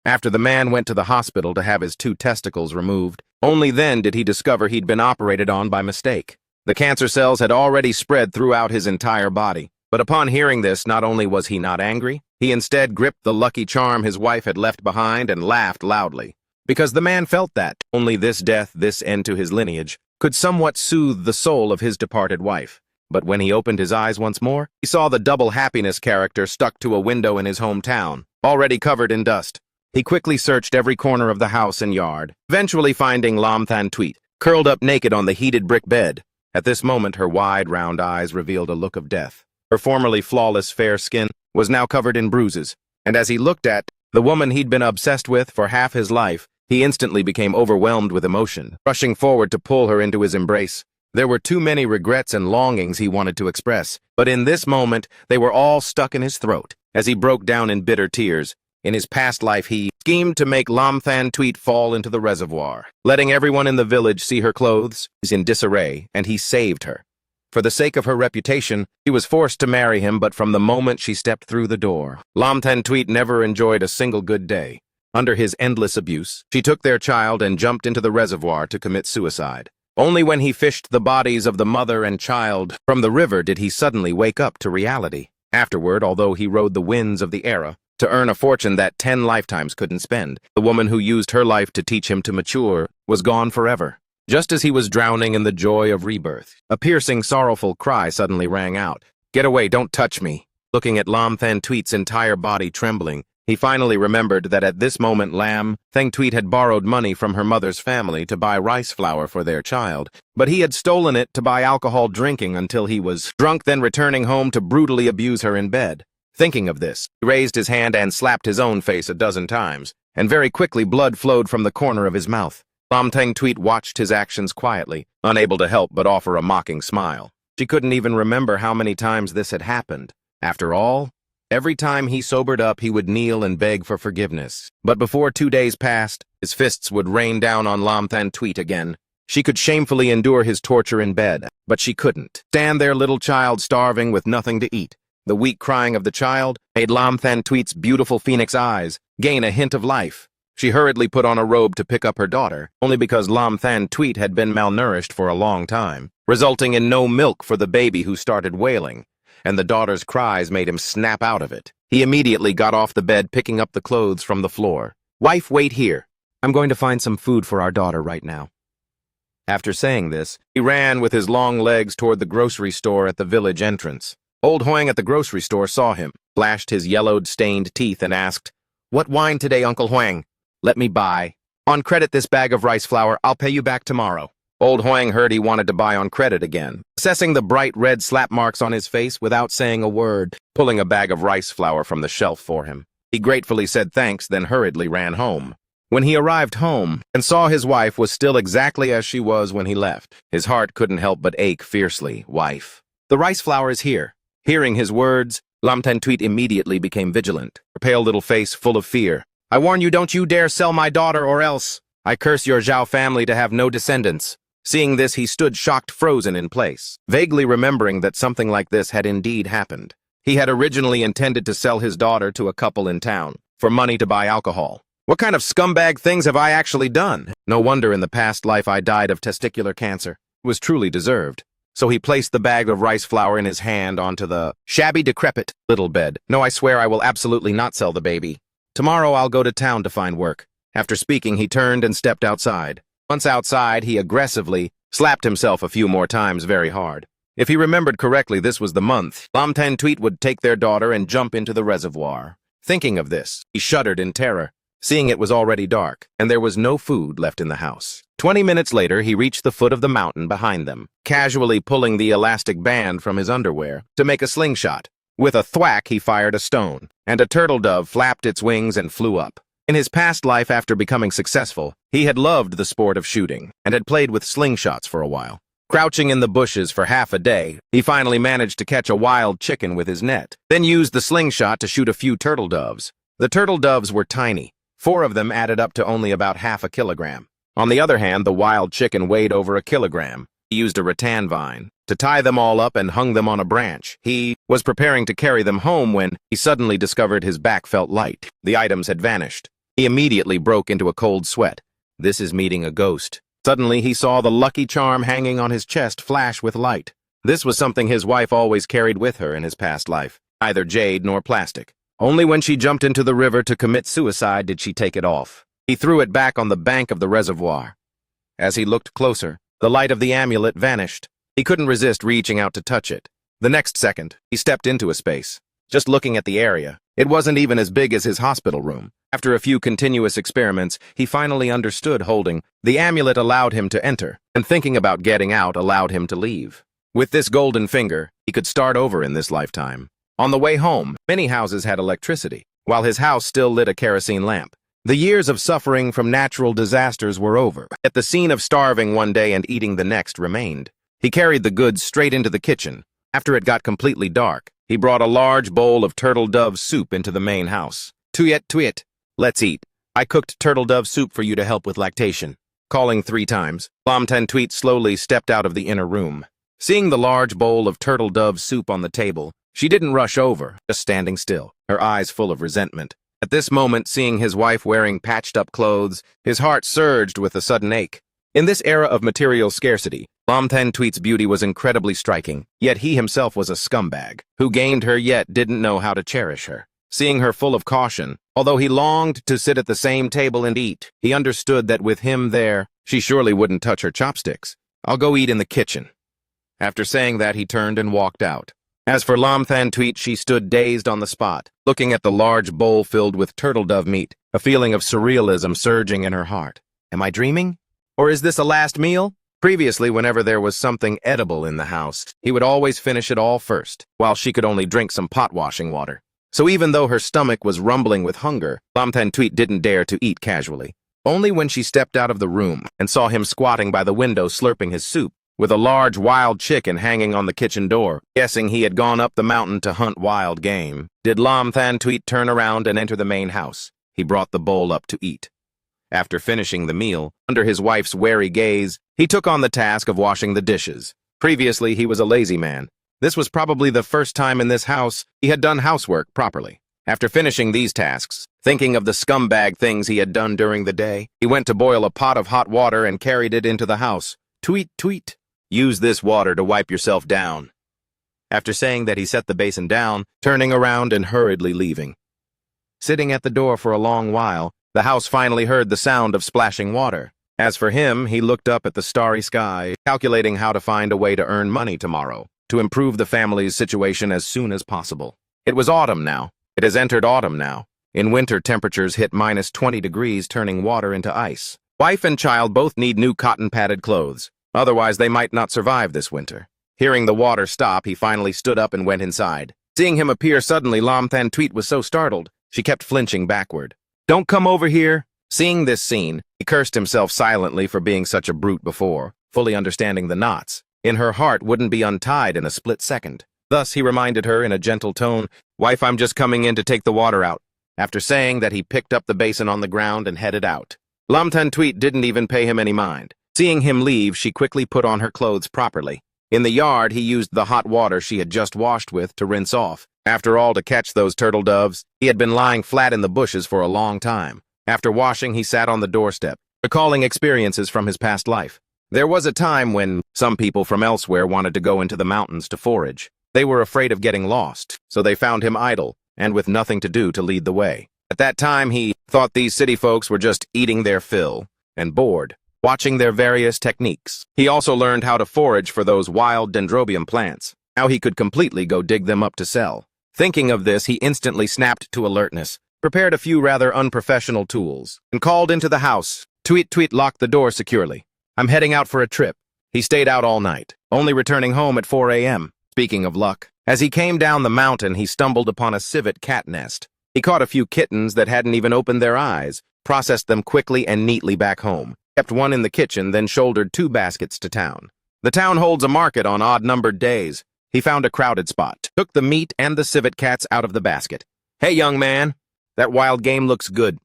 After the man went to the hospital to have his 2 testicles removed, only then did he discover he'd been operated on by mistake. The cancer cells had already spread throughout his entire body. But upon hearing this, not only was he not angry, he instead gripped the lucky charm his wife had left behind and laughed loudly. Because the man felt that only this death, this end to his lineage, could somewhat soothe the soul of his departed wife. But when he opened his eyes once more, he saw the double happiness character stuck to a window in his hometown, already covered in dust. He quickly searched every corner of the house and yard, eventually finding Lam Than Tweet, curled up naked on the heated brick bed. At this moment, her wide, round eyes revealed a look of death. Her formerly flawless fair skin was now covered in bruises, and as he looked at the woman he'd been obsessed with for half his life, he instantly became overwhelmed with emotion, rushing forward to pull her into his embrace. There were too many regrets and longings he wanted to express, but in this moment, they were all stuck in his throat, as he broke down in bitter tears. In his past life, he schemed to make Lam Than Tweet fall into the reservoir, letting everyone in the village see her clothes in disarray, and he saved her. For the sake of her reputation, she was forced to marry him, but from the moment she stepped through the door, Lam Than Tweet never enjoyed a single good day. Under his endless abuse, she took their child and jumped into the reservoir to commit suicide. Only when he fished the bodies of the mother and child from the river did he suddenly wake up to reality. Afterward, although he rode the winds of the era to earn a fortune that 10 lifetimes couldn't spend, the woman who used her life to teach him to mature was gone forever. Just as he was drowning in the joy of rebirth, a piercing, sorrowful cry suddenly rang out. "Get away, don't touch me." Looking at Lam Than Tweet's entire body trembling, he finally remembered that at this moment Lam Than Tweet had borrowed money from her mother's family to buy rice flour for their child, but he had stolen it to buy alcohol drinking until he was drunk, then returning home to brutally abuse her in bed. Thinking of this, he raised his hand and slapped his own face a dozen times, and very quickly blood flowed from the corner of his mouth. Lam Than Tweet watched his actions quietly, unable to help but offer a mocking smile. She couldn't even remember how many times this had happened. After all, every time he sobered up, he would kneel and beg for forgiveness. But before 2 days passed, his fists would rain down on Lam Than Tweet again. She could shamefully endure his torture in bed, but she couldn't stand their little child starving with nothing to eat. The weak crying of the child made Lam Than Tweet's beautiful phoenix eyes gain a hint of life. She hurriedly put on a robe to pick up her daughter, only because Lam Than Tweet had been malnourished for a long time, resulting in no milk for the baby, who started wailing, and the daughter's cries made him snap out of it. He immediately got off the bed, picking up the clothes from the floor. "Wife, wait here. I'm going to find some food for our daughter right now." After saying this, he ran with his long legs toward the grocery store at the village entrance. Old Hoang at the grocery store saw him, flashed his yellowed, stained teeth, and asked, "What wine today, Uncle Hoang?" "Let me buy. On credit this bag of rice flour. I'll pay you back tomorrow." Old Hoang heard he wanted to buy on credit again, assessing the bright red slap marks on his face without saying a word, pulling a bag of rice flour from the shelf for him. He gratefully said thanks, then hurriedly ran home. When he arrived home and saw his wife was still exactly as she was when he left, his heart couldn't help but ache fiercely. "Wife, the rice flour is here." Hearing his words, Lam Than Tweet immediately became vigilant, her pale little face full of fear. "I warn you, don't you dare sell my daughter, or else I curse your Zhao family to have no descendants." Seeing this, he stood shocked, frozen in place, vaguely remembering that something like this had indeed happened. He had originally intended to sell his daughter to a couple in town for money to buy alcohol. What kind of scumbag things have I actually done? No wonder in the past life I died of testicular cancer. It was truly deserved. So he placed the bag of rice flour in his hand onto the shabby, decrepit little bed. "No, I swear I will absolutely not sell the baby. Tomorrow I'll go to town to find work." After speaking, he turned and stepped outside. Once outside, he aggressively slapped himself a few more times very hard. If he remembered correctly, this was the month Lam Than Tweet would take their daughter and jump into the reservoir. Thinking of this, he shuddered in terror, seeing it was already dark, and there was no food left in the house. 20 minutes later, he reached the foot of the mountain behind them, casually pulling the elastic band from his underwear to make a slingshot. With a thwack, he fired a stone, and a turtle dove flapped its wings and flew up. In his past life, after becoming successful, he had loved the sport of shooting and had played with slingshots for a while. Crouching in the bushes for half a day, he finally managed to catch a wild chicken with his net, then used the slingshot to shoot a few turtle doves. The turtle doves were tiny. 4 of them added up to only about half a kilogram. On the other hand, the wild chicken weighed over a kilogram. He used a rattan vine to tie them all up and hung them on a branch. He was preparing to carry them home when he suddenly discovered his back felt light. The items had vanished. He immediately broke into a cold sweat. This is meeting a ghost. Suddenly, he saw the lucky charm hanging on his chest flash with light. This was something his wife always carried with her in his past life, neither jade nor plastic. Only when she jumped into the river to commit suicide did she take it off. He threw it back on the bank of the reservoir. As he looked closer, the light of the amulet vanished. He couldn't resist reaching out to touch it. The next second, he stepped into a space. Just looking at the area, it wasn't even as big as his hospital room. After a few continuous experiments, he finally understood holding. The amulet allowed him to enter, and thinking about getting out allowed him to leave. With this golden finger, he could start over in this lifetime. On the way home, many houses had electricity, while his house still lit a kerosene lamp. The years of suffering from natural disasters were over, yet the scene of starving one day and eating the next remained. He carried the goods straight into the kitchen. After it got completely dark, he brought a large bowl of turtle dove soup into the main house. Tuyet. Let's eat. I cooked turtle dove soup for you to help with lactation. Calling 3 times, Lam Ten Tweet slowly stepped out of the inner room. Seeing the large bowl of turtle dove soup on the table, she didn't rush over, just standing still, her eyes full of resentment. At this moment, seeing his wife wearing patched-up clothes, his heart surged with a sudden ache. In this era of material scarcity, Lam Ten Tweet's beauty was incredibly striking, yet he himself was a scumbag, who gained her yet didn't know how to cherish her. Seeing her full of caution, although he longed to sit at the same table and eat, he understood that with him there, she surely wouldn't touch her chopsticks. I'll go eat in the kitchen. After saying that, he turned and walked out. As for Lam Ten Tweet, she stood dazed on the spot, looking at the large bowl filled with turtle dove meat, a feeling of surrealism surging in her heart. Am I dreaming? Or is this a last meal? Previously, whenever there was something edible in the house, he would always finish it all first, while she could only drink some pot-washing water. So even though her stomach was rumbling with hunger, Lam Ten Tweet didn't dare to eat casually. Only when she stepped out of the room and saw him squatting by the window slurping his soup, with a large wild chicken hanging on the kitchen door, guessing he had gone up the mountain to hunt wild game, did Lam Ten Tweet turn around and enter the main house. He brought the bowl up to eat. After finishing the meal, under his wife's wary gaze, he took on the task of washing the dishes. Previously, he was a lazy man. This was probably the first time in this house he had done housework properly. After finishing these tasks, thinking of the scumbag things he had done during the day, he went to boil a pot of hot water and carried it into the house. Tweet. Use this water to wipe yourself down. After saying that, he set the basin down, turning around and hurriedly leaving. Sitting at the door for a long while, the house finally heard the sound of splashing water. As for him, he looked up at the starry sky, calculating how to find a way to earn money tomorrow, to improve the family's situation as soon as possible. It was autumn now. It has entered autumn now. In winter, temperatures hit -20 degrees, turning water into ice. Wife and child both need new cotton-padded clothes. Otherwise, they might not survive this winter. Hearing the water stop, he finally stood up and went inside. Seeing him appear suddenly, Lam Ten Tweet was so startled, she kept flinching backward. Don't come over here. Seeing this scene, he cursed himself silently for being such a brute before, fully understanding the knots in her heart wouldn't be untied in a split second. Thus, he reminded her in a gentle tone, Wife, I'm just coming in to take the water out. After saying that, he picked up the basin on the ground and headed out. Lam Ten Tweet didn't even pay him any mind. Seeing him leave, she quickly put on her clothes properly. In the yard, he used the hot water she had just washed with to rinse off. After all, to catch those turtle doves, he had been lying flat in the bushes for a long time. After washing, he sat on the doorstep, recalling experiences from his past life. There was a time when some people from elsewhere wanted to go into the mountains to forage. They were afraid of getting lost, so they found him idle and with nothing to do to lead the way. At that time, he thought these city folks were just eating their fill and bored, watching their various techniques. He also learned how to forage for those wild dendrobium plants, how he could completely go dig them up to sell. Thinking of this, he instantly snapped to alertness, prepared a few rather unprofessional tools, and called into the house. Tweet locked the door securely. I'm heading out for a trip. He stayed out all night, only returning home at 4 a.m. Speaking of luck, as he came down the mountain, he stumbled upon a civet cat nest. He caught a few kittens that hadn't even opened their eyes, processed them quickly and neatly back home, kept one in the kitchen, then shouldered 2 baskets to town. The town holds a market on odd-numbered days. He found a crowded spot, took the meat and the civet cats out of the basket. Hey, young man, that wild game looks good.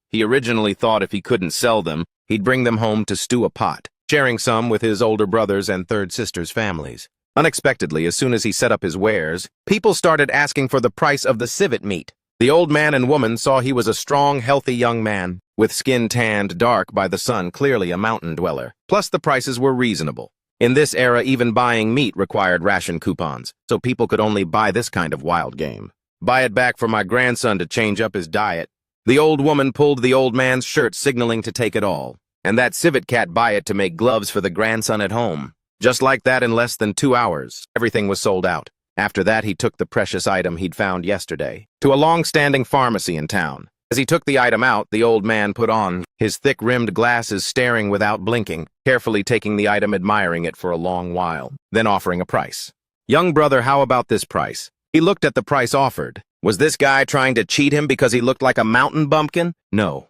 He originally thought if he couldn't sell them, he'd bring them home to stew a pot, sharing some with his older brothers and third sisters' families. Unexpectedly, as soon as he set up his wares, people started asking for the price of the civet meat. The old man and woman saw he was a strong, healthy young man, with skin tanned dark by the sun, clearly a mountain dweller. Plus the prices were reasonable. In this era, even buying meat required ration coupons, so people could only buy this kind of wild game. Buy it back for my grandson to change up his diet. The old woman pulled the old man's shirt, signaling to take it all. And that civet cat buy it to make gloves for the grandson at home. Just like that, in less than 2 hours, everything was sold out. After that, he took the precious item he'd found yesterday to a long-standing pharmacy in town. As he took the item out, the old man put on his thick-rimmed glasses, staring without blinking, carefully taking the item, admiring it for a long while, then offering a price. "Young brother, how about this price?" He looked at the price offered. Was this guy trying to cheat him because he looked like a mountain bumpkin? No.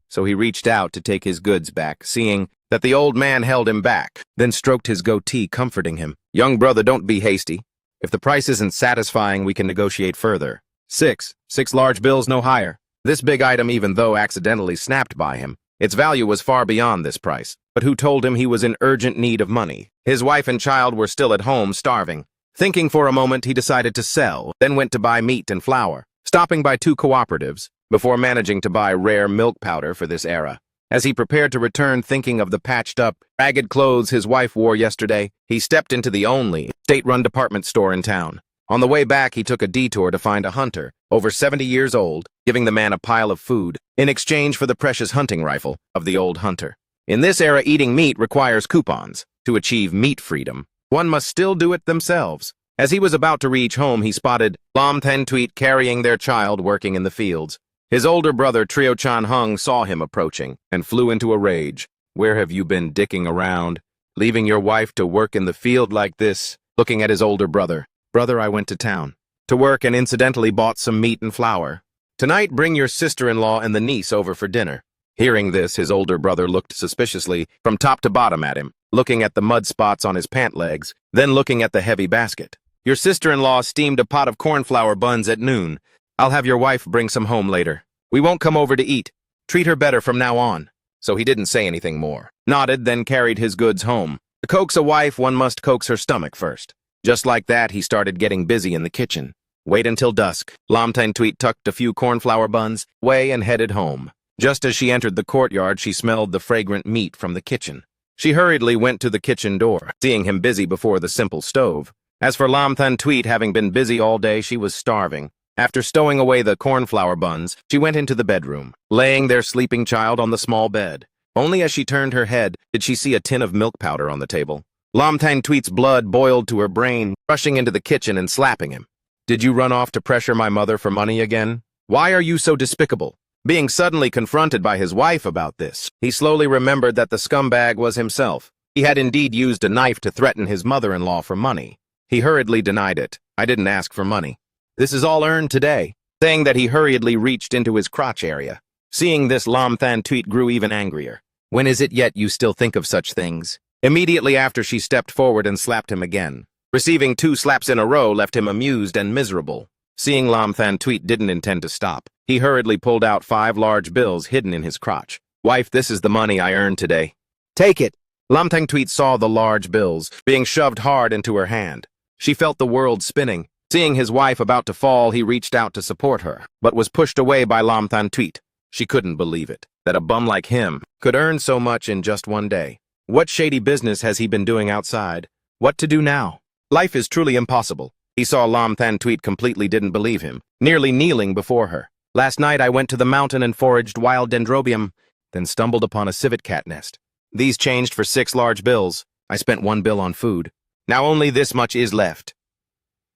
So he reached out to take his goods back, seeing that the old man held him back, then stroked his goatee, comforting him. "Young brother, don't be hasty. If the price isn't satisfying, we can negotiate further. Six large bills, no higher." This big item, even though accidentally snapped by him, its value was far beyond this price. But who told him he was in urgent need of money? His wife and child were still at home, starving. Thinking for a moment, he decided to sell, then went to buy meat and flour, stopping by 2 cooperatives, before managing to buy rare milk powder for this era. As he prepared to return, thinking of the patched-up, ragged clothes his wife wore yesterday, he stepped into the only state-run department store in town. On the way back, he took a detour to find a hunter, over 70 years old, giving the man a pile of food in exchange for the precious hunting rifle of the old hunter. In this era, eating meat requires coupons. To achieve meat freedom, one must still do it themselves. As he was about to reach home, he spotted Lam Then Tweet carrying their child, working in the fields. His older brother, Trio Chan Hung, saw him approaching and flew into a rage. "Where have you been dicking around? Leaving your wife to work in the field like this?" Looking at his older brother. "Brother, I went to town to work and incidentally bought some meat and flour. Tonight, bring your sister-in-law and the niece over for dinner." Hearing this, his older brother looked suspiciously from top to bottom at him, looking at the mud spots on his pant legs, then looking at the heavy basket. "Your sister-in-law steamed a pot of cornflour buns at noon. I'll have your wife bring some home later. We won't come over to eat. Treat her better from now on." So he didn't say anything more. Nodded, then carried his goods home. To coax a wife, one must coax her stomach first. Just like that, he started getting busy in the kitchen. Wait until dusk. Lam Then Tweet tucked a few cornflour buns away and headed home. Just as she entered the courtyard, she smelled the fragrant meat from the kitchen. She hurriedly went to the kitchen door, seeing him busy before the simple stove. As for Lam Then Tweet, having been busy all day, she was starving. After stowing away the cornflour buns, she went into the bedroom, laying their sleeping child on the small bed. Only as she turned her head did she see a tin of milk powder on the table. Lam Then Tweet's blood boiled to her brain, rushing into the kitchen and slapping him. "Did you run off to pressure my mother for money again? Why are you so despicable?" Being suddenly confronted by his wife about this, he slowly remembered that the scumbag was himself. He had indeed used a knife to threaten his mother-in-law for money. He hurriedly denied it. "I didn't ask for money. This is all earned today," saying that he hurriedly reached into his crotch area. Seeing this, Lam Then Tweet grew even angrier. "When is it yet you still think of such things?" Immediately after, she stepped forward and slapped him again. Receiving 2 slaps in a row left him amused and miserable. Seeing Lam Then Tweet didn't intend to stop, he hurriedly pulled out 5 large bills hidden in his crotch. "Wife, this is the money I earned today. Take it." Lam Then Tweet saw the large bills being shoved hard into her hand. She felt the world spinning. Seeing his wife about to fall, he reached out to support her, but was pushed away by Lam Then Tweet. She couldn't believe it, that a bum like him could earn so much in just one day. What shady business has he been doing outside? What to do now? Life is truly impossible. He saw Lam Then Tweet completely didn't believe him, nearly kneeling before her. "Last night I went to the mountain and foraged wild dendrobium, then stumbled upon a civet cat nest. These changed for 6 large bills. I spent 1 bill on food. Now only this much is left."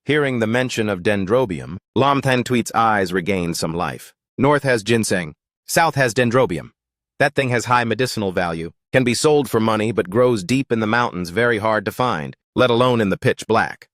Hearing the mention of dendrobium, Lam Then Tweet's eyes regained some life. "North has ginseng. South has dendrobium. That thing has high medicinal value, can be sold for money, but grows deep in the mountains, very hard to find, let alone in the pitch black."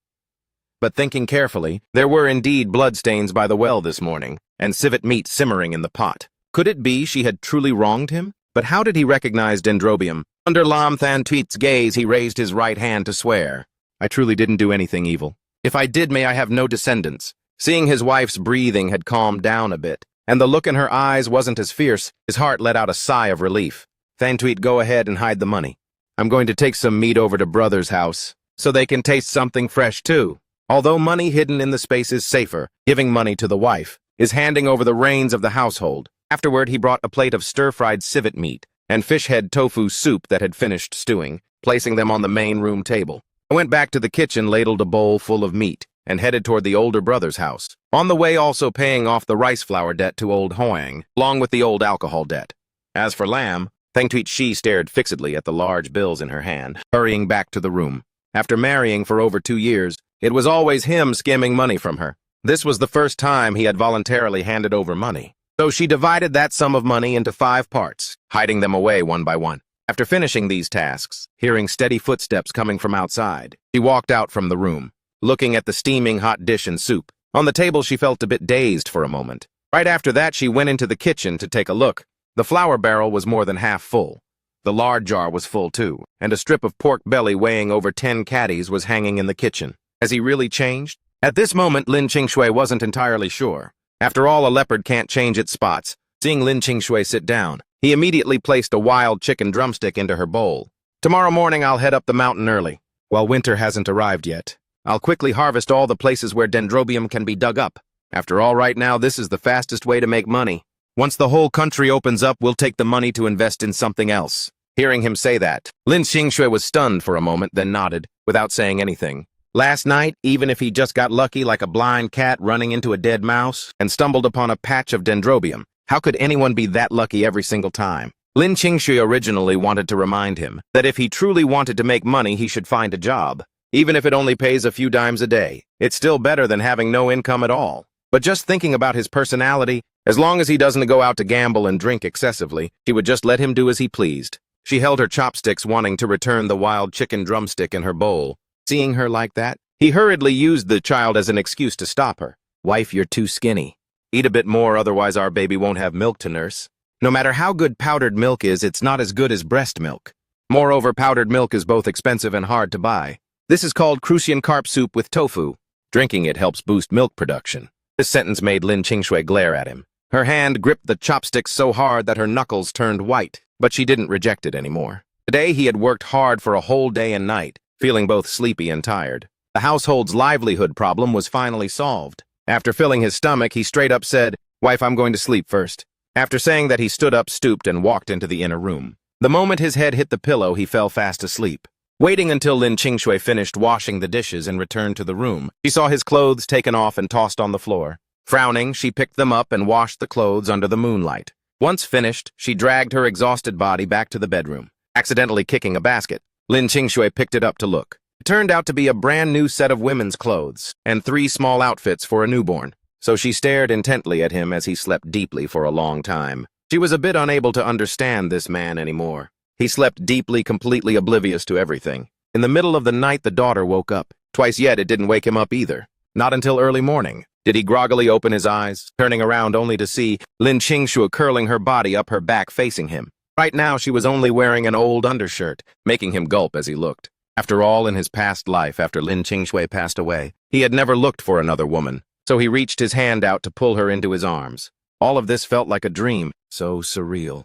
But thinking carefully, there were indeed bloodstains by the well this morning, and civet meat simmering in the pot. Could it be she had truly wronged him? But how did he recognize dendrobium? Under Lam Then Tweet's gaze, he raised his right hand to swear. "I truly didn't do anything evil. If I did, may I have no descendants." Seeing his wife's breathing had calmed down a bit, and the look in her eyes wasn't as fierce, his heart let out a sigh of relief. "Then Tweet, go ahead and hide the money. I'm going to take some meat over to brother's house, so they can taste something fresh too." Although money hidden in the space is safer, giving money to the wife is handing over the reins of the household. Afterward, he brought a plate of stir-fried civet meat and fish head tofu soup that had finished stewing, placing them on the main room table. I went back to the kitchen, ladled a bowl full of meat, and headed toward the older brother's house. On the way, also paying off the rice flour debt to old Hoang, along with the old alcohol debt. As for Lam, Thangtuit she stared fixedly at the large bills in her hand, hurrying back to the room. After marrying for over 2 years, it was always him skimming money from her. This was the first time he had voluntarily handed over money. So she divided that sum of money into 5 parts, hiding them away one by one. After finishing these tasks, hearing steady footsteps coming from outside, she walked out from the room, looking at the steaming hot dish and soup. On the table, she felt a bit dazed for a moment. Right after that, she went into the kitchen to take a look. The flour barrel was more than half full. The lard jar was full too, and a strip of pork belly weighing over 10 caddies was hanging in the kitchen. Has he really changed? At this moment, Lin Qingshui wasn't entirely sure. After all, a leopard can't change its spots. Seeing Lin Qingshui sit down, he immediately placed a wild chicken drumstick into her bowl. Tomorrow morning, I'll head up the mountain early. While winter hasn't arrived yet, I'll quickly harvest all the places where dendrobium can be dug up. After all, right now, this is the fastest way to make money. Once the whole country opens up, we'll take the money to invest in something else. Hearing him say that, Lin Qingshui was stunned for a moment, then nodded, without saying anything. Last night, even if he just got lucky like a blind cat running into a dead mouse and stumbled upon a patch of dendrobium, how could anyone be that lucky every single time? Lin Qingshui originally wanted to remind him that if he truly wanted to make money, he should find a job. Even if it only pays a few dimes a day, it's still better than having no income at all. But just thinking about his personality, as long as he doesn't go out to gamble and drink excessively, he would just let him do as he pleased. She held her chopsticks, wanting to return the wild chicken drumstick in her bowl. Seeing her like that, he hurriedly used the child as an excuse to stop her. Wife, you're too skinny. Eat a bit more, otherwise our baby won't have milk to nurse. No matter how good powdered milk is, it's not as good as breast milk. Moreover, powdered milk is both expensive and hard to buy. This is called crucian carp soup with tofu. Drinking it helps boost milk production. This sentence made Lin Qingshui glare at him. Her hand gripped the chopsticks so hard that her knuckles turned white, but she didn't reject it anymore. Today he had worked hard for a whole day and night, feeling both sleepy and tired. The household's livelihood problem was finally solved. After filling his stomach, he straight up said, "Wife, I'm going to sleep first." After saying that, he stood up, stooped, and walked into the inner room. The moment his head hit the pillow, he fell fast asleep. Waiting until Lin Qingshui finished washing the dishes and returned to the room, she saw his clothes taken off and tossed on the floor. Frowning, she picked them up and washed the clothes under the moonlight. Once finished, she dragged her exhausted body back to the bedroom, accidentally kicking a basket. Lin Qingshui picked it up to look. It turned out to be a brand new set of women's clothes and 3 small outfits for a newborn. So she stared intently at him as he slept deeply for a long time. She was a bit unable to understand this man anymore. He slept deeply, completely oblivious to everything. In the middle of the night, the daughter woke up. Twice yet, it didn't wake him up either. Not until early morning did he groggily open his eyes, turning around only to see Lin Qingshui curling her body up her back facing him. Right now, she was only wearing an old undershirt, making him gulp as he looked. After all, in his past life, after Lin Qingshui passed away, he had never looked for another woman. So he reached his hand out to pull her into his arms. All of this felt like a dream, so surreal.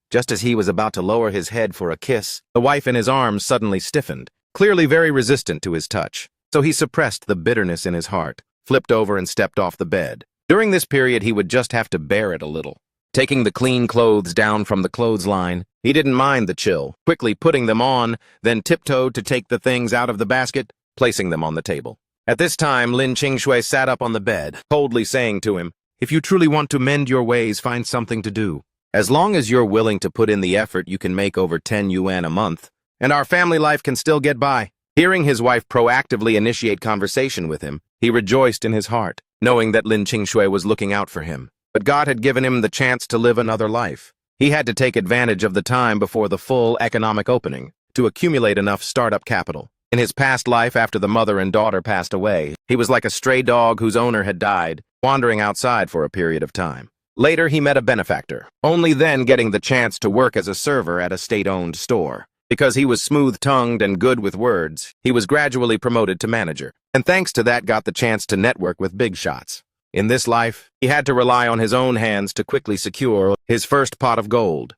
Just as he was about to lower his head for a kiss, the wife in his arms suddenly stiffened, clearly very resistant to his touch. So he suppressed the bitterness in his heart, flipped over and stepped off the bed. During this period, he would just have to bear it a little. Taking the clean clothes down from the clothesline, he didn't mind the chill, quickly putting them on, then tiptoed to take the things out of the basket, placing them on the table. At this time, Lin Qingshui sat up on the bed, coldly saying to him, "If you truly want to mend your ways, find something to do. As long as you're willing to put in the effort, you can make over 10 yuan a month, and our family life can still get by." Hearing his wife proactively initiate conversation with him, he rejoiced in his heart, knowing that Lin Qingshui was looking out for him. But God had given him the chance to live another life. He had to take advantage of the time before the full economic opening to accumulate enough startup capital. In his past life, after the mother and daughter passed away, he was like a stray dog whose owner had died, wandering outside for a period of time. Later, he met a benefactor, only then getting the chance to work as a server at a state-owned store. Because he was smooth-tongued and good with words, he was gradually promoted to manager, and thanks to that got the chance to network with big shots. In this life, he had to rely on his own hands to quickly secure his first pot of gold.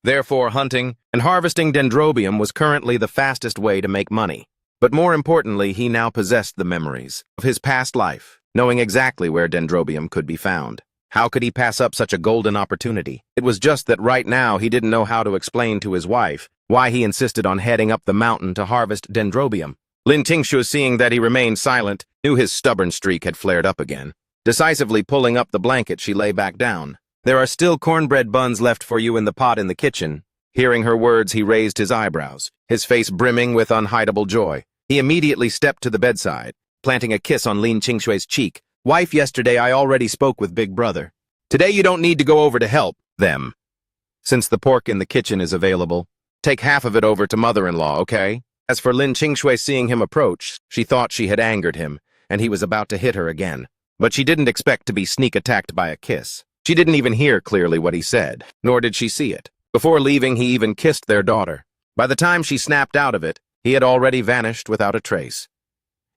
Therefore, hunting and harvesting dendrobium was currently the fastest way to make money. But more importantly, he now possessed the memories of his past life. knowing exactly where Dendrobium could be found. How could he pass up such a golden opportunity? It was just that right now he didn't know how to explain to his wife why he insisted on heading up the mountain to harvest Dendrobium. Lin Tingshu, seeing that he remained silent, knew his stubborn streak had flared up again. Decisively pulling up the blanket, she lay back down. "There are still cornbread buns left for you in the pot in the kitchen." Hearing her words, he raised his eyebrows, his face brimming with unhideable joy. He immediately stepped to the bedside, planting a kiss on Lin Qingshui's cheek. "Wife, yesterday I already spoke with Big Brother. Today you don't need to go over to help them. Since the pork in the kitchen is available, take half of it over to mother-in-law, okay?" As for Lin Qingshui, seeing him approach, she thought she had angered him, and he was about to hit her again. But she didn't expect to be sneak-attacked by a kiss. She didn't even hear clearly what he said, nor did she see it. Before leaving, he even kissed their daughter. By the time she snapped out of it, he had already vanished without a trace.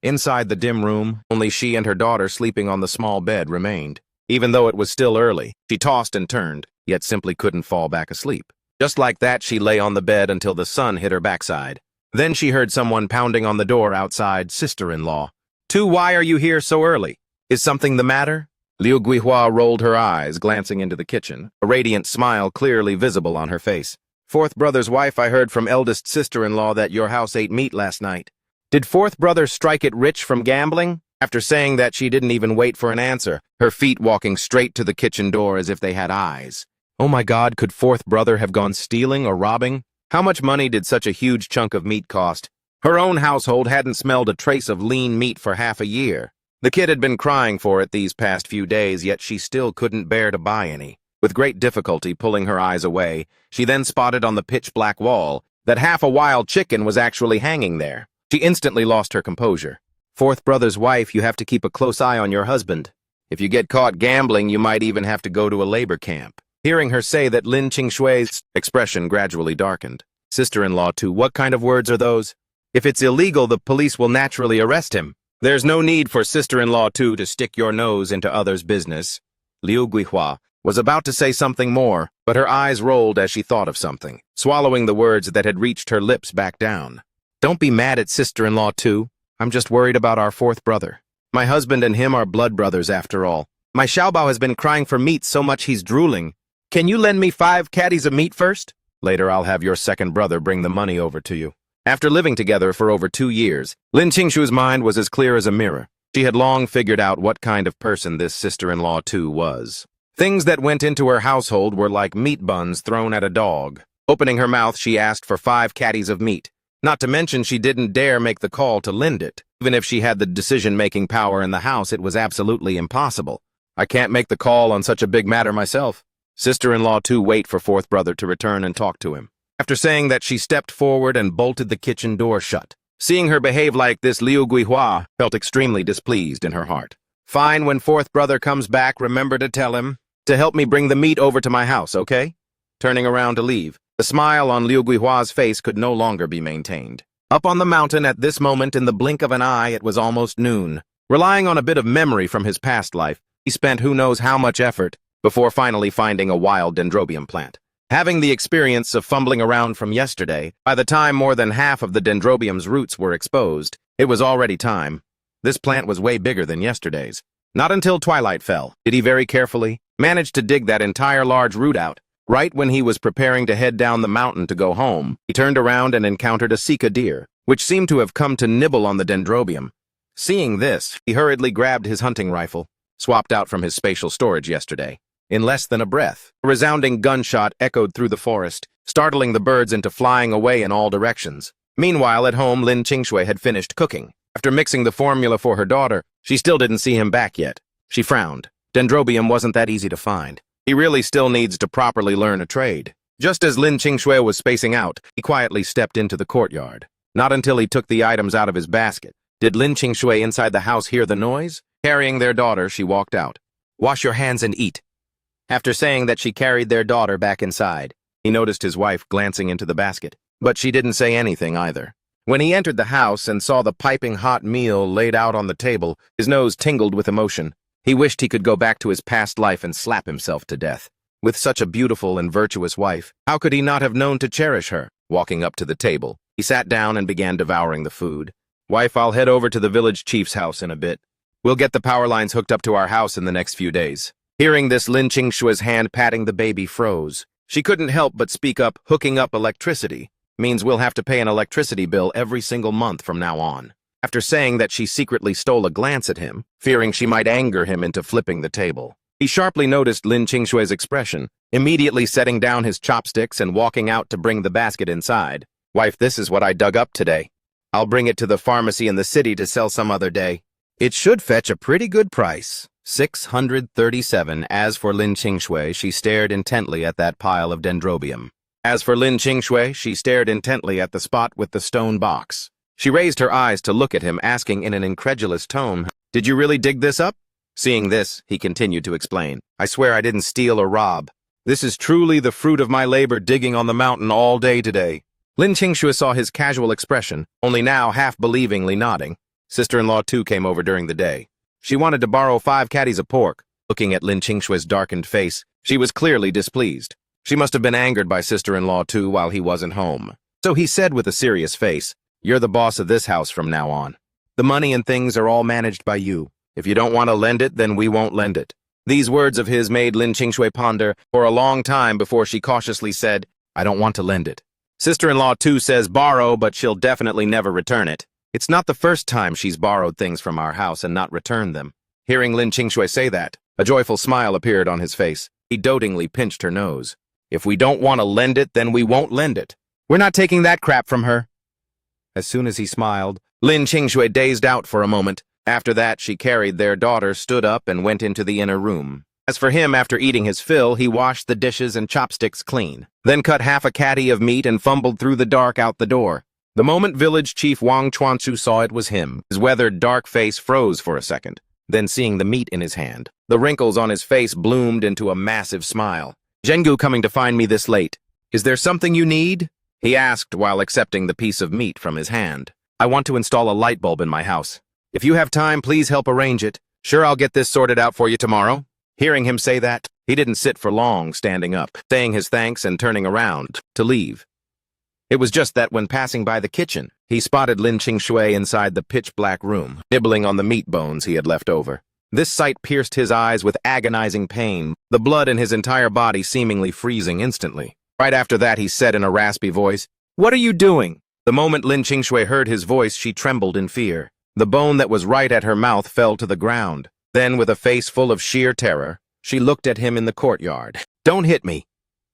Inside the dim room, only she and her daughter sleeping on the small bed remained. Even though it was still early, she tossed and turned, yet simply couldn't fall back asleep. Just like that, she lay on the bed until the sun hit her backside. Then she heard someone pounding on the door outside. "Sister-in-law. Tu, why are you here so early? Is something the matter?" Liu Guihua rolled her eyes, glancing into the kitchen, a radiant smile clearly visible on her face. "Fourth brother's wife, I heard from eldest sister-in-law that your house ate meat last night. Did fourth brother strike it rich from gambling?" After saying that, she didn't even wait for an answer, her feet walking straight to the kitchen door as if they had eyes. Oh my God, could fourth brother have gone stealing or robbing? How much money did such a huge chunk of meat cost? Her own household hadn't smelled a trace of lean meat for half a year. The kid had been crying for it these past few days, yet she still couldn't bear to buy any. With great difficulty pulling her eyes away, she then spotted on the pitch-black wall that half a wild chicken was actually hanging there. She instantly lost her composure. "Fourth brother's wife, you have to keep a close eye on your husband. If you get caught gambling, you might even have to go to a labor camp." Hearing her say that, Lin Qingshui's expression gradually darkened. "Sister-in-law too, what kind of words are those? If it's illegal, the police will naturally arrest him. There's no need for sister-in-law too to stick your nose into others' business." Liu Guihua was about to say something more, but her eyes rolled as she thought of something, swallowing the words that had reached her lips back down. "Don't be mad at sister-in-law too. I'm just worried about our fourth brother. My husband and him are blood brothers after all. My Xiaobao has been crying for meat so much he's drooling. Can you lend me 5 caddies of meat first? Later I'll have your second brother bring the money over to you." After living together for over 2 years, Lin Qingshui's mind was as clear as a mirror. She had long figured out what kind of person this sister-in-law too was. Things that went into her household were like meat buns thrown at a dog. Opening her mouth, she asked for 5 caddies of meat. Not to mention she didn't dare make the call to lend it. Even if she had the decision-making power in the house, it was absolutely impossible. "I can't make the call on such a big matter myself. Sister-in-law too, wait for fourth brother to return and talk to him." After saying that, she stepped forward and bolted the kitchen door shut. Seeing her behave like this, Liu Guihua felt extremely displeased in her heart. "Fine, when fourth brother comes back, remember to tell him to help me bring the meat over to my house, okay?" Turning around to leave, the smile on Liu Guihua's face could no longer be maintained. Up on the mountain at this moment, in the blink of an eye, it was almost noon. Relying on a bit of memory from his past life, he spent who knows how much effort before finally finding a wild dendrobium plant. Having the experience of fumbling around from yesterday, by the time more than half of the dendrobium's roots were exposed, it was already time. This plant was way bigger than yesterday's. Not until twilight fell did he very carefully manage to dig that entire large root out. Right when he was preparing to head down the mountain to go home, he turned around and encountered a sika deer, which seemed to have come to nibble on the dendrobium. Seeing this, he hurriedly grabbed his hunting rifle, swapped out from his spatial storage yesterday. In less than a breath, a resounding gunshot echoed through the forest, startling the birds into flying away in all directions. Meanwhile, at home, Lin Qingshui had finished cooking. After mixing the formula for her daughter, she still didn't see him back yet. She frowned. Dendrobium wasn't that easy to find. He really still needs to properly learn a trade. Just as Lin Qingshui was spacing out, he quietly stepped into the courtyard. Not until he took the items out of his basket did Lin Qingshui inside the house hear the noise. Carrying their daughter, she walked out. "Wash your hands and eat." After saying that, she carried their daughter back inside. He noticed his wife glancing into the basket, but she didn't say anything either. When he entered the house and saw the piping hot meal laid out on the table, his nose tingled with emotion. He wished he could go back to his past life and slap himself to death. With such a beautiful and virtuous wife, how could he not have known to cherish her? Walking up to the table, he sat down and began devouring the food. "Wife, I'll head over to the village chief's house in a bit. We'll get the power lines hooked up to our house in the next few days. Hearing this, Lin Qingshui's hand patting the baby froze. She couldn't help but speak up. Hooking up electricity means we'll have to pay an electricity bill every single month from now on. After saying that, she secretly stole a glance at him, fearing she might anger him into flipping the table. He sharply noticed Lin Qingshui's expression, immediately setting down his chopsticks and walking out to bring the basket inside. Wife, this is what I dug up today. I'll bring it to the pharmacy in the city to sell some other day. It should fetch a pretty good price. 637. As for Lin Qingshui, she stared intently at that pile of dendrobium. She stared intently at the spot with the stone box. She raised her eyes to look at him, asking in an incredulous tone, "Did you really dig this up?" Seeing this, he continued to explain, "I swear I didn't steal or rob. This is truly the fruit of my labor digging on the mountain all day today." Lin Qingshui saw his casual expression, only now half-believingly nodding. Sister-in-law too came over during the day. She wanted to borrow 5 caddies of pork. Looking at Lin Qingshui's darkened face, she was clearly displeased. She must have been angered by sister-in-law too while he wasn't home. So he said with a serious face, "You're the boss of this house from now on. The money and things are all managed by you. If you don't want to lend it, then we won't lend it." These words of his made Lin Qingshui ponder for a long time before she cautiously said, "I don't want to lend it." Sister-in-law too says borrow, but she'll definitely never return it. It's not the first time she's borrowed things from our house and not returned them. Hearing Lin Qingshui say that, a joyful smile appeared on his face. He dotingly pinched her nose. "If we don't want to lend it, then we won't lend it. We're not taking that crap from her." As soon as he smiled, Lin Qingshui dazed out for a moment. After that, she carried their daughter, stood up, and went into the inner room. As for him, after eating his fill, he washed the dishes and chopsticks clean, then cut half a caddy of meat and fumbled through the dark out the door. The moment village chief Wang Chuanchu saw it was him. His weathered, dark face froze for a second. Then, seeing the meat in his hand, the wrinkles on his face bloomed into a massive smile. "Zhengu coming to find me this late. Is there something you need?" he asked while accepting the piece of meat from his hand. "I want to install a light bulb in my house. If you have time, please help arrange it. Sure, I'll get this sorted out for you tomorrow." Hearing him say that, he didn't sit for long, standing up, saying his thanks and turning around to leave. It was just that when passing by the kitchen, he spotted Lin Qingshui inside the pitch-black room, nibbling on the meat bones he had left over. This sight pierced his eyes with agonizing pain, the blood in his entire body seemingly freezing instantly. Right after that, he said in a raspy voice, "What are you doing?" The moment Lin Qingshui heard his voice, she trembled in fear. The bone that was right at her mouth fell to the ground. Then, with a face full of sheer terror, she looked at him in the courtyard. "Don't hit me.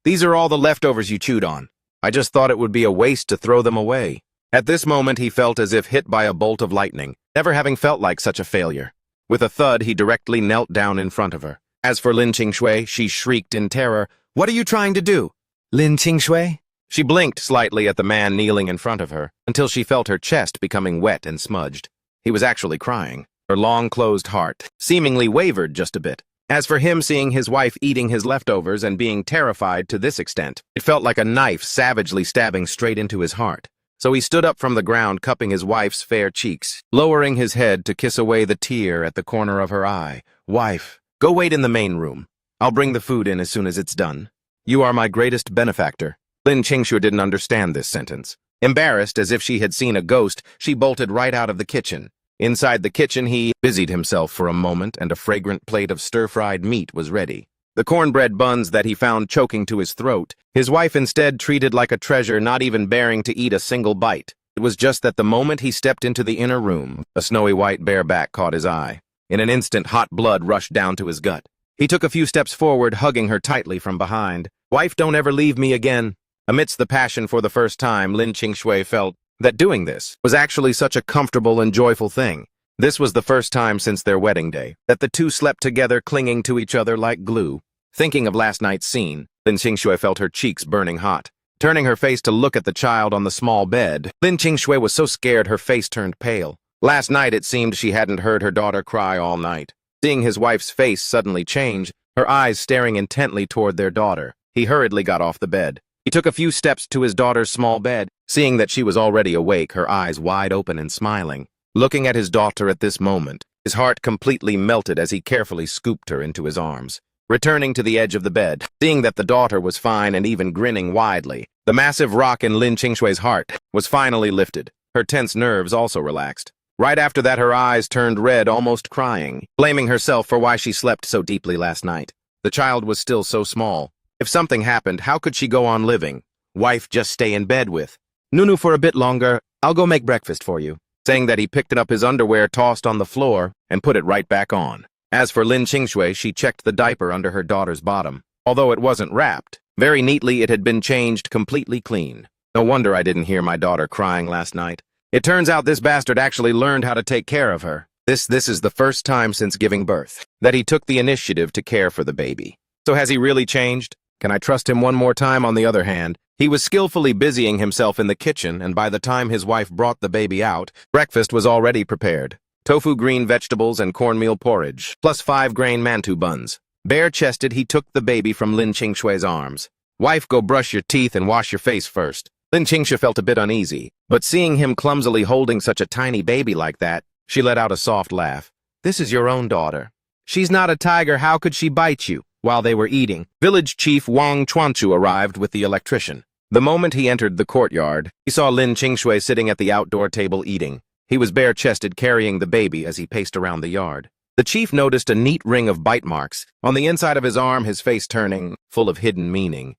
These are all the leftovers you chewed on. I just thought it would be a waste to throw them away." At this moment, he felt as if hit by a bolt of lightning, never having felt like such a failure. With a thud, he directly knelt down in front of her. As for Lin Qingshui, she shrieked in terror, "What are you trying to do?" "Lin Qingshui?" She blinked slightly at the man kneeling in front of her, until she felt her chest becoming wet and smudged. He was actually crying. Her long-closed heart seemingly wavered just a bit. As for him, seeing his wife eating his leftovers and being terrified to this extent, it felt like a knife savagely stabbing straight into his heart. So he stood up from the ground, cupping his wife's fair cheeks, lowering his head to kiss away the tear at the corner of her eye. "Wife, go wait in the main room. I'll bring the food in as soon as it's done. You are my greatest benefactor." Lin Qingshui didn't understand this sentence. Embarrassed, as if she had seen a ghost, she bolted right out of the kitchen. Inside the kitchen, he busied himself for a moment, and a fragrant plate of stir-fried meat was ready. The cornbread buns that he found choking to his throat, his wife instead treated like a treasure, not even bearing to eat a single bite. It was just that the moment he stepped into the inner room, a snowy white bare back caught his eye. In an instant, hot blood rushed down to his gut. He took a few steps forward, hugging her tightly from behind. "Wife, don't ever leave me again." Amidst the passion for the first time, Lin Qingshui felt that doing this was actually such a comfortable and joyful thing. This was the first time since their wedding day that the two slept together, clinging to each other like glue. Thinking of last night's scene, Lin Qingshui felt her cheeks burning hot. Turning her face to look at the child on the small bed, Lin Qingshui was so scared her face turned pale. Last night it seemed she hadn't heard her daughter cry all night. Seeing his wife's face suddenly change, her eyes staring intently toward their daughter, he hurriedly got off the bed. He took a few steps to his daughter's small bed, seeing that she was already awake, her eyes wide open and smiling. Looking at his daughter at this moment, his heart completely melted as he carefully scooped her into his arms. Returning to the edge of the bed, seeing that the daughter was fine and even grinning widely, the massive rock in Lin Qingshui's heart was finally lifted. Her tense nerves also relaxed. Right after that, her eyes turned red, almost crying, blaming herself for why she slept so deeply last night. The child was still so small. If something happened, how could she go on living? Wife just stay in bed with. Nunu for a bit longer, I'll go make breakfast for you. Saying that, he picked up his underwear tossed on the floor and put it right back on. As for Lin Qingshui, she checked the diaper under her daughter's bottom. Although it wasn't wrapped, very neatly it had been changed completely clean. No wonder I didn't hear my daughter crying last night. It turns out this bastard actually learned how to take care of her. This is the first time since giving birth that he took the initiative to care for the baby. So has he really changed? Can I trust him one more time? On the other hand, he was skillfully busying himself in the kitchen, and by the time his wife brought the baby out, breakfast was already prepared. Tofu, green vegetables, and cornmeal porridge, plus 5-grain mantu buns. Bare-chested, he took the baby from Lin Qingshui's arms. Wife, go brush your teeth and wash your face first. Lin Qingshui felt a bit uneasy, but seeing him clumsily holding such a tiny baby like that, she let out a soft laugh. This is your own daughter. She's not a tiger, how could she bite you? While they were eating, village chief Wang Chuanchu arrived with the electrician. The moment he entered the courtyard, he saw Lin Qingshui sitting at the outdoor table eating. He was bare-chested, carrying the baby as he paced around the yard. The chief noticed a neat ring of bite marks on the inside of his arm, his face turning, full of hidden meaning.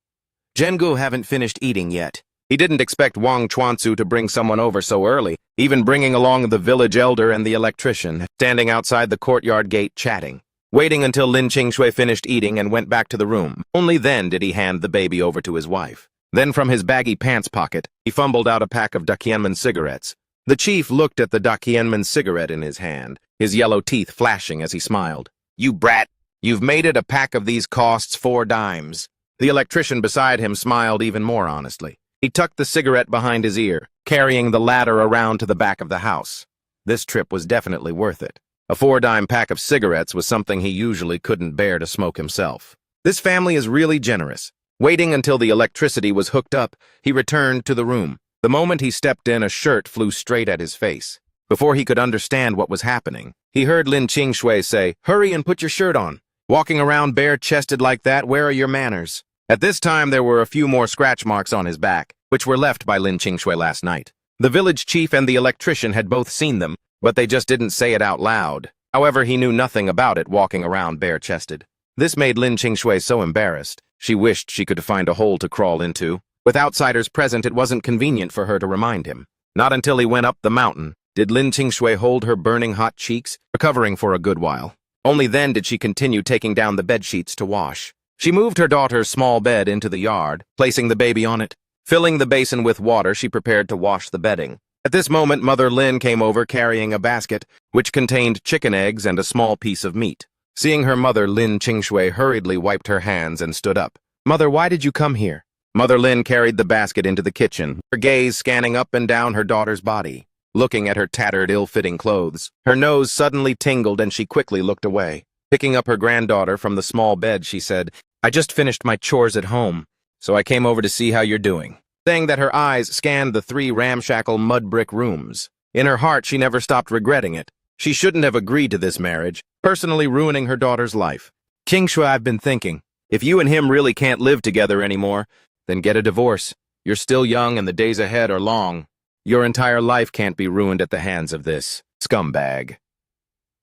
Zhengu haven't finished eating yet. He didn't expect Wang Chuanzu to bring someone over so early, even bringing along the village elder and the electrician, standing outside the courtyard gate chatting. Waiting until Lin Qingshui finished eating and went back to the room. Only then did he hand the baby over to his wife. Then from his baggy pants pocket, he fumbled out a pack of Dakienman cigarettes. The chief looked at the Dakienman cigarette in his hand, his yellow teeth flashing as he smiled. You brat, you've made it. A pack of these costs 4 dimes. The electrician beside him smiled even more honestly. He tucked the cigarette behind his ear, carrying the ladder around to the back of the house. This trip was definitely worth it. A 4-dime pack of cigarettes was something he usually couldn't bear to smoke himself. This family is really generous. Waiting until the electricity was hooked up, he returned to the room. The moment he stepped in, a shirt flew straight at his face. Before he could understand what was happening, he heard Lin Qingshui say, "Hurry and put your shirt on. Walking around bare-chested like that, where are your manners?" At this time, there were a few more scratch marks on his back, which were left by Lin Qingshui last night. The village chief and the electrician had both seen them, but they just didn't say it out loud. However, he knew nothing about it, walking around bare-chested. This made Lin Qingshui so embarrassed. She wished she could find a hole to crawl into. With outsiders present, it wasn't convenient for her to remind him. Not until he went up the mountain did Lin Qingshui hold her burning hot cheeks, recovering for a good while. Only then did she continue taking down the bedsheets to wash. She moved her daughter's small bed into the yard, placing the baby on it. Filling the basin with water, she prepared to wash the bedding. At this moment, Mother Lin came over carrying a basket, which contained chicken eggs and a small piece of meat. Seeing her mother, Lin Qingshui hurriedly wiped her hands and stood up. "Mother, why did you come here?" Mother Lin carried the basket into the kitchen, her gaze scanning up and down her daughter's body. Looking at her tattered, ill-fitting clothes, her nose suddenly tingled and she quickly looked away. Picking up her granddaughter from the small bed, she said, "I just finished my chores at home, so I came over to see how you're doing." Saying that, her eyes scanned the 3 ramshackle mud brick rooms. In her heart, she never stopped regretting it. She shouldn't have agreed to this marriage, personally ruining her daughter's life. "Qingshui, I've been thinking, if you and him really can't live together anymore, then get a divorce. You're still young and the days ahead are long. Your entire life can't be ruined at the hands of this scumbag."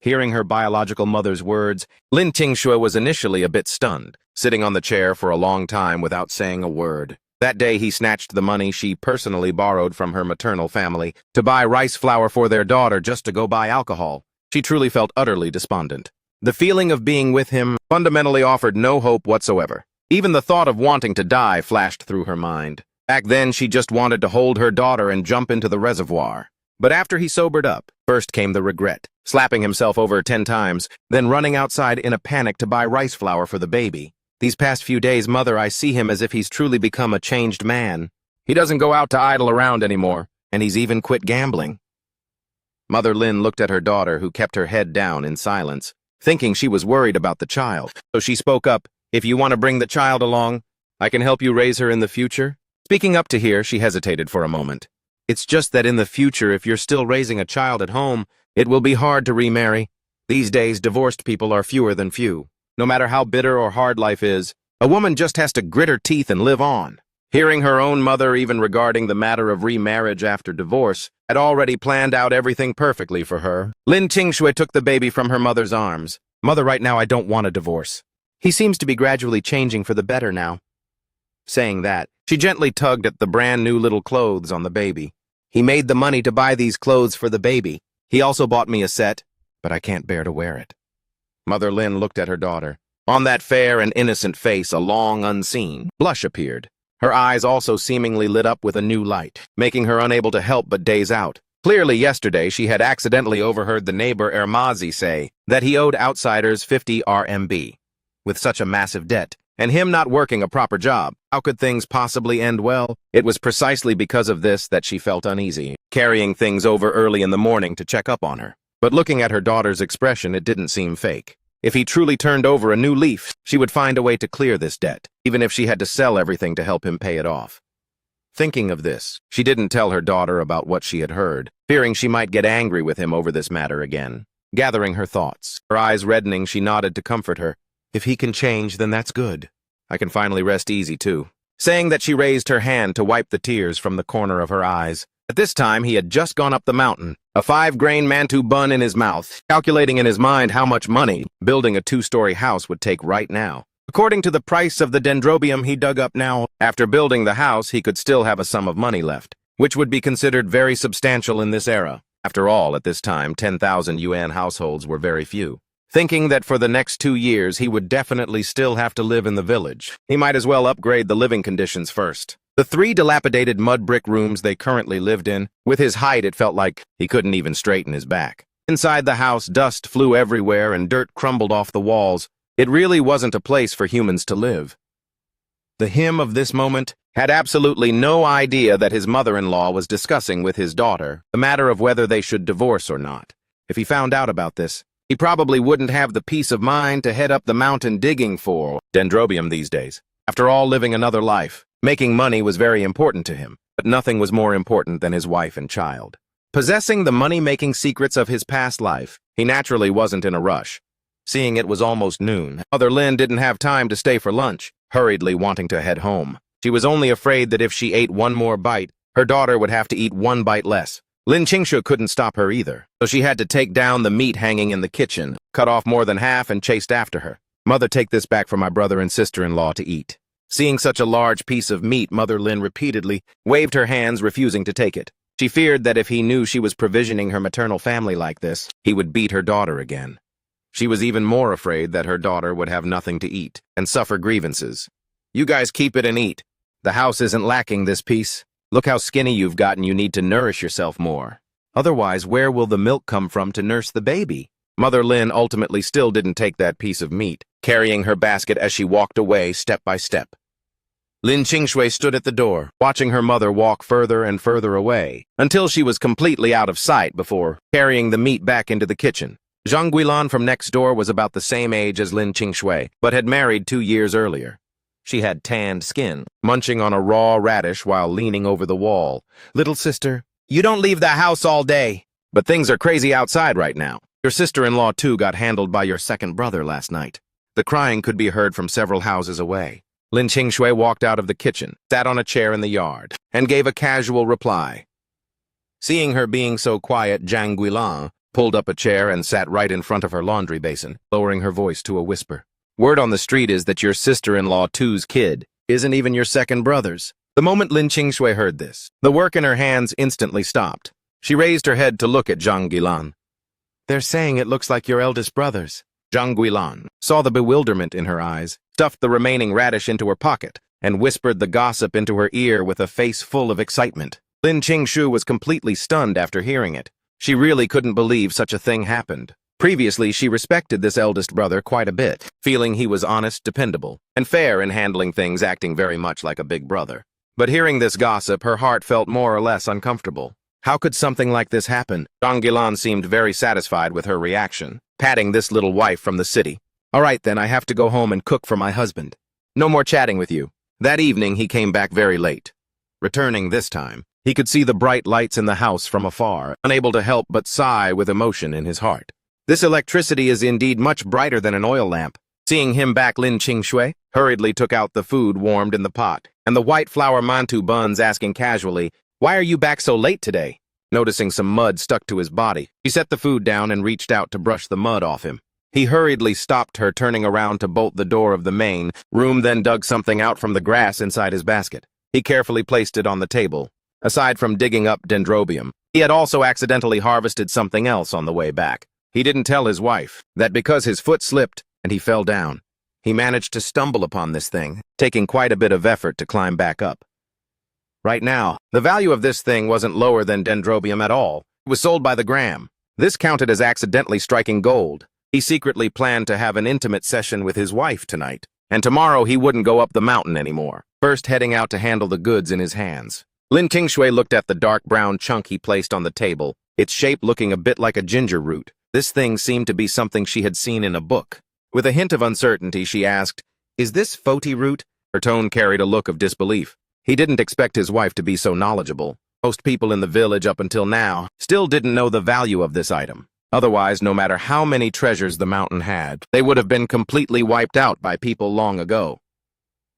Hearing her biological mother's words, Lin Qingshui was initially a bit stunned, sitting on the chair for a long time without saying a word. That day, he snatched the money she personally borrowed from her maternal family to buy rice flour for their daughter just to go buy alcohol. She truly felt utterly despondent. The feeling of being with him fundamentally offered no hope whatsoever. Even the thought of wanting to die flashed through her mind. Back then, she just wanted to hold her daughter and jump into the reservoir. But after he sobered up, first came the regret, slapping himself over 10 times, then running outside in a panic to buy rice flour for the baby. "These past few days, Mother, I see him as if he's truly become a changed man. He doesn't go out to idle around anymore, and he's even quit gambling." Mother Lin looked at her daughter, who kept her head down in silence, thinking she was worried about the child. So she spoke up, "If you want to bring the child along, I can help you raise her in the future." Speaking up to here, she hesitated for a moment. "It's just that in the future, if you're still raising a child at home, it will be hard to remarry. These days, divorced people are fewer than few. No matter how bitter or hard life is, a woman just has to grit her teeth and live on." Hearing her own mother even regarding the matter of remarriage after divorce, had already planned out everything perfectly for her. Lin Qingshui took the baby from her mother's arms. "Mother, right now I don't want a divorce. He seems to be gradually changing for the better now." Saying that, she gently tugged at the brand new little clothes on the baby. "He made the money to buy these clothes for the baby. He also bought me a set, but I can't bear to wear it." Mother Lin looked at her daughter. On that fair and innocent face, a long unseen blush appeared. Her eyes also seemingly lit up with a new light, making her unable to help but daze out. Clearly yesterday she had accidentally overheard the neighbor Ermazi say that he owed outsiders 50 RMB. With such a massive debt, and him not working a proper job, how could things possibly end well? It was precisely because of this that she felt uneasy, carrying things over early in the morning to check up on her. But looking at her daughter's expression, it didn't seem fake. If he truly turned over a new leaf, she would find a way to clear this debt, even if she had to sell everything to help him pay it off. Thinking of this, she didn't tell her daughter about what she had heard, fearing she might get angry with him over this matter again. Gathering her thoughts, her eyes reddening, she nodded to comfort her. "If he can change, then that's good. I can finally rest easy, too." Saying that, she raised her hand to wipe the tears from the corner of her eyes. At this time, he had just gone up the mountain, a 5-grain mantou bun in his mouth, calculating in his mind how much money building a 2-story house would take right now. According to the price of the dendrobium he dug up now, after building the house, he could still have a sum of money left, which would be considered very substantial in this era. After all, at this time, 10,000 yuan households were very few. Thinking that for the next 2 years he would definitely still have to live in the village, he might as well upgrade the living conditions first. The 3 dilapidated mud brick rooms they currently lived in, with his height it felt like he couldn't even straighten his back. Inside the house, dust flew everywhere and dirt crumbled off the walls. It really wasn't a place for humans to live. The him of this moment had absolutely no idea that his mother-in-law was discussing with his daughter the matter of whether they should divorce or not. If he found out about this, he probably wouldn't have the peace of mind to head up the mountain digging for dendrobium these days. After all, living another life, making money was very important to him, but nothing was more important than his wife and child. Possessing the money-making secrets of his past life, he naturally wasn't in a rush. Seeing it was almost noon, Mother Lin didn't have time to stay for lunch, hurriedly wanting to head home. She was only afraid that if she ate one more bite, her daughter would have to eat 1 bite less. Lin Qingshui couldn't stop her either, so she had to take down the meat hanging in the kitchen, cut off more than half and chased after her. "Mother, take this back for my brother and sister-in-law to eat." Seeing such a large piece of meat, Mother Lin repeatedly waved her hands, refusing to take it. She feared that if he knew she was provisioning her maternal family like this, he would beat her daughter again. She was even more afraid that her daughter would have nothing to eat and suffer grievances. "You guys keep it and eat. The house isn't lacking this piece. Look how skinny you've gotten. You need to nourish yourself more. Otherwise, where will the milk come from to nurse the baby?" Mother Lin ultimately still didn't take that piece of meat, carrying her basket as she walked away step by step. Lin Qingshui stood at the door, watching her mother walk further and further away, until she was completely out of sight before carrying the meat back into the kitchen. Zhang Guilan from next door was about the same age as Lin Qingshui, but had married 2 years earlier. She had tanned skin, munching on a raw radish while leaning over the wall. "Little sister, you don't leave the house all day. But things are crazy outside right now. Your sister-in-law too got handled by your second brother last night." The crying could be heard from several houses away. Lin Qingshui walked out of the kitchen, sat on a chair in the yard, and gave a casual reply. Seeing her being so quiet, Zhang Guilan pulled up a chair and sat right in front of her laundry basin, lowering her voice to a whisper. "Word on the street is that your sister-in-law too's kid isn't even your second brother's." The moment Lin Qingshui heard this, the work in her hands instantly stopped. She raised her head to look at Zhang Guilan. "They're saying it looks like your eldest brother's." Zhang Guilan saw the bewilderment in her eyes, stuffed the remaining radish into her pocket, and whispered the gossip into her ear with a face full of excitement. Lin Qingshui was completely stunned after hearing it. She really couldn't believe such a thing happened. Previously, she respected this eldest brother quite a bit, feeling he was honest, dependable, and fair in handling things, acting very much like a big brother. But hearing this gossip, her heart felt more or less uncomfortable. How could something like this happen? Zhang Guilan seemed very satisfied with her reaction, patting this little wife from the city. "All right then, I have to go home and cook for my husband. No more chatting with you." That evening, he came back very late. Returning this time, he could see the bright lights in the house from afar, unable to help but sigh with emotion in his heart. This electricity is indeed much brighter than an oil lamp. Seeing him back, Lin Qingshui hurriedly took out the food warmed in the pot, and the white flour mantou buns, asking casually, "Why are you back so late today?" Noticing some mud stuck to his body, he set the food down and reached out to brush the mud off him. He hurriedly stopped her, turning around to bolt the door of the main room, then dug something out from the grass inside his basket. He carefully placed it on the table. Aside from digging up dendrobium, he had also accidentally harvested something else on the way back. He didn't tell his wife that because his foot slipped and he fell down, he managed to stumble upon this thing, taking quite a bit of effort to climb back up. Right now, the value of this thing wasn't lower than dendrobium at all. It was sold by the gram. This counted as accidentally striking gold. He secretly planned to have an intimate session with his wife tonight, and tomorrow he wouldn't go up the mountain anymore, first heading out to handle the goods in his hands. Lin Qingshui looked at the dark brown chunk he placed on the table, its shape looking a bit like a ginger root. This thing seemed to be something she had seen in a book. With a hint of uncertainty, she asked, "Is this foti root?" Her tone carried a look of disbelief. He didn't expect his wife to be so knowledgeable. Most people in the village up until now still didn't know the value of this item. Otherwise, no matter how many treasures the mountain had, they would have been completely wiped out by people long ago.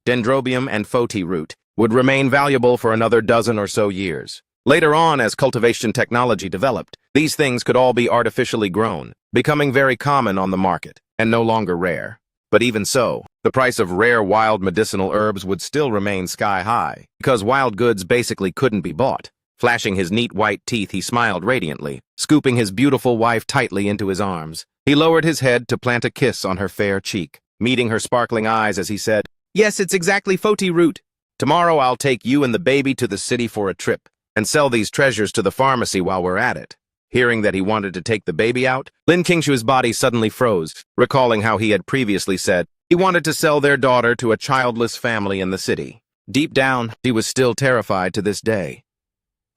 Dendrobium and foti root would remain valuable for another dozen or so years. Later on, as cultivation technology developed, these things could all be artificially grown, becoming very common on the market, and no longer rare. But even so, the price of rare wild medicinal herbs would still remain sky-high, because wild goods basically couldn't be bought. Flashing his neat white teeth, he smiled radiantly, scooping his beautiful wife tightly into his arms. He lowered his head to plant a kiss on her fair cheek, meeting her sparkling eyes as he said, "Yes, it's exactly foti root. Tomorrow I'll take you and the baby to the city for a trip, and sell these treasures to the pharmacy while we're at it." Hearing that he wanted to take the baby out, Lin Qingshui's body suddenly froze, recalling how he had previously said he wanted to sell their daughter to a childless family in the city. Deep down, he was still terrified to this day.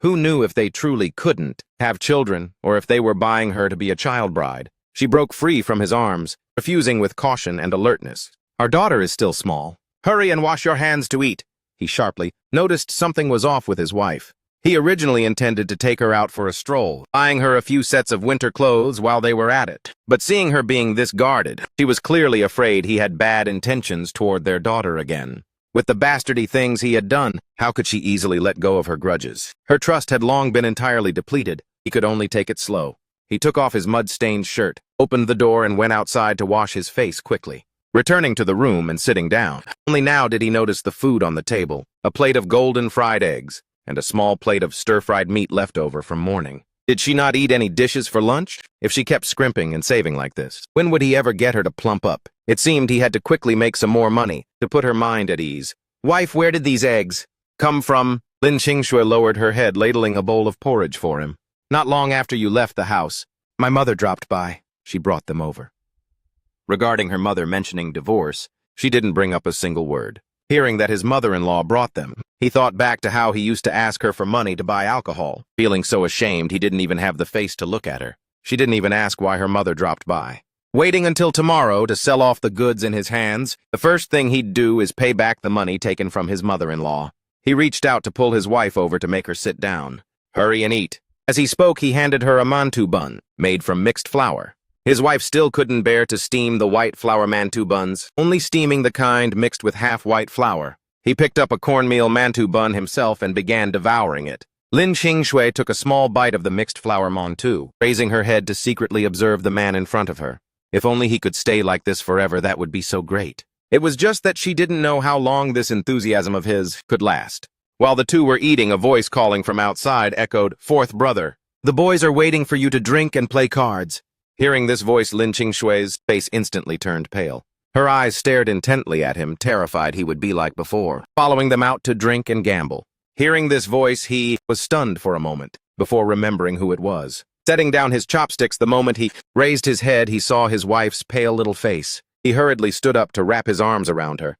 Who knew if they truly couldn't have children, or if they were buying her to be a child bride? She broke free from his arms, refusing with caution and alertness. "Our daughter is still small. Hurry and wash your hands to eat." He sharply noticed something was off with his wife. He originally intended to take her out for a stroll, buying her a few sets of winter clothes while they were at it. But seeing her being this guarded, she was clearly afraid he had bad intentions toward their daughter again. With the bastardy things he had done, how could she easily let go of her grudges? Her trust had long been entirely depleted. He could only take it slow. He took off his mud-stained shirt, opened the door, and went outside to wash his face quickly. Returning to the room and sitting down, only now did he notice the food on the table, a plate of golden fried eggs, and a small plate of stir-fried meat left over from morning. Did she not eat any dishes for lunch? If she kept scrimping and saving like this, when would he ever get her to plump up? It seemed he had to quickly make some more money to put her mind at ease. "Wife, where did these eggs come from?" Lin Qingshui lowered her head, ladling a bowl of porridge for him. "Not long after you left the house. My mother dropped by. She brought them over." Regarding her mother mentioning divorce, she didn't bring up a single word. Hearing that his mother-in-law brought them, he thought back to how he used to ask her for money to buy alcohol. Feeling so ashamed, he didn't even have the face to look at her. She didn't even ask why her mother dropped by. Waiting until tomorrow to sell off the goods in his hands, the first thing he'd do is pay back the money taken from his mother-in-law. He reached out to pull his wife over to make her sit down. "Hurry and eat." As he spoke, he handed her a mantou bun, made from mixed flour. His wife still couldn't bear to steam the white flour mantou buns, only steaming the kind mixed with half-white flour. He picked up a cornmeal mantou bun himself and began devouring it. Lin Qingshui took a small bite of the mixed flour mantou, raising her head to secretly observe the man in front of her. If only he could stay like this forever, that would be so great. It was just that she didn't know how long this enthusiasm of his could last. While the two were eating, a voice calling from outside echoed, "Fourth brother, the boys are waiting for you to drink and play cards." Hearing this voice, Lin Qingshui's face instantly turned pale. Her eyes stared intently at him, terrified he would be like before, following them out to drink and gamble. Hearing this voice, he was stunned for a moment, before remembering who it was. Setting down his chopsticks the moment he raised his head, he saw his wife's pale little face. He hurriedly stood up to wrap his arms around her.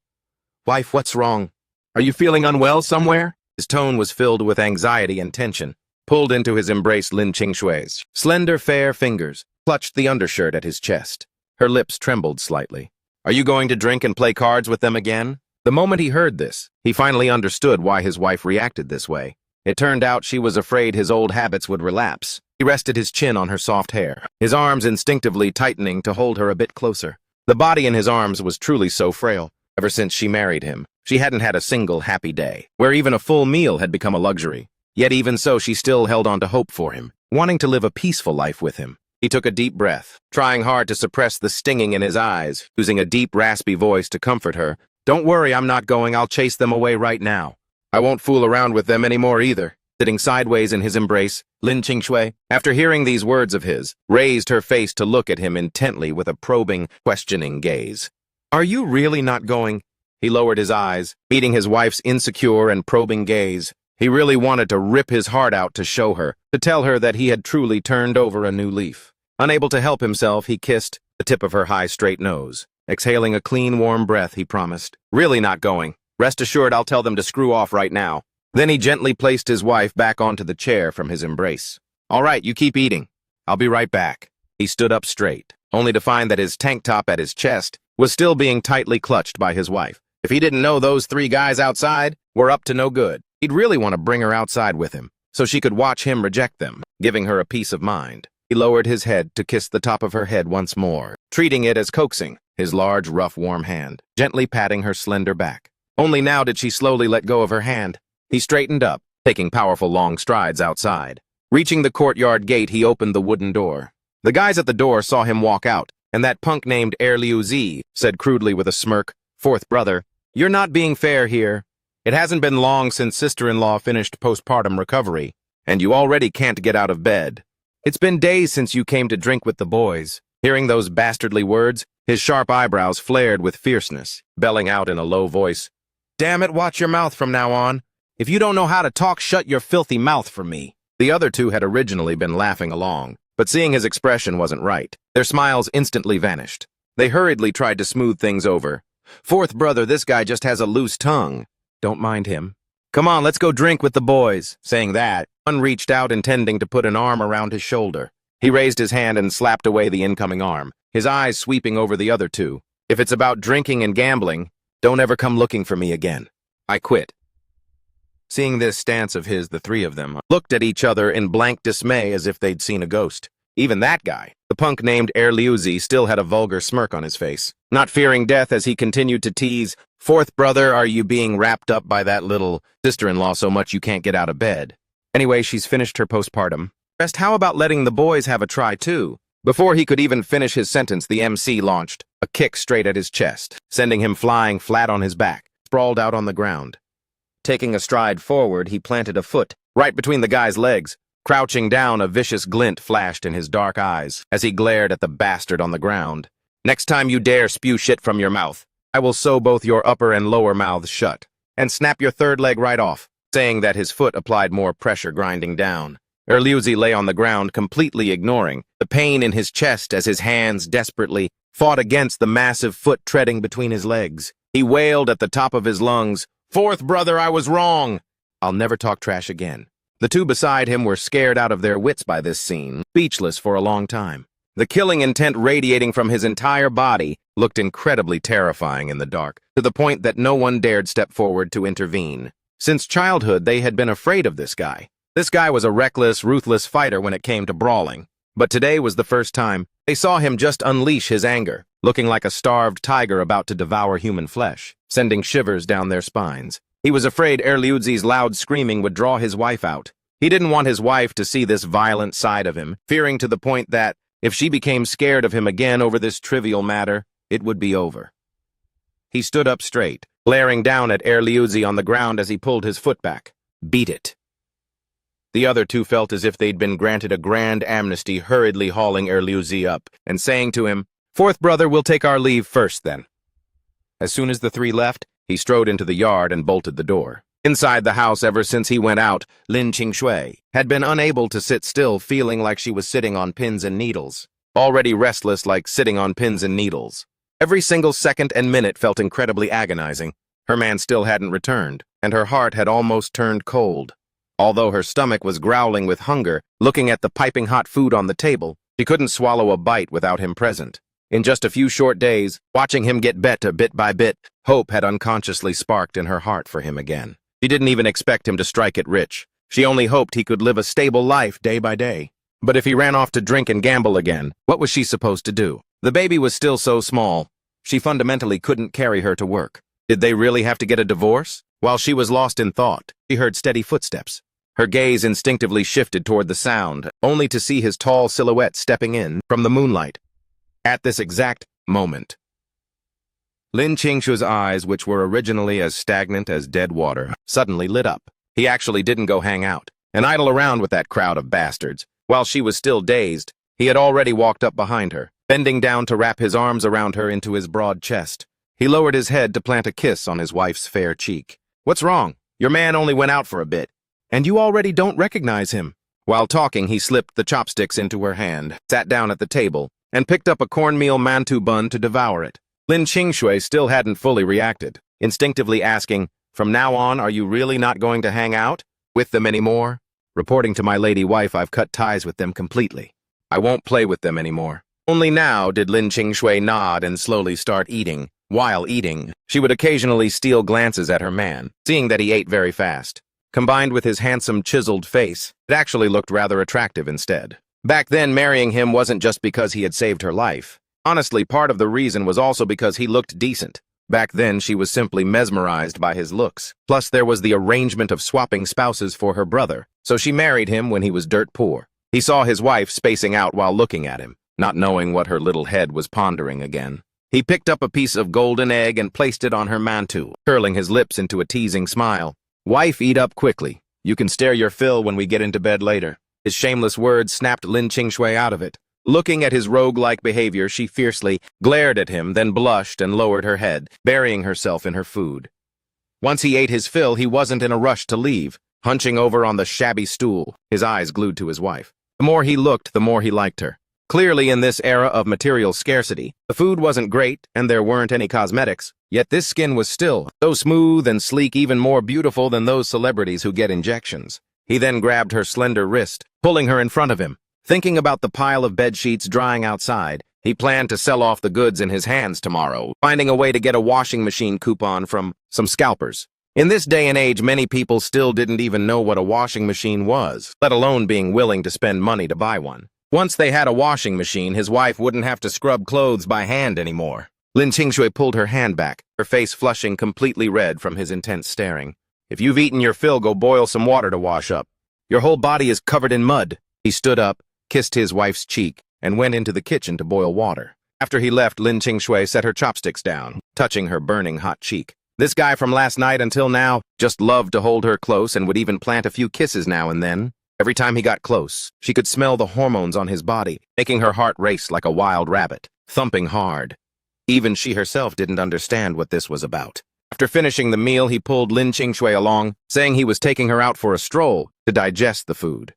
"Wife, what's wrong? Are you feeling unwell somewhere?" His tone was filled with anxiety and tension. Pulled into his embrace, Lin Qingshui's slender, fair fingers clutched the undershirt at his chest. Her lips trembled slightly. "Are you going to drink and play cards with them again?" The moment he heard this, he finally understood why his wife reacted this way. It turned out she was afraid his old habits would relapse. He rested his chin on her soft hair, his arms instinctively tightening to hold her a bit closer. The body in his arms was truly so frail. Ever since she married him, she hadn't had a single happy day, where even a full meal had become a luxury. Yet even so, she still held on to hope for him, wanting to live a peaceful life with him. He took a deep breath, trying hard to suppress the stinging in his eyes, using a deep, raspy voice to comfort her. "Don't worry, I'm not going. I'll chase them away right now. I won't fool around with them anymore either." Sitting sideways in his embrace, Lin Qingshui, after hearing these words of his, raised her face to look at him intently with a probing, questioning gaze. "Are you really not going?" He lowered his eyes, meeting his wife's insecure and probing gaze. He really wanted to rip his heart out to show her, to tell her that he had truly turned over a new leaf. Unable to help himself, he kissed the tip of her high, straight nose. Exhaling a clean, warm breath, he promised, "Really not going. Rest assured I'll tell them to screw off right now." Then he gently placed his wife back onto the chair from his embrace. "All right, you keep eating. I'll be right back." He stood up straight, only to find that his tank top at his chest was still being tightly clutched by his wife. If he didn't know those three guys outside were up to no good, he'd really want to bring her outside with him, so she could watch him reject them, giving her a peace of mind. He lowered his head to kiss the top of her head once more, treating it as coaxing, his large, rough, warm hand, gently patting her slender back. Only now did she slowly let go of her hand. He straightened up, taking powerful long strides outside. Reaching the courtyard gate, he opened the wooden door. The guys at the door saw him walk out, and that punk named Liu Zi said crudely with a smirk, "Fourth brother, you're not being fair here. It hasn't been long since sister-in-law finished postpartum recovery, and you already can't get out of bed. It's been days since you came to drink with the boys." Hearing those bastardly words, his sharp eyebrows flared with fierceness, belling out in a low voice, "Damn it, watch your mouth from now on. If you don't know how to talk, shut your filthy mouth for me." The other two had originally been laughing along, but seeing his expression wasn't right, their smiles instantly vanished. They hurriedly tried to smooth things over. "Fourth brother, this guy just has a loose tongue. Don't mind him. Come on, let's go drink with the boys." Saying that, one reached out intending to put an arm around his shoulder. He raised his hand and slapped away the incoming arm, his eyes sweeping over the other two. "If it's about drinking and gambling, don't ever come looking for me again. I quit." Seeing this stance of his, the three of them looked at each other in blank dismay as if they'd seen a ghost. Even that guy, the punk named Liu Zi, still had a vulgar smirk on his face, not fearing death as he continued to tease, "Fourth brother, are you being wrapped up by that little sister-in-law so much you can't get out of bed? Anyway, she's finished her postpartum. Rest, how about letting the boys have a try too?" Before he could even finish his sentence, the MC launched a kick straight at his chest, sending him flying flat on his back, sprawled out on the ground. Taking a stride forward, he planted a foot right between the guy's legs. Crouching down, a vicious glint flashed in his dark eyes as he glared at the bastard on the ground. "Next time you dare spew shit from your mouth, I will sew both your upper and lower mouths shut and snap your third leg right off." Saying that, his foot applied more pressure, grinding down. Liu Zi lay on the ground, completely ignoring the pain in his chest as his hands desperately fought against the massive foot treading between his legs. He wailed at the top of his lungs, "Fourth brother, I was wrong. I'll never talk trash again." The two beside him were scared out of their wits by this scene, speechless for a long time. The killing intent radiating from his entire body looked incredibly terrifying in the dark, to the point that no one dared step forward to intervene. Since childhood, they had been afraid of this guy. This guy was a reckless, ruthless fighter when it came to brawling. But today was the first time they saw him just unleash his anger, looking like a starved tiger about to devour human flesh, sending shivers down their spines. He was afraid Liu Zi's loud screaming would draw his wife out. He didn't want his wife to see this violent side of him, fearing to the point that, if she became scared of him again over this trivial matter, it would be over. He stood up straight, glaring down at Liu Zi on the ground as he pulled his foot back. "Beat it." The other two felt as if they'd been granted a grand amnesty, hurriedly hauling Liu Zi up and saying to him, "Fourth brother, we'll take our leave first then." As soon as the three left, he strode into the yard and bolted the door. Inside the house, ever since he went out, Lin Qingshui had been unable to sit still, feeling like she was sitting on pins and needles. Already restless, like sitting on pins and needles. Every single second and minute felt incredibly agonizing. Her man still hadn't returned, and her heart had almost turned cold. Although her stomach was growling with hunger, looking at the piping hot food on the table, she couldn't swallow a bite without him present. In just a few short days, watching him get better bit by bit, hope had unconsciously sparked in her heart for him again. She didn't even expect him to strike it rich. She only hoped he could live a stable life day by day. But if he ran off to drink and gamble again, what was she supposed to do? The baby was still so small. She fundamentally couldn't carry her to work. Did they really have to get a divorce? While she was lost in thought, she heard steady footsteps. Her gaze instinctively shifted toward the sound, only to see his tall silhouette stepping in from the moonlight. At this exact moment, Lin Qingshui's eyes, which were originally as stagnant as dead water, suddenly lit up. He actually didn't go hang out and idle around with that crowd of bastards. While she was still dazed, he had already walked up behind her, bending down to wrap his arms around her into his broad chest. He lowered his head to plant a kiss on his wife's fair cheek. "What's wrong? Your man only went out for a bit, and you already don't recognize him." While talking, he slipped the chopsticks into her hand, sat down at the table, and picked up a cornmeal mantou bun to devour it. Lin Qingshui still hadn't fully reacted, instinctively asking, "From now on, are you really not going to hang out with them anymore?" "Reporting to my lady wife, I've cut ties with them completely. I won't play with them anymore." Only now did Lin Qingshui nod and slowly start eating. While eating, she would occasionally steal glances at her man, seeing that he ate very fast. Combined with his handsome, chiseled face, it actually looked rather attractive instead. Back then, marrying him wasn't just because he had saved her life. Honestly, part of the reason was also because he looked decent. Back then, she was simply mesmerized by his looks. Plus, there was the arrangement of swapping spouses for her brother, so she married him when he was dirt poor. He saw his wife spacing out while looking at him, not knowing what her little head was pondering again. He picked up a piece of golden egg and placed it on her mantou, curling his lips into a teasing smile. "Wife, eat up quickly. You can stare your fill when we get into bed later." His shameless words snapped Lin Qingshui out of it. Looking at his rogue-like behavior, she fiercely glared at him, then blushed and lowered her head, burying herself in her food. Once he ate his fill, he wasn't in a rush to leave, hunching over on the shabby stool, his eyes glued to his wife. The more he looked, the more he liked her. Clearly, in this era of material scarcity, the food wasn't great and there weren't any cosmetics, yet this skin was still so smooth and sleek, even more beautiful than those celebrities who get injections. He then grabbed her slender wrist, pulling her in front of him. Thinking about the pile of bedsheets drying outside, he planned to sell off the goods in his hands tomorrow, finding a way to get a washing machine coupon from some scalpers. In this day and age, many people still didn't even know what a washing machine was, let alone being willing to spend money to buy one. Once they had a washing machine, his wife wouldn't have to scrub clothes by hand anymore. Lin Qingshui pulled her hand back, her face flushing completely red from his intense staring. "If you've eaten your fill, go boil some water to wash up. Your whole body is covered in mud." He stood up, kissed his wife's cheek, and went into the kitchen to boil water. After he left, Lin Qingshui set her chopsticks down, touching her burning hot cheek. This guy from last night until now just loved to hold her close and would even plant a few kisses now and then. Every time he got close, she could smell the hormones on his body, making her heart race like a wild rabbit, thumping hard. Even she herself didn't understand what this was about. After finishing the meal, he pulled Lin Qingshui along, saying he was taking her out for a stroll to digest the food.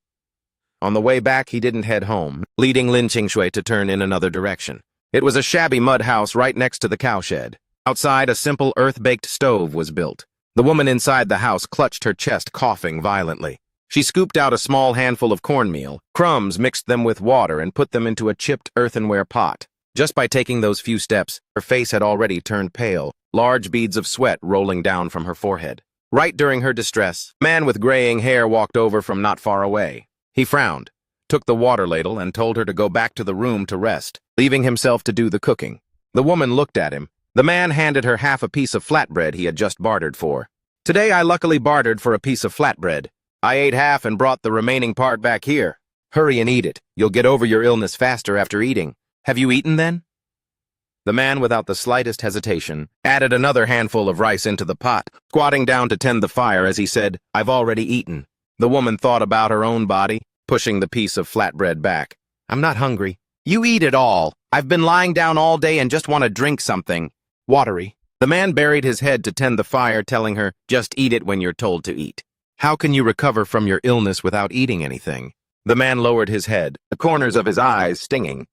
On the way back, he didn't head home, leading Lin Qingshui to turn in another direction. It was a shabby mud house right next to the cowshed. Outside, a simple earth-baked stove was built. The woman inside the house clutched her chest, coughing violently. She scooped out a small handful of cornmeal, crumbs, mixed them with water, and put them into a chipped earthenware pot. Just by taking those few steps, her face had already turned pale, large beads of sweat rolling down from her forehead. Right during her distress, a man with graying hair walked over from not far away. He frowned, took the water ladle, and told her to go back to the room to rest, leaving himself to do the cooking. The woman looked at him. The man handed her half a piece of flatbread he had just bartered for. "Today I luckily bartered for a piece of flatbread. I ate half and brought the remaining part back here. Hurry and eat it. You'll get over your illness faster after eating. Have you eaten then?" The man, without the slightest hesitation, added another handful of rice into the pot, squatting down to tend the fire as he said, "I've already eaten." The woman thought about her own body, pushing the piece of flatbread back. "I'm not hungry." "You eat it all. I've been lying down all day and just want to drink something. Watery." The man buried his head to tend the fire, telling her, "Just eat it when you're told to eat. How can you recover from your illness without eating anything?" The man lowered his head, the corners of his eyes stinging.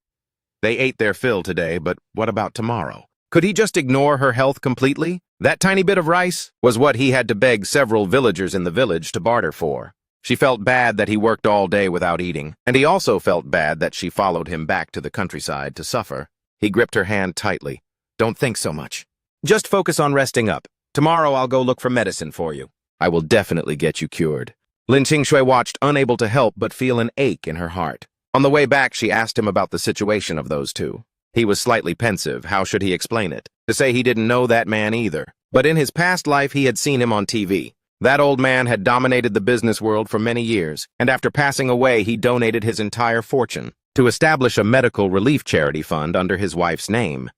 They ate their fill today, but what about tomorrow? Could he just ignore her health completely? That tiny bit of rice was what he had to beg several villagers in the village to barter for. She felt bad that he worked all day without eating, and he also felt bad that she followed him back to the countryside to suffer. He gripped her hand tightly. "Don't think so much. Just focus on resting up. Tomorrow I'll go look for medicine for you. I will definitely get you cured." Lin Qingshui watched, unable to help but feel an ache in her heart. On the way back, she asked him about the situation of those two. He was slightly pensive. How should he explain it? To say he didn't know that man either. But in his past life, he had seen him on TV. That old man had dominated the business world for many years, and after passing away, he donated his entire fortune to establish a medical relief charity fund under his wife's name.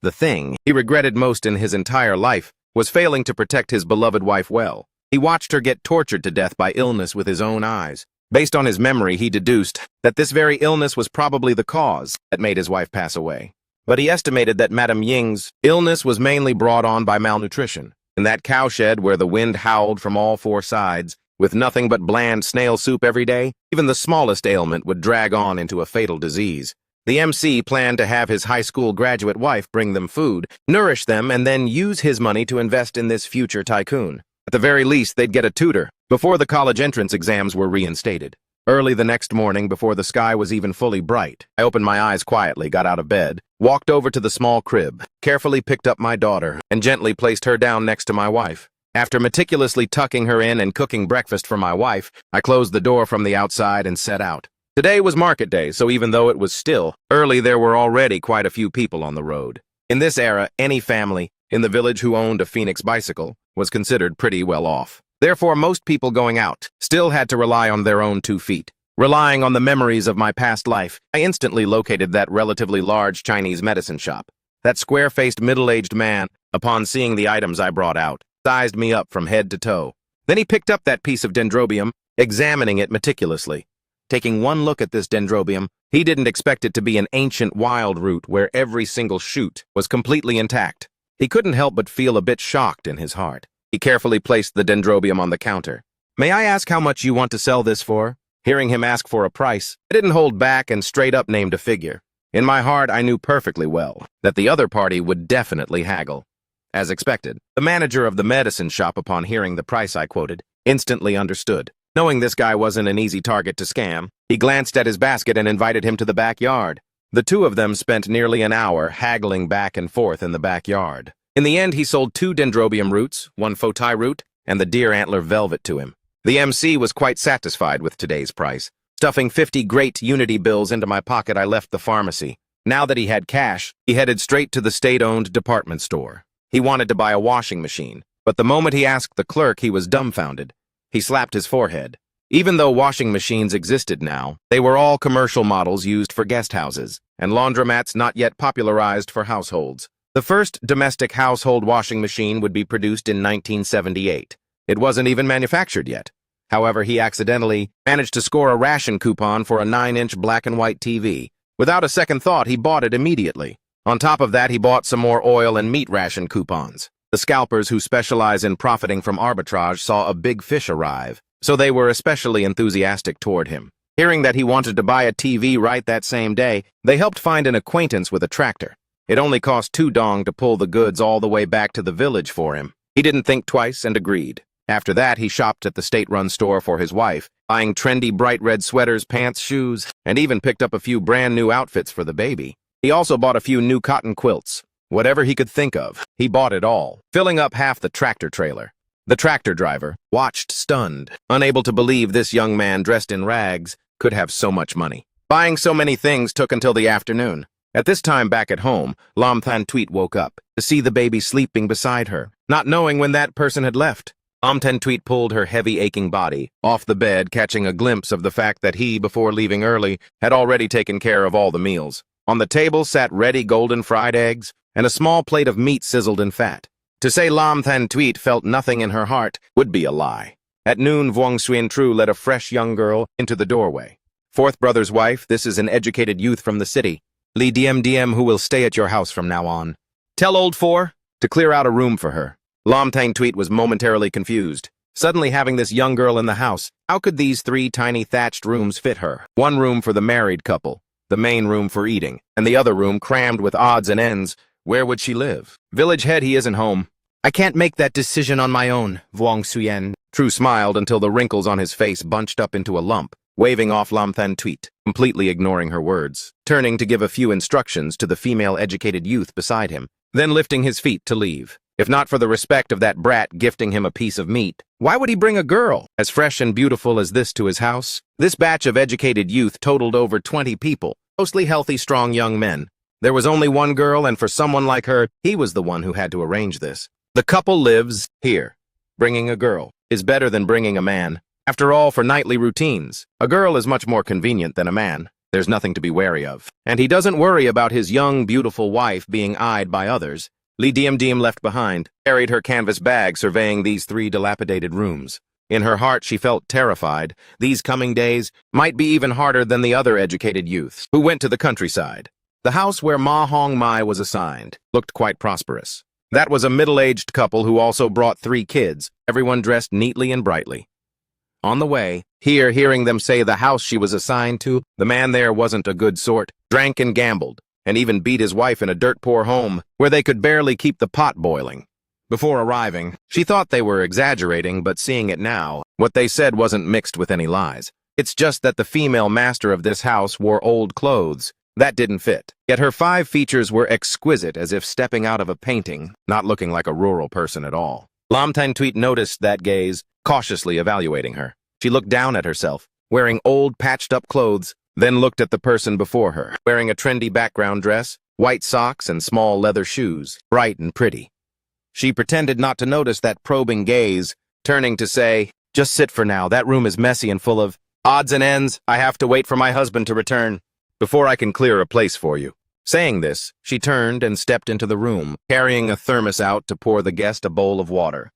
The thing he regretted most in his entire life was failing to protect his beloved wife well. He watched her get tortured to death by illness with his own eyes. Based on his memory, he deduced that this very illness was probably the cause that made his wife pass away. But he estimated that Madame Ying's illness was mainly brought on by malnutrition. In that cowshed where the wind howled from all four sides, with nothing but bland snail soup every day, even the smallest ailment would drag on into a fatal disease. The MC planned to have his high school graduate wife bring them food, nourish them, and then use his money to invest in this future tycoon. At the very least, they'd get a tutor before the college entrance exams were reinstated. Early the next morning, before the sky was even fully bright, I opened my eyes quietly, got out of bed, walked over to the small crib, carefully picked up my daughter, and gently placed her down next to my wife. After meticulously tucking her in and cooking breakfast for my wife, I closed the door from the outside and set out. Today was market day, so even though it was still early, there were already quite a few people on the road. In this era, any family in the village who owned a Phoenix bicycle was considered pretty well off. Therefore, most people going out still had to rely on their own 2 feet. Relying on the memories of my past life, I instantly located that relatively large Chinese medicine shop. That square-faced middle-aged man, upon seeing the items I brought out, sized me up from head to toe. Then he picked up that piece of dendrobium, examining it meticulously. Taking one look at this dendrobium, he didn't expect it to be an ancient wild root where every single shoot was completely intact. He couldn't help but feel a bit shocked in his heart. He carefully placed the dendrobium on the counter. "May I ask how much you want to sell this for?" Hearing him ask for a price, I didn't hold back and straight up named a figure. In my heart, I knew perfectly well that the other party would definitely haggle. As expected, the manager of the medicine shop, upon hearing the price I quoted, instantly understood. Knowing this guy wasn't an easy target to scam, he glanced at his basket and invited him to the backyard. The two of them spent nearly an hour haggling back and forth in the backyard. In the end, he sold 2 dendrobium roots, 1 fotai root, and the deer antler velvet to him. The MC was quite satisfied with today's price. Stuffing 50 great Unity bills into my pocket, I left the pharmacy. Now that he had cash, he headed straight to the state-owned department store. He wanted to buy a washing machine, but the moment he asked the clerk, he was dumbfounded. He slapped his forehead. Even though washing machines existed now, they were all commercial models used for guest houses, and laundromats not yet popularized for households. The first domestic household washing machine would be produced in 1978. It wasn't even manufactured yet. However, he accidentally managed to score a ration coupon for a 9-inch black and white TV. Without a second thought, he bought it immediately. On top of that, he bought some more oil and meat ration coupons. The scalpers who specialize in profiting from arbitrage saw a big fish arrive, so they were especially enthusiastic toward him. Hearing that he wanted to buy a TV right that same day, they helped find an acquaintance with a tractor. It only cost 2 dong to pull the goods all the way back to the village for him. He didn't think twice and agreed. After that, he shopped at the state-run store for his wife, buying trendy bright red sweaters, pants, shoes, and even picked up a few brand-new outfits for the baby. He also bought a few new cotton quilts. Whatever he could think of, he bought it all, filling up half the tractor trailer. The tractor driver watched stunned, unable to believe this young man dressed in rags could have so much money. Buying so many things took until the afternoon. At this time back at home, Lam Than Tweet woke up to see the baby sleeping beside her, not knowing when that person had left. Lam Than Tweet pulled her heavy, aching body off the bed, catching a glimpse of the fact that he, before leaving early, had already taken care of all the meals. On the table sat ready golden fried eggs and a small plate of meat sizzled in fat. To say Lam Than Tweet felt nothing in her heart would be a lie. At noon, Vuong Xuyen Tru led a fresh young girl into the doorway. "Fourth brother's wife, this is an educated youth from the city. Li Diem who will stay at your house from now on. Tell old four to clear out a room for her." Lam Than Tweet was momentarily confused. Suddenly having this young girl in the house, how could these 3 tiny thatched rooms fit her? One room for the married couple, the main room for eating, and the other room crammed with odds and ends. Where would she live? Village head, he isn't home. "I can't make that decision on my own, Vuong Xuyen." Tru smiled until the wrinkles on his face bunched up into a lump, waving off Lam Than Tweet, completely ignoring her words, turning to give a few instructions to the female educated youth beside him, then lifting his feet to leave. If not for the respect of that brat gifting him a piece of meat, why would he bring a girl as fresh and beautiful as this to his house? This batch of educated youth totaled over 20 people, mostly healthy, strong young men. There was only one girl, and for someone like her, he was the one who had to arrange this. The couple lives here. Bringing a girl is better than bringing a man. After all, for nightly routines, a girl is much more convenient than a man. There's nothing to be wary of. And he doesn't worry about his young, beautiful wife being eyed by others. Lee Diem left behind, carried her canvas bag surveying these 3 dilapidated rooms. In her heart, she felt terrified. These coming days might be even harder than the other educated youths who went to the countryside. The house where Ma Hong Mai was assigned looked quite prosperous. That was a middle-aged couple who also brought 3 kids, everyone dressed neatly and brightly. On the way, hearing them say the house she was assigned to, the man there wasn't a good sort, drank and gambled, and even beat his wife in a dirt-poor home where they could barely keep the pot boiling. Before arriving, she thought they were exaggerating, but seeing it now, what they said wasn't mixed with any lies. It's just that the female master of this house wore old clothes. That didn't fit. Yet her 5 features were exquisite, as if stepping out of a painting, not looking like a rural person at all. Lam Tan Tweet noticed that gaze, cautiously evaluating her. She looked down at herself, wearing old patched-up clothes, then looked at the person before her, wearing a trendy background dress, white socks, and small leather shoes, bright and pretty. She pretended not to notice that probing gaze, turning to say, "Just sit for now. That room is messy and full of odds and ends. I have to wait for my husband to return before I can clear a place for you." Saying this, she turned and stepped into the room, carrying a thermos out to pour the guest a bowl of water.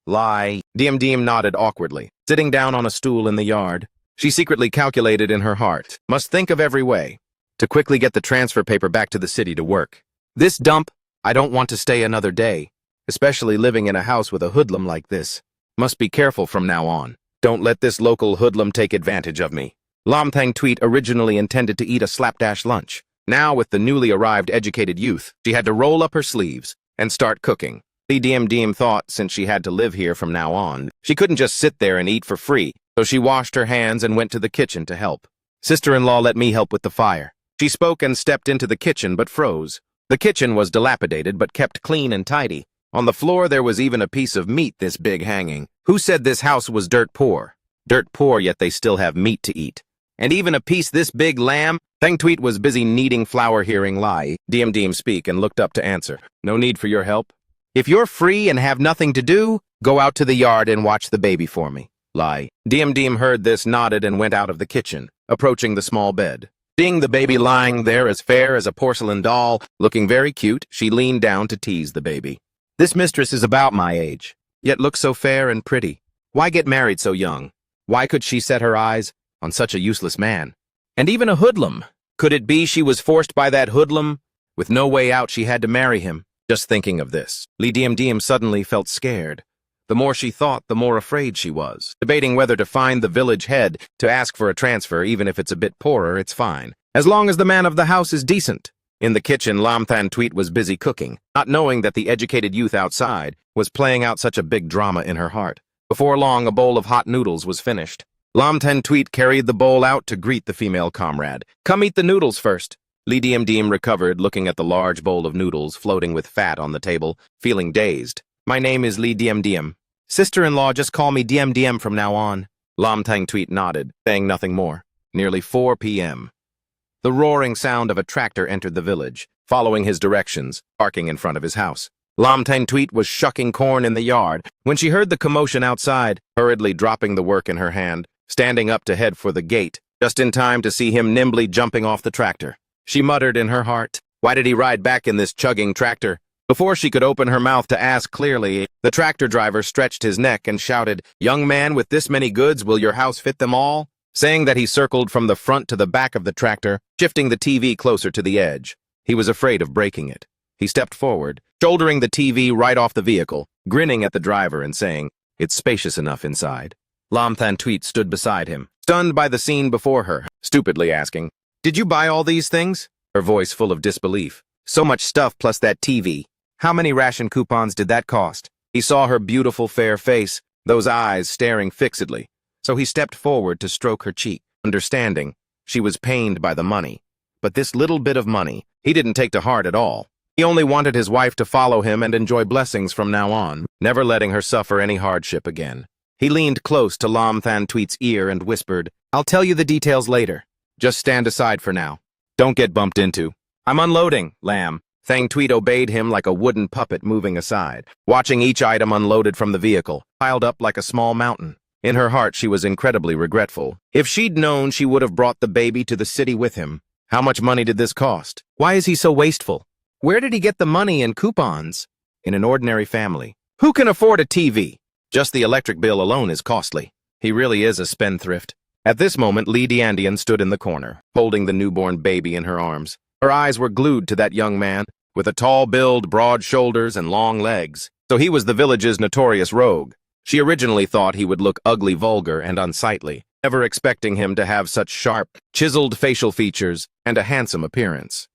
Diem nodded awkwardly, sitting down on a stool in the yard. She secretly calculated in her heart, must think of every way to quickly get the transfer paper back to the city to work. This dump, I don't want to stay another day, especially living in a house with a hoodlum like this. Must be careful from now on. Don't let this local hoodlum take advantage of me. Lam Thang Tweet originally intended to eat a slapdash lunch. Now, with the newly arrived educated youth, she had to roll up her sleeves and start cooking. Lee Diem thought since she had to live here from now on, she couldn't just sit there and eat for free, so she washed her hands and went to the kitchen to help. Sister-in-law let me help with the fire. She spoke and stepped into the kitchen but froze. The kitchen was dilapidated but kept clean and tidy. On the floor there was even a piece of meat this big hanging. Who said this house was dirt poor? Dirt poor, yet they still have meat to eat. And even a piece this big lamb? Thang Tweet was busy kneading flour hearing Lai Diem speak and looked up to answer. No need for your help. If you're free and have nothing to do, go out to the yard and watch the baby for me. Lai Diem heard this, nodded, and went out of the kitchen, approaching the small bed. Seeing the baby lying there as fair as a porcelain doll, looking very cute, she leaned down to tease the baby. This mistress is about my age, yet looks so fair and pretty. Why get married so young? Why could she set her eyes on such a useless man? And even a hoodlum. Could it be she was forced by that hoodlum? With no way out, she had to marry him. Just thinking of this, Lee Diem suddenly felt scared. The more she thought, the more afraid she was, debating whether to find the village head to ask for a transfer. Even if it's a bit poorer, it's fine, as long as the man of the house is decent. In the kitchen, Lam Than Tweet was busy cooking, not knowing that the educated youth outside was playing out such a big drama in her heart. Before long, a bowl of hot noodles was finished. Lam Than Tweet carried the bowl out to greet the female comrade. "Come eat the noodles first." Lee Diem recovered, looking at the large bowl of noodles floating with fat on the table, feeling dazed. "My name is Lee Diem. Sister-in-law, just call me Diem from now on." Lam Tang Tweet nodded, saying nothing more. Nearly 4 p.m. The roaring sound of a tractor entered the village, following his directions, parking in front of his house. Lam Tang Tweet was shucking corn in the yard when she heard the commotion outside, hurriedly dropping the work in her hand, standing up to head for the gate, just in time to see him nimbly jumping off the tractor. She muttered in her heart, "Why did he ride back in this chugging tractor?" Before she could open her mouth to ask clearly, the tractor driver stretched his neck and shouted, "Young man, with this many goods, will your house fit them all?" Saying that, he circled from the front to the back of the tractor, shifting the TV closer to the edge. He was afraid of breaking it. He stepped forward, shouldering the TV right off the vehicle, grinning at the driver and saying, "It's spacious enough inside." Lam Than Tweet stood beside him, stunned by the scene before her, stupidly asking, "Did you buy all these things?" Her voice full of disbelief. "So much stuff plus that TV. How many ration coupons did that cost?" He saw her beautiful fair face, those eyes staring fixedly, so he stepped forward to stroke her cheek, understanding she was pained by the money. But this little bit of money he didn't take to heart at all. He only wanted his wife to follow him and enjoy blessings from now on, never letting her suffer any hardship again. He leaned close to Lam Than Tweet's ear and whispered, "I'll tell you the details later. Just stand aside for now. Don't get bumped into. I'm unloading, Lamb. Thang Tweed obeyed him like a wooden puppet moving aside, watching each item unloaded from the vehicle, piled up like a small mountain. In her heart, she was incredibly regretful. If she'd known, she would have brought the baby to the city with him. How much money did this cost? Why is he so wasteful? Where did he get the money and coupons? In an ordinary family, who can afford a TV? Just the electric bill alone is costly. He really is a spendthrift. At this moment, Lee Diandian stood in the corner, holding the newborn baby in her arms. Her eyes were glued to that young man, with a tall build, broad shoulders, and long legs. So he was the village's notorious rogue. She originally thought he would look ugly, vulgar, and unsightly, never expecting him to have such sharp, chiseled facial features and a handsome appearance.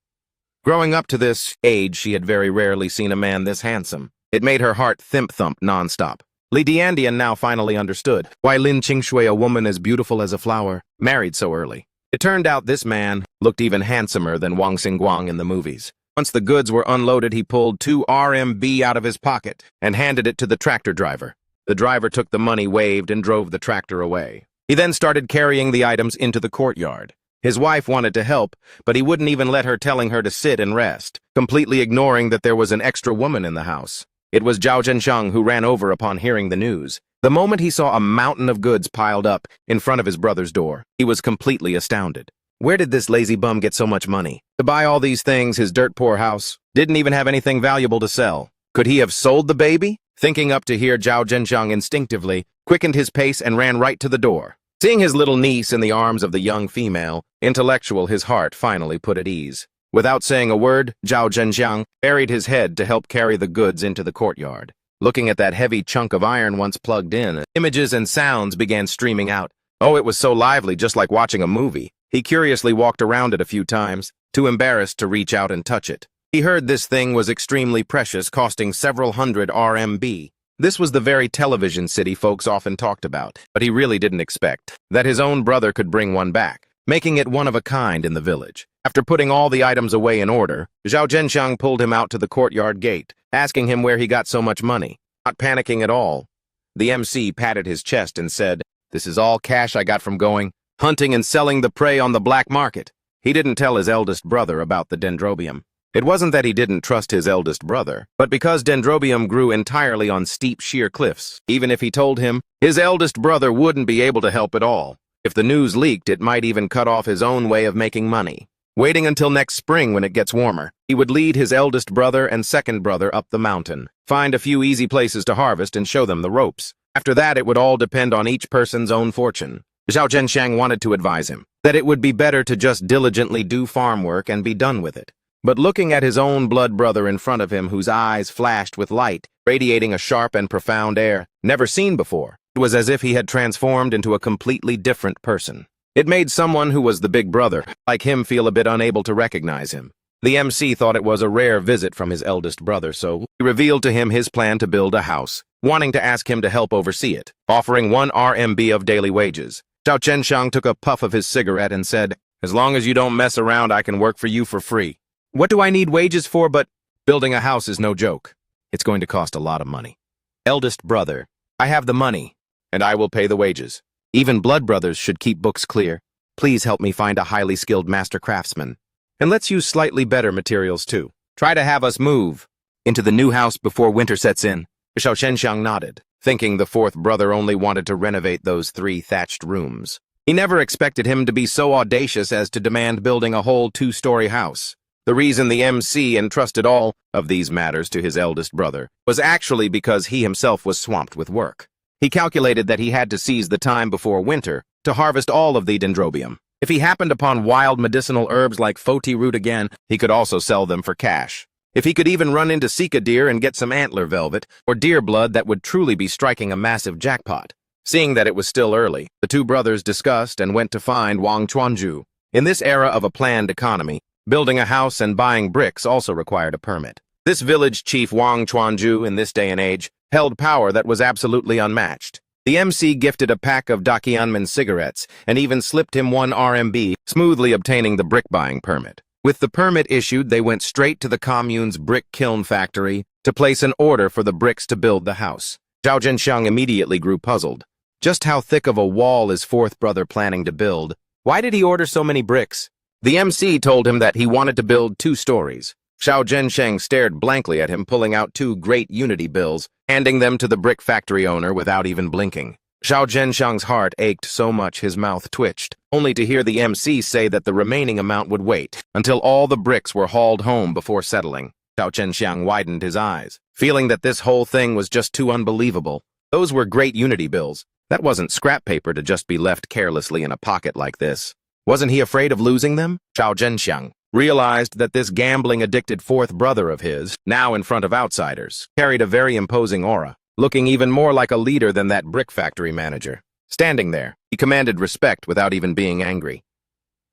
Growing up to this age, she had very rarely seen a man this handsome. It made her heart thump nonstop. Li Diandian now finally understood why Lin Qingshui, a woman as beautiful as a flower, married so early. It turned out this man looked even handsomer than Wang Xingguang in the movies. Once the goods were unloaded, he pulled 2 RMB out of his pocket and handed it to the tractor driver. The driver took the money, waved, and drove the tractor away. He then started carrying the items into the courtyard. His wife wanted to help, but he wouldn't even let her, telling her to sit and rest, completely ignoring that there was an extra woman in the house. It was Zhao Zhenxiang who ran over upon hearing the news. The moment he saw a mountain of goods piled up in front of his brother's door, he was completely astounded. Where did this lazy bum get so much money? To buy all these things, his dirt-poor house didn't even have anything valuable to sell. Could he have sold the baby? Thinking up to hear, Zhao Zhenxiang instinctively quickened his pace and ran right to the door. Seeing his little niece in the arms of the young female, intellectual, his heart finally put at ease. Without saying a word, Zhao Zhenxiang buried his head to help carry the goods into the courtyard. Looking at that heavy chunk of iron once plugged in, images and sounds began streaming out. Oh, it was so lively, just like watching a movie. He curiously walked around it a few times, too embarrassed to reach out and touch it. He heard this thing was extremely precious, costing several hundred RMB. This was the very television city folks often talked about, but he really didn't expect that his own brother could bring one back, making it one of a kind in the village. After putting all the items away in order, Zhao Zhenxiang pulled him out to the courtyard gate, asking him where he got so much money. Not panicking at all, the MC patted his chest and said, "This is all cash I got from going hunting and selling the prey on the black market." He didn't tell his eldest brother about the dendrobium. It wasn't that he didn't trust his eldest brother, but because dendrobium grew entirely on steep, sheer cliffs. Even if he told him, his eldest brother wouldn't be able to help at all. If the news leaked, it might even cut off his own way of making money. Waiting until next spring when it gets warmer, he would lead his eldest brother and second brother up the mountain, find a few easy places to harvest and show them the ropes. After that, it would all depend on each person's own fortune. Zhao Zhenxiang wanted to advise him that it would be better to just diligently do farm work and be done with it. But looking at his own blood brother in front of him, whose eyes flashed with light, radiating a sharp and profound air never seen before, it was as if he had transformed into a completely different person. It made someone who was the big brother, like him, feel a bit unable to recognize him. The MC thought it was a rare visit from his eldest brother, so he revealed to him his plan to build a house, wanting to ask him to help oversee it, offering 1 RMB of daily wages. Zhao Zhenxiang took a puff of his cigarette and said, "As long as you don't mess around, I can work for you for free." "What do I need wages for? But building a house is no joke. It's going to cost a lot of money." "Eldest brother, I have the money, and I will pay the wages. Even blood brothers should keep books clear. Please help me find a highly skilled master craftsman. And let's use slightly better materials too. Try to have us move into the new house before winter sets in." Zhao Zhenxiang nodded, thinking the fourth brother only wanted to renovate those 3 thatched rooms. He never expected him to be so audacious as to demand building a whole 2-story house. The reason the MC entrusted all of these matters to his eldest brother was actually because he himself was swamped with work. He calculated that he had to seize the time before winter to harvest all of the dendrobium. If he happened upon wild medicinal herbs like foti root again, he could also sell them for cash. If he could even run into sika deer and get some antler velvet or deer blood, that would truly be striking a massive jackpot. Seeing that it was still early, the 2 brothers discussed and went to find Wang Chuanju. In this era of a planned economy, building a house and buying bricks also required a permit. This village chief Wang Chuanju, in this day and age, held power that was absolutely unmatched. The MC gifted a pack of Dakianmen cigarettes and even slipped him 1 RMB, smoothly obtaining the brick-buying permit. With the permit issued, they went straight to the commune's brick kiln factory to place an order for the bricks to build the house. Zhao Zhenxiang immediately grew puzzled. Just how thick of a wall is fourth brother planning to build? Why did he order so many bricks? The MC told him that he wanted to build 2 stories. Xiao Zhensheng stared blankly at him, pulling out 2 great unity bills, handing them to the brick factory owner without even blinking. Xiao Zhensheng's heart ached so much his mouth twitched, only to hear the MC say that the remaining amount would wait until all the bricks were hauled home before settling. Xiao Zhensheng widened his eyes, feeling that this whole thing was just too unbelievable. Those were great unity bills. That wasn't scrap paper to just be left carelessly in a pocket like this. Wasn't he afraid of losing them? Xiao Zhensheng realized that this gambling-addicted 4th brother of his, now in front of outsiders, carried a very imposing aura, looking even more like a leader than that brick factory manager. Standing there, he commanded respect without even being angry.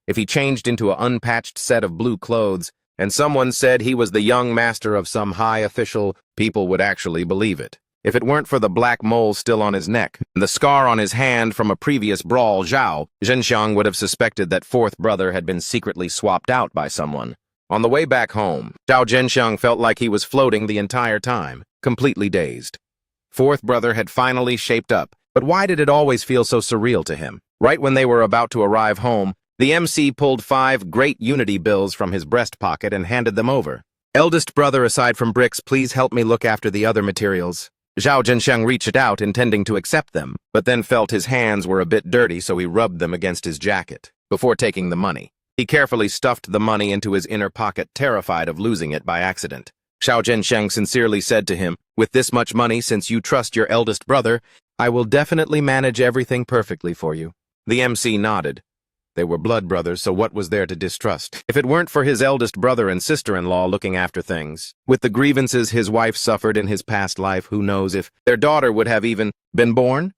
If he changed into an unpatched set of blue clothes, and someone said he was the young master of some high official, people would actually believe it. If it weren't for the black mole still on his neck, and the scar on his hand from a previous brawl, Xiao Zhensheng would have suspected that 4th brother had been secretly swapped out by someone. On the way back home, Xiao Zhensheng felt like he was floating the entire time, completely dazed. 4th brother had finally shaped up, but why did it always feel so surreal to him? Right when they were about to arrive home, the MC pulled 5 great unity bills from his breast pocket and handed them over. Eldest brother, aside from bricks, please help me look after the other materials. Xiao Zhensheng reached out, intending to accept them, but then felt his hands were a bit dirty, so he rubbed them against his jacket. Before taking the money, he carefully stuffed the money into his inner pocket, terrified of losing it by accident. Xiao Zhensheng sincerely said to him, "With this much money, since you trust your eldest brother, I will definitely manage everything perfectly for you." The MC nodded. They were blood brothers, so what was there to distrust? If it weren't for his eldest brother and sister-in-law looking after things, with the grievances his wife suffered in his past life, who knows if their daughter would have even been born?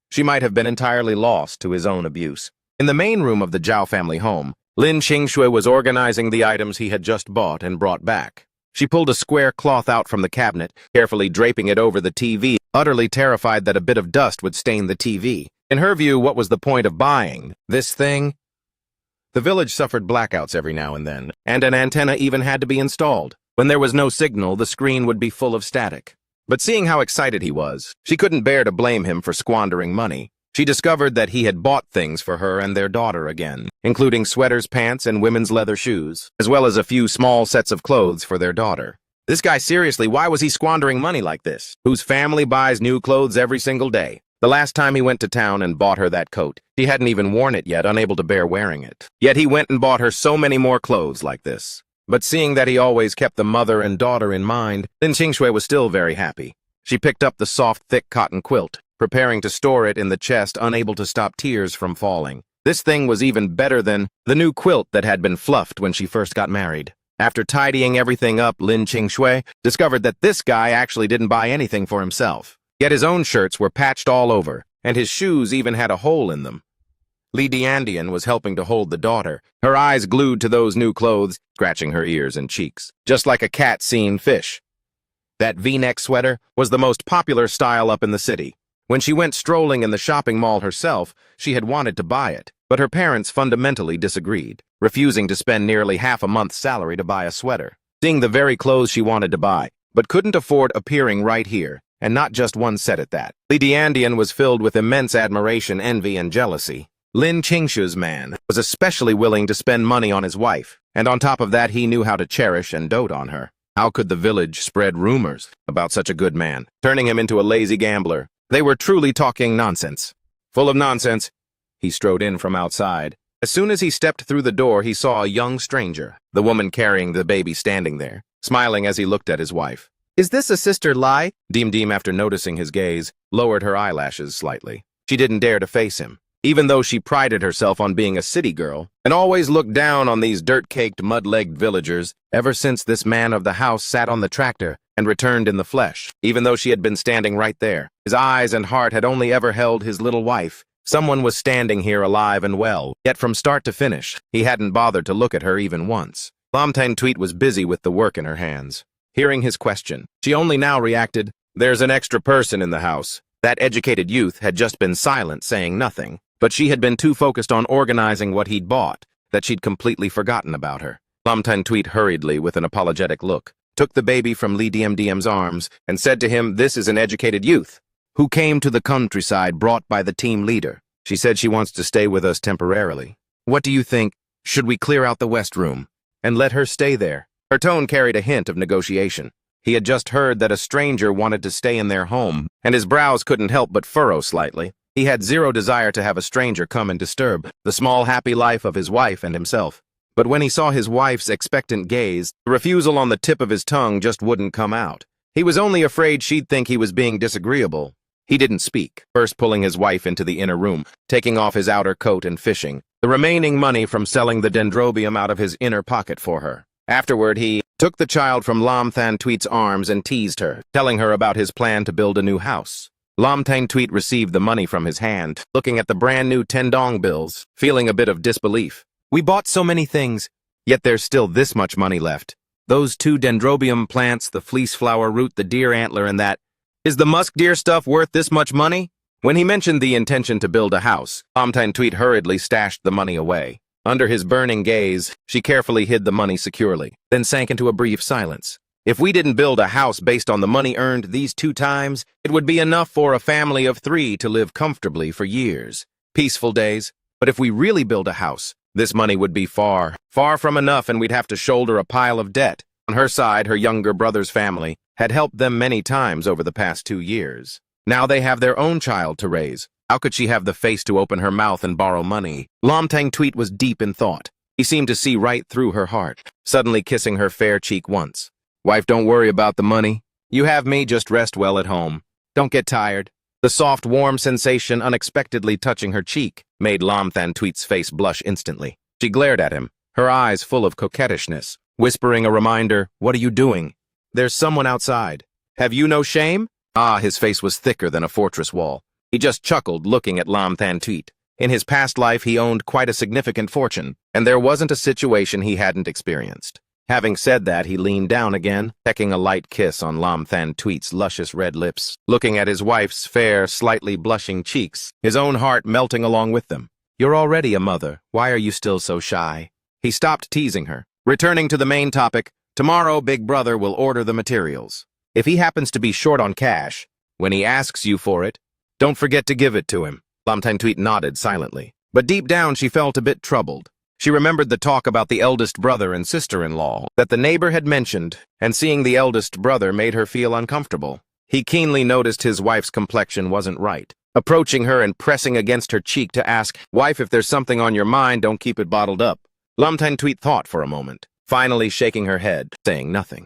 She might have been entirely lost to his own abuse. In the main room of the Zhao family home, Lin Qingshui was organizing the items he had just bought and brought back. She pulled a square cloth out from the cabinet, carefully draping it over the TV, utterly terrified that a bit of dust would stain the TV. In her view, what was the point of buying this thing? The village suffered blackouts every now and then, and an antenna even had to be installed. When there was no signal, the screen would be full of static. But seeing how excited he was, she couldn't bear to blame him for squandering money. She discovered that he had bought things for her and their daughter again, including sweaters, pants, and women's leather shoes, as well as a few small sets of clothes for their daughter. This guy, seriously, why was he squandering money like this? Whose family buys new clothes every single day? The last time he went to town and bought her that coat, he hadn't even worn it yet, unable to bear wearing it. Yet he went and bought her so many more clothes like this. But seeing that he always kept the mother and daughter in mind, Lin Qingshui was still very happy. She picked up the soft, thick cotton quilt, preparing to store it in the chest, unable to stop tears from falling. This thing was even better than the new quilt that had been fluffed when she first got married. After tidying everything up, Lin Qingshui discovered that this guy actually didn't buy anything for himself. Yet his own shirts were patched all over, and his shoes even had a hole in them. Li Diandian was helping to hold the daughter, her eyes glued to those new clothes, scratching her ears and cheeks, just like a cat seeing fish. That V-neck sweater was the most popular style up in the city. When she went strolling in the shopping mall herself, she had wanted to buy it, but her parents fundamentally disagreed, refusing to spend nearly half a month's salary to buy a sweater. Seeing the very clothes she wanted to buy, but couldn't afford, appearing right here, and not just one set at that. Li Diandian was filled with immense admiration, envy, and jealousy. Lin Qingshui's man was especially willing to spend money on his wife, and on top of that he knew how to cherish and dote on her. How could the village spread rumors about such a good man, turning him into a lazy gambler? They were truly talking nonsense. Full of nonsense, he strode in from outside. As soon as he stepped through the door, he saw a young stranger, the woman carrying the baby standing there, smiling as he looked at his wife. "Is this a sister Lai?" Dim, after noticing his gaze, lowered her eyelashes slightly. She didn't dare to face him, even though she prided herself on being a city girl, and always looked down on these dirt-caked, mud-legged villagers, ever since this man of the house sat on the tractor and returned in the flesh, even though she had been standing right there. His eyes and heart had only ever held his little wife. Someone was standing here alive and well, yet from start to finish, he hadn't bothered to look at her even once. Lam Tang Tweet was busy with the work in her hands. Hearing his question, she only now reacted, "There's an extra person in the house." That educated youth had just been silent, saying nothing, but she had been too focused on organizing what he'd bought that she'd completely forgotten about her. Lam Tang Tweet hurriedly, with an apologetic look, took the baby from Li Diem's arms and said to him, "This is an educated youth who came to the countryside brought by the team leader. She said she wants to stay with us temporarily. What do you think?" Should we clear out the West Room and let her stay there? Her tone carried a hint of negotiation. He had just heard that a stranger wanted to stay in their home, and his brows couldn't help but furrow slightly. He had zero desire to have a stranger come and disturb the small, happy life of his wife and himself. But when he saw his wife's expectant gaze, the refusal on the tip of his tongue just wouldn't come out. He was only afraid she'd think he was being disagreeable. He didn't speak, first pulling his wife into the inner room, taking off his outer coat and fishing the remaining money from selling the dendrobium out of his inner pocket for her. Afterward, he took the child from Lam Than Tweet's arms and teased her, telling her about his plan to build a new house. Lam Than Tweet received the money from his hand, looking at the brand new 10 dong bills, feeling a bit of disbelief. We bought so many things, yet there's still this much money left. Those 2 dendrobium plants, the fleece flower root, the deer antler, and that. Is the musk deer stuff worth this much money? When he mentioned the intention to build a house, Lam Than Tweet hurriedly stashed the money away. Under his burning gaze, she carefully hid the money securely, then sank into a brief silence. If we didn't build a house based on the money earned these 2 times, it would be enough for a family of 3 to live comfortably for years. Peaceful days. But if we really build a house, this money would be far, far from enough, and we'd have to shoulder a pile of debt. On her side, her younger brother's family had helped them many times over the past 2 years. Now they have their own child to raise. How could she have the face to open her mouth and borrow money? Lam Than Tweet was deep in thought. He seemed to see right through her heart, suddenly kissing her fair cheek once. Wife, don't worry about the money. You have me, just rest well at home. Don't get tired. The soft, warm sensation unexpectedly touching her cheek made Lam Than Tweet's face blush instantly. She glared at him, her eyes full of coquettishness, whispering a reminder, "What are you doing? There's someone outside. Have you no shame?" His face was thicker than a fortress wall. He just chuckled, looking at Lam Than Tweet. In his past life, he owned quite a significant fortune, and there wasn't a situation he hadn't experienced. Having said that, he leaned down again, pecking a light kiss on Lam Than Tweet's luscious red lips, looking at his wife's fair, slightly blushing cheeks, his own heart melting along with them. "You're already a mother. Why are you still so shy?" He stopped teasing her, returning to the main topic. "Tomorrow, Big Brother will order the materials. If he happens to be short on cash, when he asks you for it, don't forget to give it to him." Lam Than Tweet nodded silently, but deep down she felt a bit troubled. She remembered the talk about the eldest brother and sister-in-law that the neighbor had mentioned, and seeing the eldest brother made her feel uncomfortable. He keenly noticed his wife's complexion wasn't right, approaching her and pressing against her cheek to ask, "Wife, if there's something on your mind, don't keep it bottled up." Lam Than Tweet thought for a moment, finally shaking her head, saying nothing.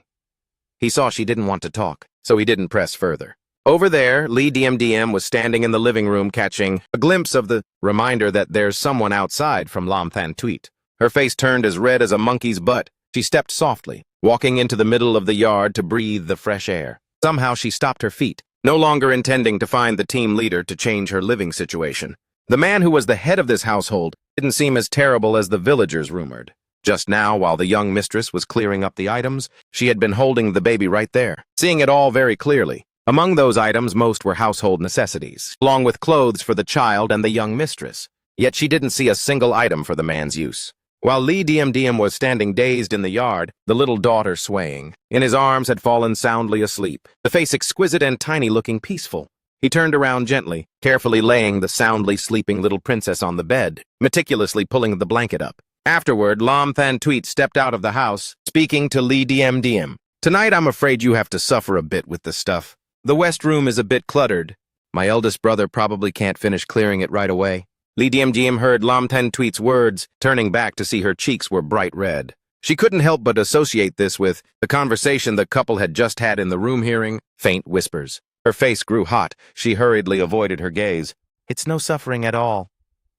He saw she didn't want to talk, so he didn't press further. Over there, Lee DM was standing in the living room, catching a glimpse of the reminder that there's someone outside from Lam Than Tweet. Her face turned as red as a monkey's butt. She stepped softly, walking into the middle of the yard to breathe the fresh air. Somehow she stopped her feet, no longer intending to find the team leader to change her living situation. The man who was the head of this household didn't seem as terrible as the villagers rumored. Just now, while the young mistress was clearing up the items, she had been holding the baby right there, seeing it all very clearly. Among those items, most were household necessities, along with clothes for the child and the young mistress. Yet she didn't see a single item for the man's use. While Lee DM was standing dazed in the yard, the little daughter swaying. In his arms had fallen soundly asleep, the face exquisite and tiny looking peaceful. He turned around gently, carefully laying the soundly sleeping little princess on the bed, meticulously pulling the blanket up. Afterward, Lam Than Tweet stepped out of the house, speaking to Lee DM. "Tonight I'm afraid you have to suffer a bit with the stuff. The West Room is a bit cluttered. My eldest brother probably can't finish clearing it right away." Lee DM heard Lam Than Tweet's words, turning back to see her cheeks were bright red. She couldn't help but associate this with the conversation the couple had just had in the room, hearing faint whispers. Her face grew hot. She hurriedly avoided her gaze. "It's no suffering at all.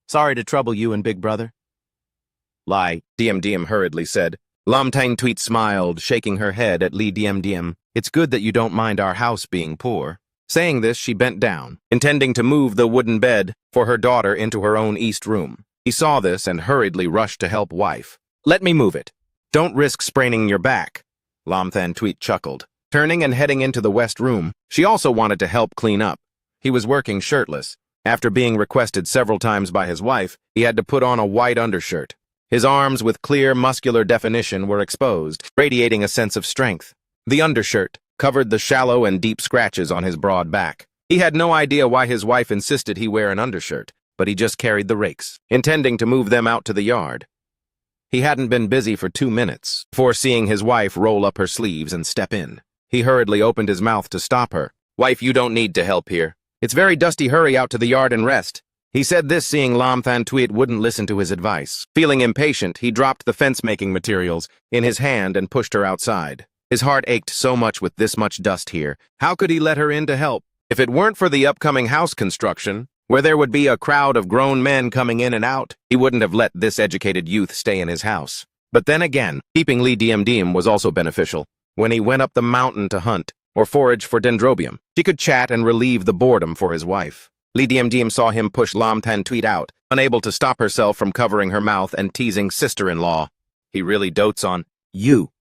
Sorry to trouble you and Big Brother." "Lie," DM hurriedly said. Lam Than Tweet smiled, shaking her head at Lee DM. "It's good that you don't mind our house being poor." Saying this, she bent down, intending to move the wooden bed for her daughter into her own east room. He saw this and hurriedly rushed to help wife. "Let me move it. Don't risk spraining your back." Lam Than Tweet chuckled. Turning and heading into the west room, she also wanted to help clean up. He was working shirtless. After being requested several times by his wife, he had to put on a white undershirt. His arms, with clear, muscular definition, were exposed, radiating a sense of strength. The undershirt covered the shallow and deep scratches on his broad back. He had no idea why his wife insisted he wear an undershirt, but he just carried the rakes, intending to move them out to the yard. He hadn't been busy for 2 minutes before seeing his wife roll up her sleeves and step in. He hurriedly opened his mouth to stop her. "Wife, you don't need to help here. It's very dusty. Hurry out to the yard and rest." He said this seeing Lam Than Tweet wouldn't listen to his advice. Feeling impatient, he dropped the fence-making materials in his hand and pushed her outside. His heart ached so much with this much dust here. How could he let her in to help? If it weren't for the upcoming house construction, where there would be a crowd of grown men coming in and out, he wouldn't have let this educated youth stay in his house. But then again, keeping Lee Diem Diem was also beneficial. When he went up the mountain to hunt or forage for dendrobium, she could chat and relieve the boredom for his wife. Lee Diem Diem saw him push Lam Than Tweet out, unable to stop herself from covering her mouth and teasing sister-in-law. "He really dotes on you."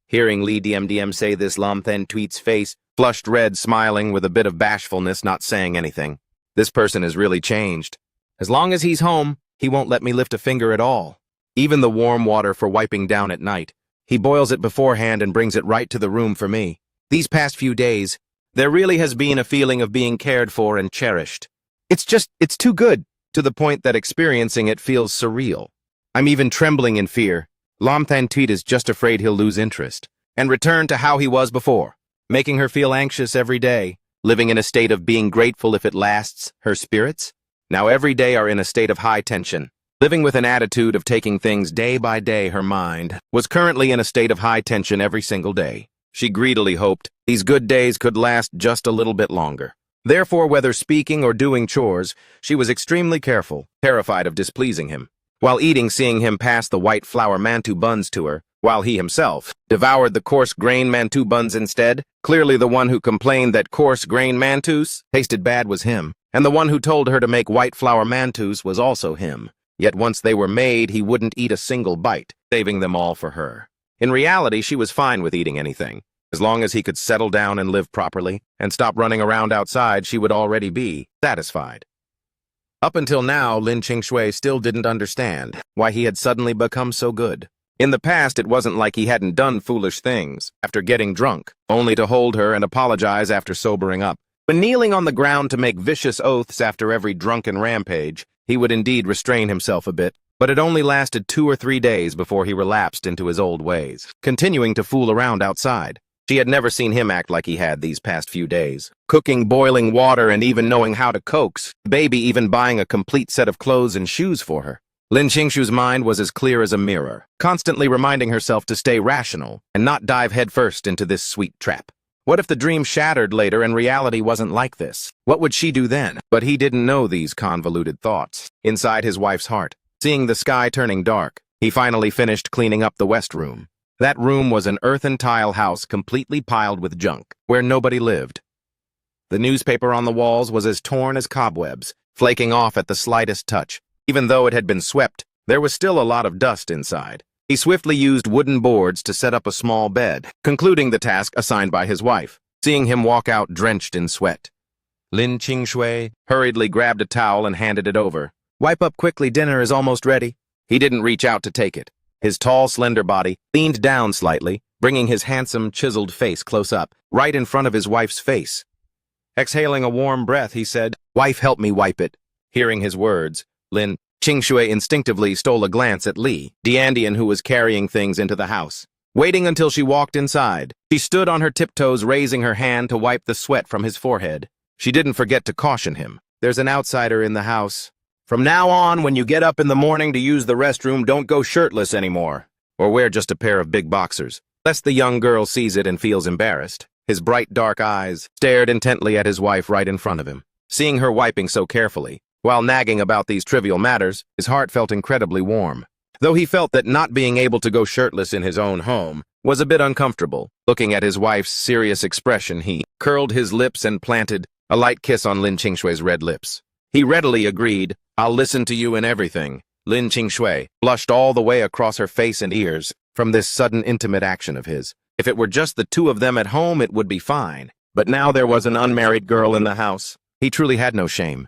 Hearing Lee Diem Diem say this, Lam Than Tweet's face flushed red, smiling with a bit of bashfulness, not saying anything. This person is really changed. As long as he's home, he won't let me lift a finger at all. Even the warm water for wiping down at night. He boils it beforehand and brings it right to the room for me. These past few days, there really has been a feeling of being cared for and cherished. It's too good, to the point that experiencing it feels surreal. I'm even trembling in fear. Lam Than Tweet is just afraid he'll lose interest and return to how he was before, making her feel anxious every day, living in a state of being grateful if it lasts, her spirits now every day are in a state of high tension. Living with an attitude of taking things day by day, her mind was currently in a state of high tension every single day. She greedily hoped these good days could last just a little bit longer. Therefore, whether speaking or doing chores, she was extremely careful, terrified of displeasing him. While eating, seeing him pass the white flour mantou buns to her, while he himself devoured the coarse grain mantou buns instead. Clearly the one who complained that coarse grain mantous tasted bad was him, and the one who told her to make white flour mantous was also him. Yet once they were made, he wouldn't eat a single bite, saving them all for her. In reality, she was fine with eating anything. As long as he could settle down and live properly, and stop running around outside, she would already be satisfied. Up until now, Lin Qingshui still didn't understand why he had suddenly become so good. In the past, it wasn't like he hadn't done foolish things after getting drunk, only to hold her and apologize after sobering up. When kneeling on the ground to make vicious oaths after every drunken rampage, he would indeed restrain himself a bit, but it only lasted 2 or 3 days before he relapsed into his old ways, continuing to fool around outside. She had never seen him act like he had these past few days. Cooking boiling water and even knowing how to coax, baby even buying a complete set of clothes and shoes for her. Lin Qingshu's mind was as clear as a mirror, constantly reminding herself to stay rational and not dive headfirst into this sweet trap. What if the dream shattered later and reality wasn't like this? What would she do then? But he didn't know these convoluted thoughts inside his wife's heart. Seeing the sky turning dark, he finally finished cleaning up the west room. That room was an earthen tile house completely piled with junk, where nobody lived. The newspaper on the walls was as torn as cobwebs, flaking off at the slightest touch. Even though it had been swept, there was still a lot of dust inside. He swiftly used wooden boards to set up a small bed, concluding the task assigned by his wife. Seeing him walk out drenched in sweat, Lin Qingshui hurriedly grabbed a towel and handed it over. "Wipe up quickly, dinner is almost ready." He didn't reach out to take it. His tall, slender body leaned down slightly, bringing his handsome, chiseled face close up, right in front of his wife's face. Exhaling a warm breath, he said, "Wife, help me wipe it." Hearing his words, Lin Qingshui instinctively stole a glance at Li Diandian, who was carrying things into the house. Waiting until she walked inside, she stood on her tiptoes, raising her hand to wipe the sweat from his forehead. She didn't forget to caution him. "There's an outsider in the house. From now on, when you get up in the morning to use the restroom, don't go shirtless anymore, or wear just a pair of big boxers." Lest the young girl sees it and feels embarrassed, his bright dark eyes stared intently at his wife right in front of him. Seeing her wiping so carefully, while nagging about these trivial matters, his heart felt incredibly warm. Though he felt that not being able to go shirtless in his own home was a bit uncomfortable. Looking at his wife's serious expression, he curled his lips and planted a light kiss on Lin Qingshui's red lips. He readily agreed, "I'll listen to you in everything." Lin Qingshui blushed all the way across her face and ears from this sudden intimate action of his. If it were just the two of them at home, it would be fine. But now there was an unmarried girl in the house. He truly had no shame.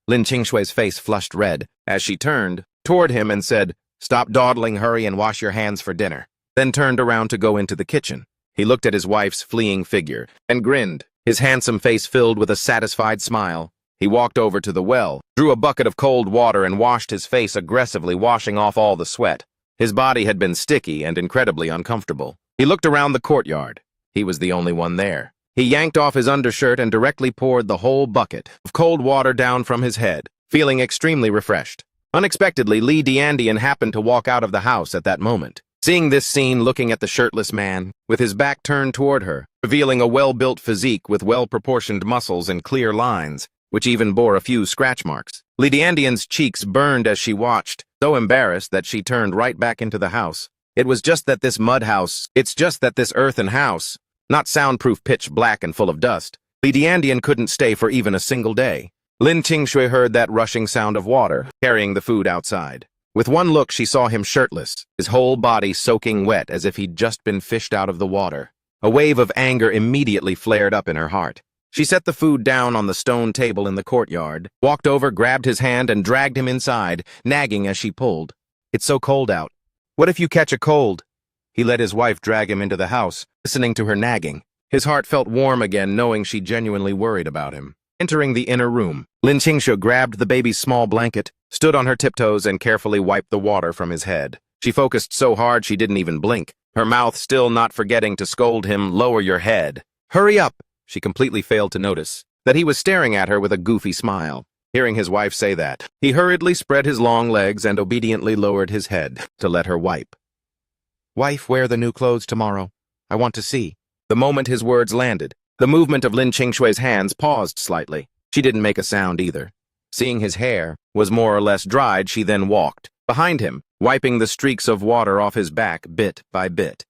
Lin Qingshui's face flushed red as she turned toward him and said, "Stop dawdling, hurry and wash your hands for dinner," then turned around to go into the kitchen. He looked at his wife's fleeing figure and grinned, his handsome face filled with a satisfied smile. He walked over to the well, drew a bucket of cold water and washed his face aggressively, washing off all the sweat. His body had been sticky and incredibly uncomfortable. He looked around the courtyard. He was the only one there. He yanked off his undershirt and directly poured the whole bucket of cold water down from his head, feeling extremely refreshed. Unexpectedly, Lee Diandian happened to walk out of the house at that moment. Seeing this scene, looking at the shirtless man, with his back turned toward her, revealing a well-built physique with well-proportioned muscles and clear lines, which even bore a few scratch marks. Lee Diandian's cheeks burned as she watched, so embarrassed that she turned right back into the house. It's just that this earthen house, not soundproof, pitch black and full of dust. Lee Diandian couldn't stay for even a single day. Lin Qingshui heard that rushing sound of water, carrying the food outside. With one look, she saw him shirtless, his whole body soaking wet as if he'd just been fished out of the water. A wave of anger immediately flared up in her heart. She set the food down on the stone table in the courtyard, walked over, grabbed his hand, and dragged him inside, nagging as she pulled. "It's so cold out. What if you catch a cold?" He let his wife drag him into the house, listening to her nagging. His heart felt warm again, knowing she genuinely worried about him. Entering the inner room, Lin Qingshui grabbed the baby's small blanket, stood on her tiptoes, and carefully wiped the water from his head. She focused so hard she didn't even blink, her mouth still not forgetting to scold him, "Lower your head." "Hurry up!" She completely failed to notice that he was staring at her with a goofy smile. Hearing his wife say that, he hurriedly spread his long legs and obediently lowered his head to let her wipe. "Wife, wear the new clothes tomorrow. I want to see." The moment his words landed, the movement of Lin Qingshui's hands paused slightly. She didn't make a sound either. Seeing his hair was more or less dried, she then walked behind him, wiping the streaks of water off his back bit by bit.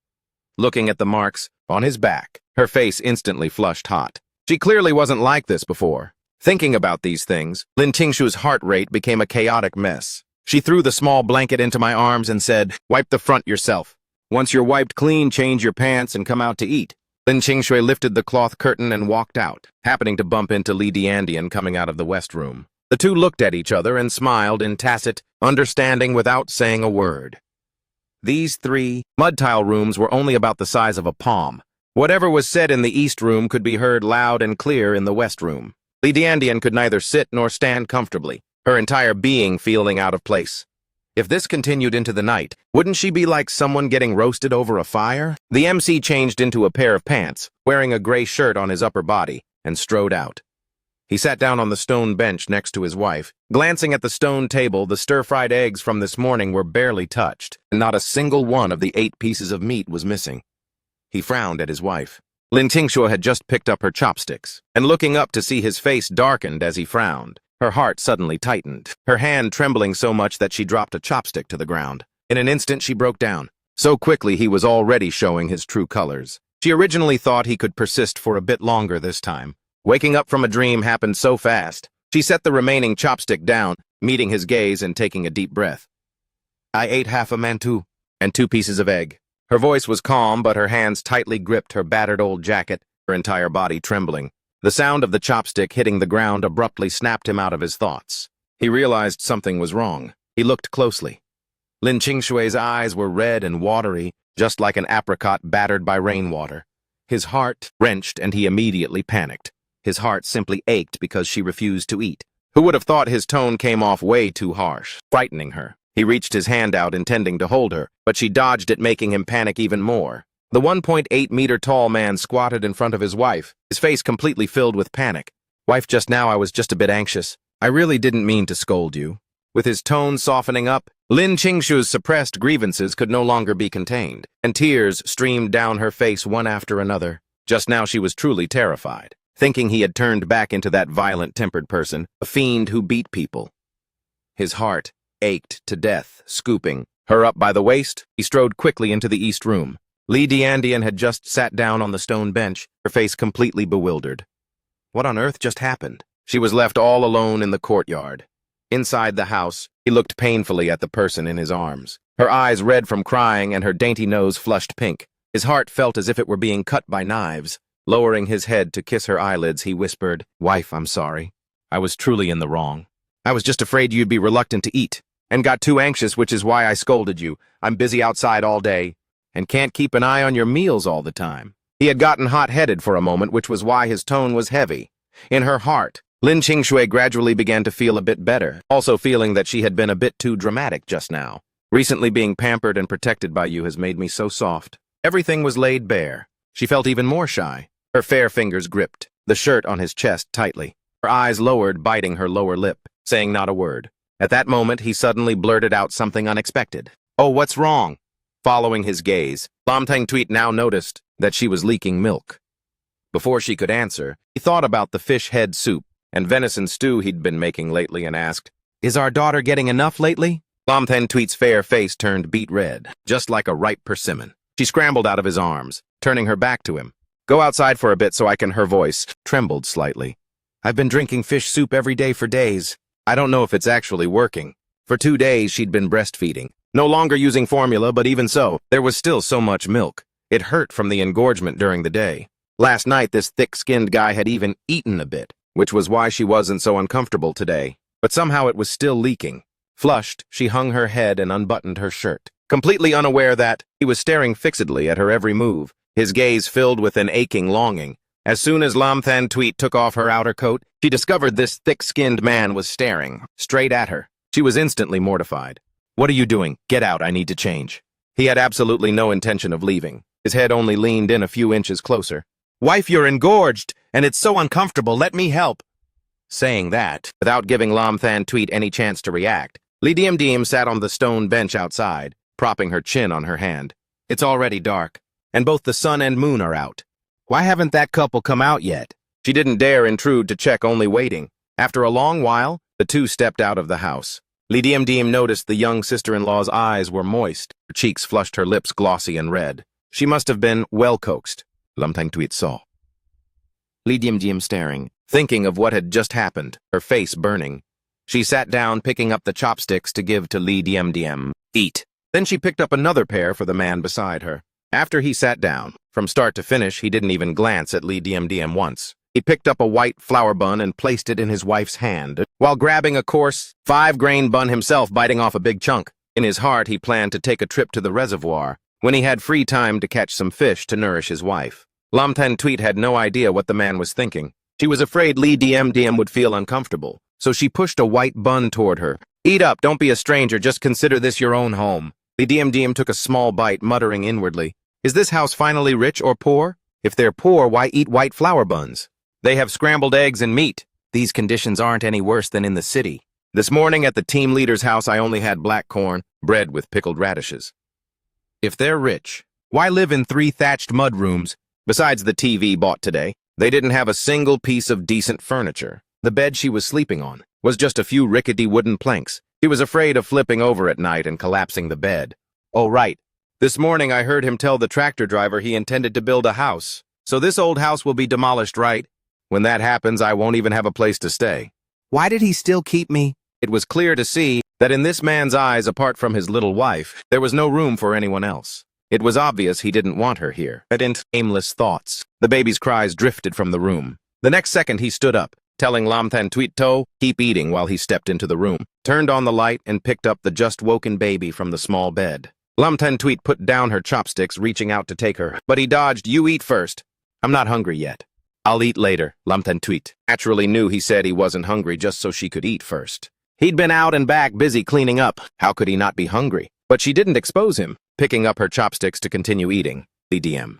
Looking at the marks on his back, her face instantly flushed hot. She clearly wasn't like this before. Thinking about these things, Lin Qingshui's heart rate became a chaotic mess. She threw the small blanket into my arms and said, "Wipe the front yourself. Once you're wiped clean, change your pants and come out to eat." Lin Qingshui lifted the cloth curtain and walked out, happening to bump into Lee Diandian coming out of the west room. The two looked at each other and smiled in tacit understanding without saying a word. These 3 mud tile rooms were only about the size of a palm. Whatever was said in the east room could be heard loud and clear in the west room. Lee Diandian could neither sit nor stand comfortably, her entire being feeling out of place. If this continued into the night, wouldn't she be like someone getting roasted over a fire? The MC changed into a pair of pants, wearing a gray shirt on his upper body, and strode out. He sat down on the stone bench next to his wife. Glancing at the stone table, the stir-fried eggs from this morning were barely touched, and not a single one of the 8 pieces of meat was missing. He frowned at his wife. Lin Qingshui had just picked up her chopsticks, and looking up to see his face darkened as he frowned. Her heart suddenly tightened, her hand trembling so much that she dropped a chopstick to the ground. In an instant, she broke down. So quickly, he was already showing his true colors. She originally thought he could persist for a bit longer this time. Waking up from a dream happened so fast. She set the remaining chopstick down, meeting his gaze and taking a deep breath. "I ate half a mantou and 2 pieces of egg." Her voice was calm, but her hands tightly gripped her battered old jacket, her entire body trembling. The sound of the chopstick hitting the ground abruptly snapped him out of his thoughts. He realized something was wrong. He looked closely. Lin Qingshui's eyes were red and watery, just like an apricot battered by rainwater. His heart wrenched, and he immediately panicked. His heart simply ached because she refused to eat. Who would have thought his tone came off way too harsh, frightening her? He reached his hand out, intending to hold her, but she dodged it, making him panic even more. The 1.8-meter tall man squatted in front of his wife, his face completely filled with panic. "Wife, just now I was just a bit anxious. I really didn't mean to scold you." With his tone softening up, Lin Qingshui's suppressed grievances could no longer be contained, and tears streamed down her face one after another. Just now she was truly terrified, thinking he had turned back into that violent-tempered person, a fiend who beat people. His heart ached to death, scooping her up by the waist. He strode quickly into the east room. Lee Diandian had just sat down on the stone bench, her face completely bewildered. What on earth just happened? She was left all alone in the courtyard. Inside the house, he looked painfully at the person in his arms. Her eyes red from crying and her dainty nose flushed pink. His heart felt as if it were being cut by knives. Lowering his head to kiss her eyelids, he whispered, "Wife, I'm sorry. I was truly in the wrong. I was just afraid you'd be reluctant to eat, and got too anxious, which is why I scolded you. I'm busy outside all day, and can't keep an eye on your meals all the time." He had gotten hot-headed for a moment, which was why his tone was heavy. In her heart, Lin Qingshui gradually began to feel a bit better, also feeling that she had been a bit too dramatic just now. Recently being pampered and protected by you has made me so soft. Everything was laid bare. She felt even more shy. Her fair fingers gripped the shirt on his chest tightly. Her eyes lowered, biting her lower lip, saying not a word. At that moment, he suddenly blurted out something unexpected. "Oh, what's wrong?" Following his gaze, Lam Tang Tweet now noticed that she was leaking milk. Before she could answer, he thought about the fish head soup and venison stew he'd been making lately and asked, "Is our daughter getting enough lately?" Lam Tang Tweet's fair face turned beet red, just like a ripe persimmon. She scrambled out of his arms, turning her back to him. "Go outside for a bit so I can—" Her voice trembled slightly. "I've been drinking fish soup every day for days. I don't know if it's actually working." For 2 days, she'd been breastfeeding. No longer using formula, but even so, there was still so much milk. It hurt from the engorgement during the day. Last night, this thick-skinned guy had even eaten a bit, which was why she wasn't so uncomfortable today. But somehow it was still leaking. Flushed, she hung her head and unbuttoned her shirt, completely unaware that he was staring fixedly at her every move, his gaze filled with an aching longing. As soon as Lam Than Tweet took off her outer coat, she discovered this thick-skinned man was staring straight at her. She was instantly mortified. "What are you doing? Get out, I need to change." He had absolutely no intention of leaving. His head only leaned in a few inches closer. "Wife, you're engorged, and it's so uncomfortable, let me help." Saying that, without giving Lam Than Tweet any chance to react, Lee Diem Diem sat on the stone bench outside, propping her chin on her hand. It's already dark, and both the sun and moon are out. Why haven't that couple come out yet? She didn't dare intrude to check, only waiting. After a long while, the two stepped out of the house. Lee Diem Diem noticed the young sister-in-law's eyes were moist. Her cheeks flushed, her lips glossy and red. She must have been well coaxed. Lam Tang Tweet saw. Lee Diem Diem staring, thinking of what had just happened, her face burning. She sat down, picking up the chopsticks to give to Lee Diem Diem. "Eat." Then she picked up another pair for the man beside her. After he sat down, from start to finish, he didn't even glance at Lee Diem Diem once. He picked up a white flour bun and placed it in his wife's hand, while grabbing a coarse, 5-grain bun himself, biting off a big chunk. In his heart, he planned to take a trip to the reservoir, when he had free time to catch some fish to nourish his wife. Lam Than Tweet had no idea what the man was thinking. She was afraid Lee Diem Diem would feel uncomfortable, so she pushed a white bun toward her. "Eat up, don't be a stranger, just consider this your own home." Lee Diem Diem took a small bite, muttering inwardly, "Is this house finally rich or poor? If they're poor, why eat white flour buns? They have scrambled eggs and meat. These conditions aren't any worse than in the city. This morning at the team leader's house, I only had black corn, bread with pickled radishes. If they're rich, why live in 3 thatched mud rooms? Besides the TV bought today, they didn't have a single piece of decent furniture. The bed she was sleeping on was just a few rickety wooden planks. She was afraid of flipping over at night and collapsing the bed. Oh, right. This morning I heard him tell the tractor driver he intended to build a house. So this old house will be demolished, right? When that happens, I won't even have a place to stay. Why did he still keep me?" It was clear to see that in this man's eyes, apart from his little wife, there was no room for anyone else. It was obvious he didn't want her here. Aimless thoughts. The baby's cries drifted from the room. The next second he stood up, telling Lam Than Tweet to keep eating while he stepped into the room, turned on the light, and picked up the just-woken baby from the small bed. Lam Than Tweet put down her chopsticks, reaching out to take her, but he dodged. "You eat first." "I'm not hungry yet." "I'll eat later." Lam Than Tweet naturally knew he said he wasn't hungry just so she could eat first. He'd been out and back busy cleaning up. How could he not be hungry? But she didn't expose him, picking up her chopsticks to continue eating. Lee Diem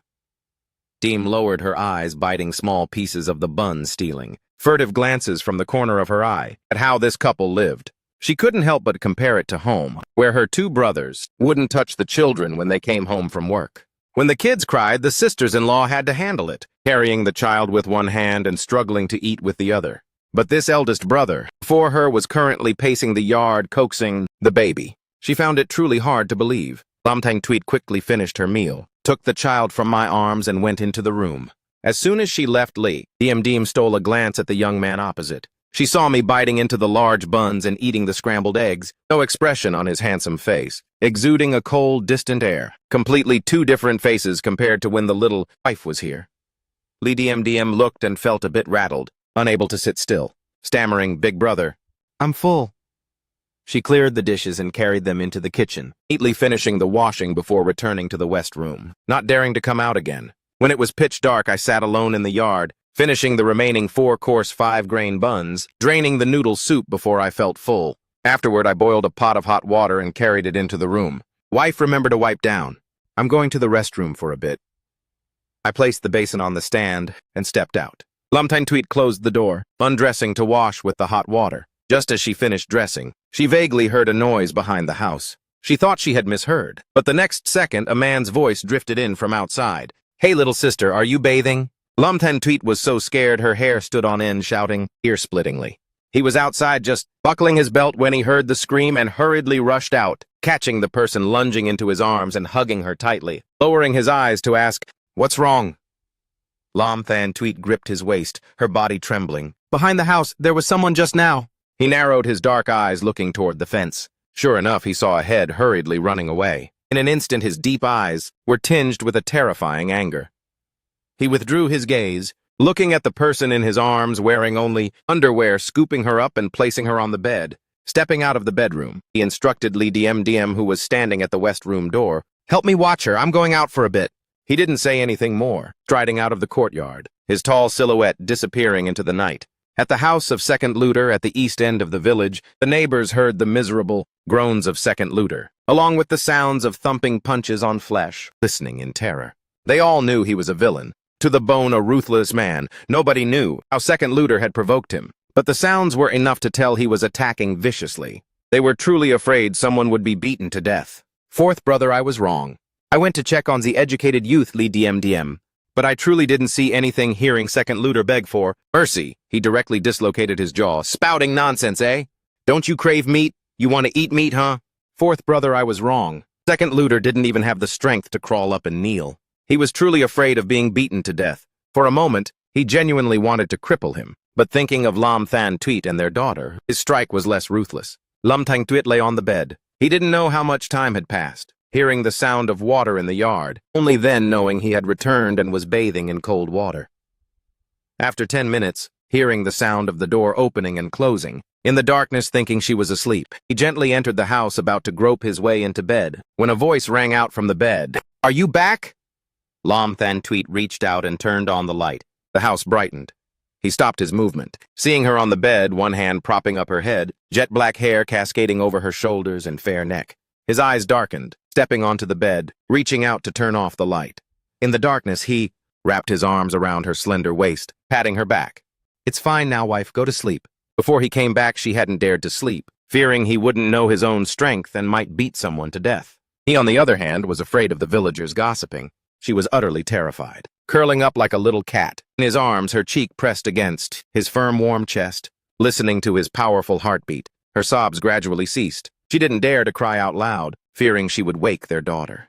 Diem lowered her eyes, biting small pieces of the bun, stealing furtive glances from the corner of her eye at how this couple lived. She couldn't help but compare it to home, where her 2 brothers wouldn't touch the children when they came home from work. When the kids cried, the sisters-in-law had to handle it, carrying the child with one hand and struggling to eat with the other. But this eldest brother, before her, was currently pacing the yard, coaxing the baby. She found it truly hard to believe. Lam Tang Tweet quickly finished her meal, took the child from my arms, and went into the room. As soon as she left, Lee Diem Diem stole a glance at the young man opposite. She saw me biting into the large buns and eating the scrambled eggs, no expression on his handsome face, exuding a cold, distant air, completely 2 different faces compared to when the little wife was here. Lee Diem Diem looked and felt a bit rattled, unable to sit still, stammering, "Big brother, I'm full." She cleared the dishes and carried them into the kitchen, neatly finishing the washing before returning to the west room, not daring to come out again. When it was pitch dark, I sat alone in the yard, finishing the remaining 4 coarse 5-grain buns, draining the noodle soup before I felt full. Afterward, I boiled a pot of hot water and carried it into the room. Wife, remember to wipe down. I'm going to the restroom for a bit. I placed the basin on the stand and stepped out. Tweet closed the door, undressing to wash with the hot water. Just as she finished dressing, she vaguely heard a noise behind the house. She thought she had misheard, but the next second a man's voice drifted in from outside. Hey, little sister, are you bathing? Tweet was so scared her hair stood on end, shouting ear-splittingly. He was outside just buckling his belt when he heard the scream and hurriedly rushed out, catching the person lunging into his arms and hugging her tightly, lowering his eyes to ask, "What's wrong?" Tweet gripped his waist, her body trembling. Behind the house, there was someone just now. He narrowed his dark eyes, looking toward the fence. Sure enough, he saw a head hurriedly running away. In an instant, his deep eyes were tinged with a terrifying anger. He withdrew his gaze, looking at the person in his arms wearing only underwear, scooping her up and placing her on the bed. Stepping out of the bedroom, he instructed Lee Diem, who was standing at the west room door, "Help me watch her, I'm going out for a bit." He didn't say anything more, striding out of the courtyard, his tall silhouette disappearing into the night. At the house of Second Looter at the east end of the village, the neighbors heard the miserable groans of Second Looter, along with the sounds of thumping punches on flesh, listening in terror. They all knew he was a villain, to the bone a ruthless man. Nobody knew how Second Looter had provoked him, but the sounds were enough to tell he was attacking viciously. They were truly afraid someone would be beaten to death. Fourth brother, I was wrong. I went to check on the educated youth, Lee Diem, but I truly didn't see anything. Hearing Second Looter beg for mercy, he directly dislocated his jaw. Spouting nonsense, eh? Don't you crave meat? You want to eat meat, huh? Fourth brother, I was wrong. Second Looter didn't even have the strength to crawl up and kneel. He was truly afraid of being beaten to death. For a moment, he genuinely wanted to cripple him, but thinking of Tweet and their daughter, his strike was less ruthless. Tweet lay on the bed. He didn't know how much time had passed, hearing the sound of water in the yard, only then knowing he had returned and was bathing in cold water. After 10 minutes, hearing the sound of the door opening and closing, in the darkness thinking she was asleep, he gently entered the house about to grope his way into bed, when a voice rang out from the bed. "Are you back?" Tweet reached out and turned on the light. The house brightened. He stopped his movement, seeing her on the bed, one hand propping up her head, jet black hair cascading over her shoulders and fair neck. His eyes darkened, stepping onto the bed, reaching out to turn off the light. In the darkness, he wrapped his arms around her slender waist, patting her back. "It's fine now, wife, go to sleep." Before he came back, she hadn't dared to sleep, fearing he wouldn't know his own strength and might beat someone to death. He, on the other hand, was afraid of the villagers gossiping. She was utterly terrified, curling up like a little cat. In his arms, her cheek pressed against his firm, warm chest, listening to his powerful heartbeat. Her sobs gradually ceased. She didn't dare to cry out loud, fearing she would wake their daughter.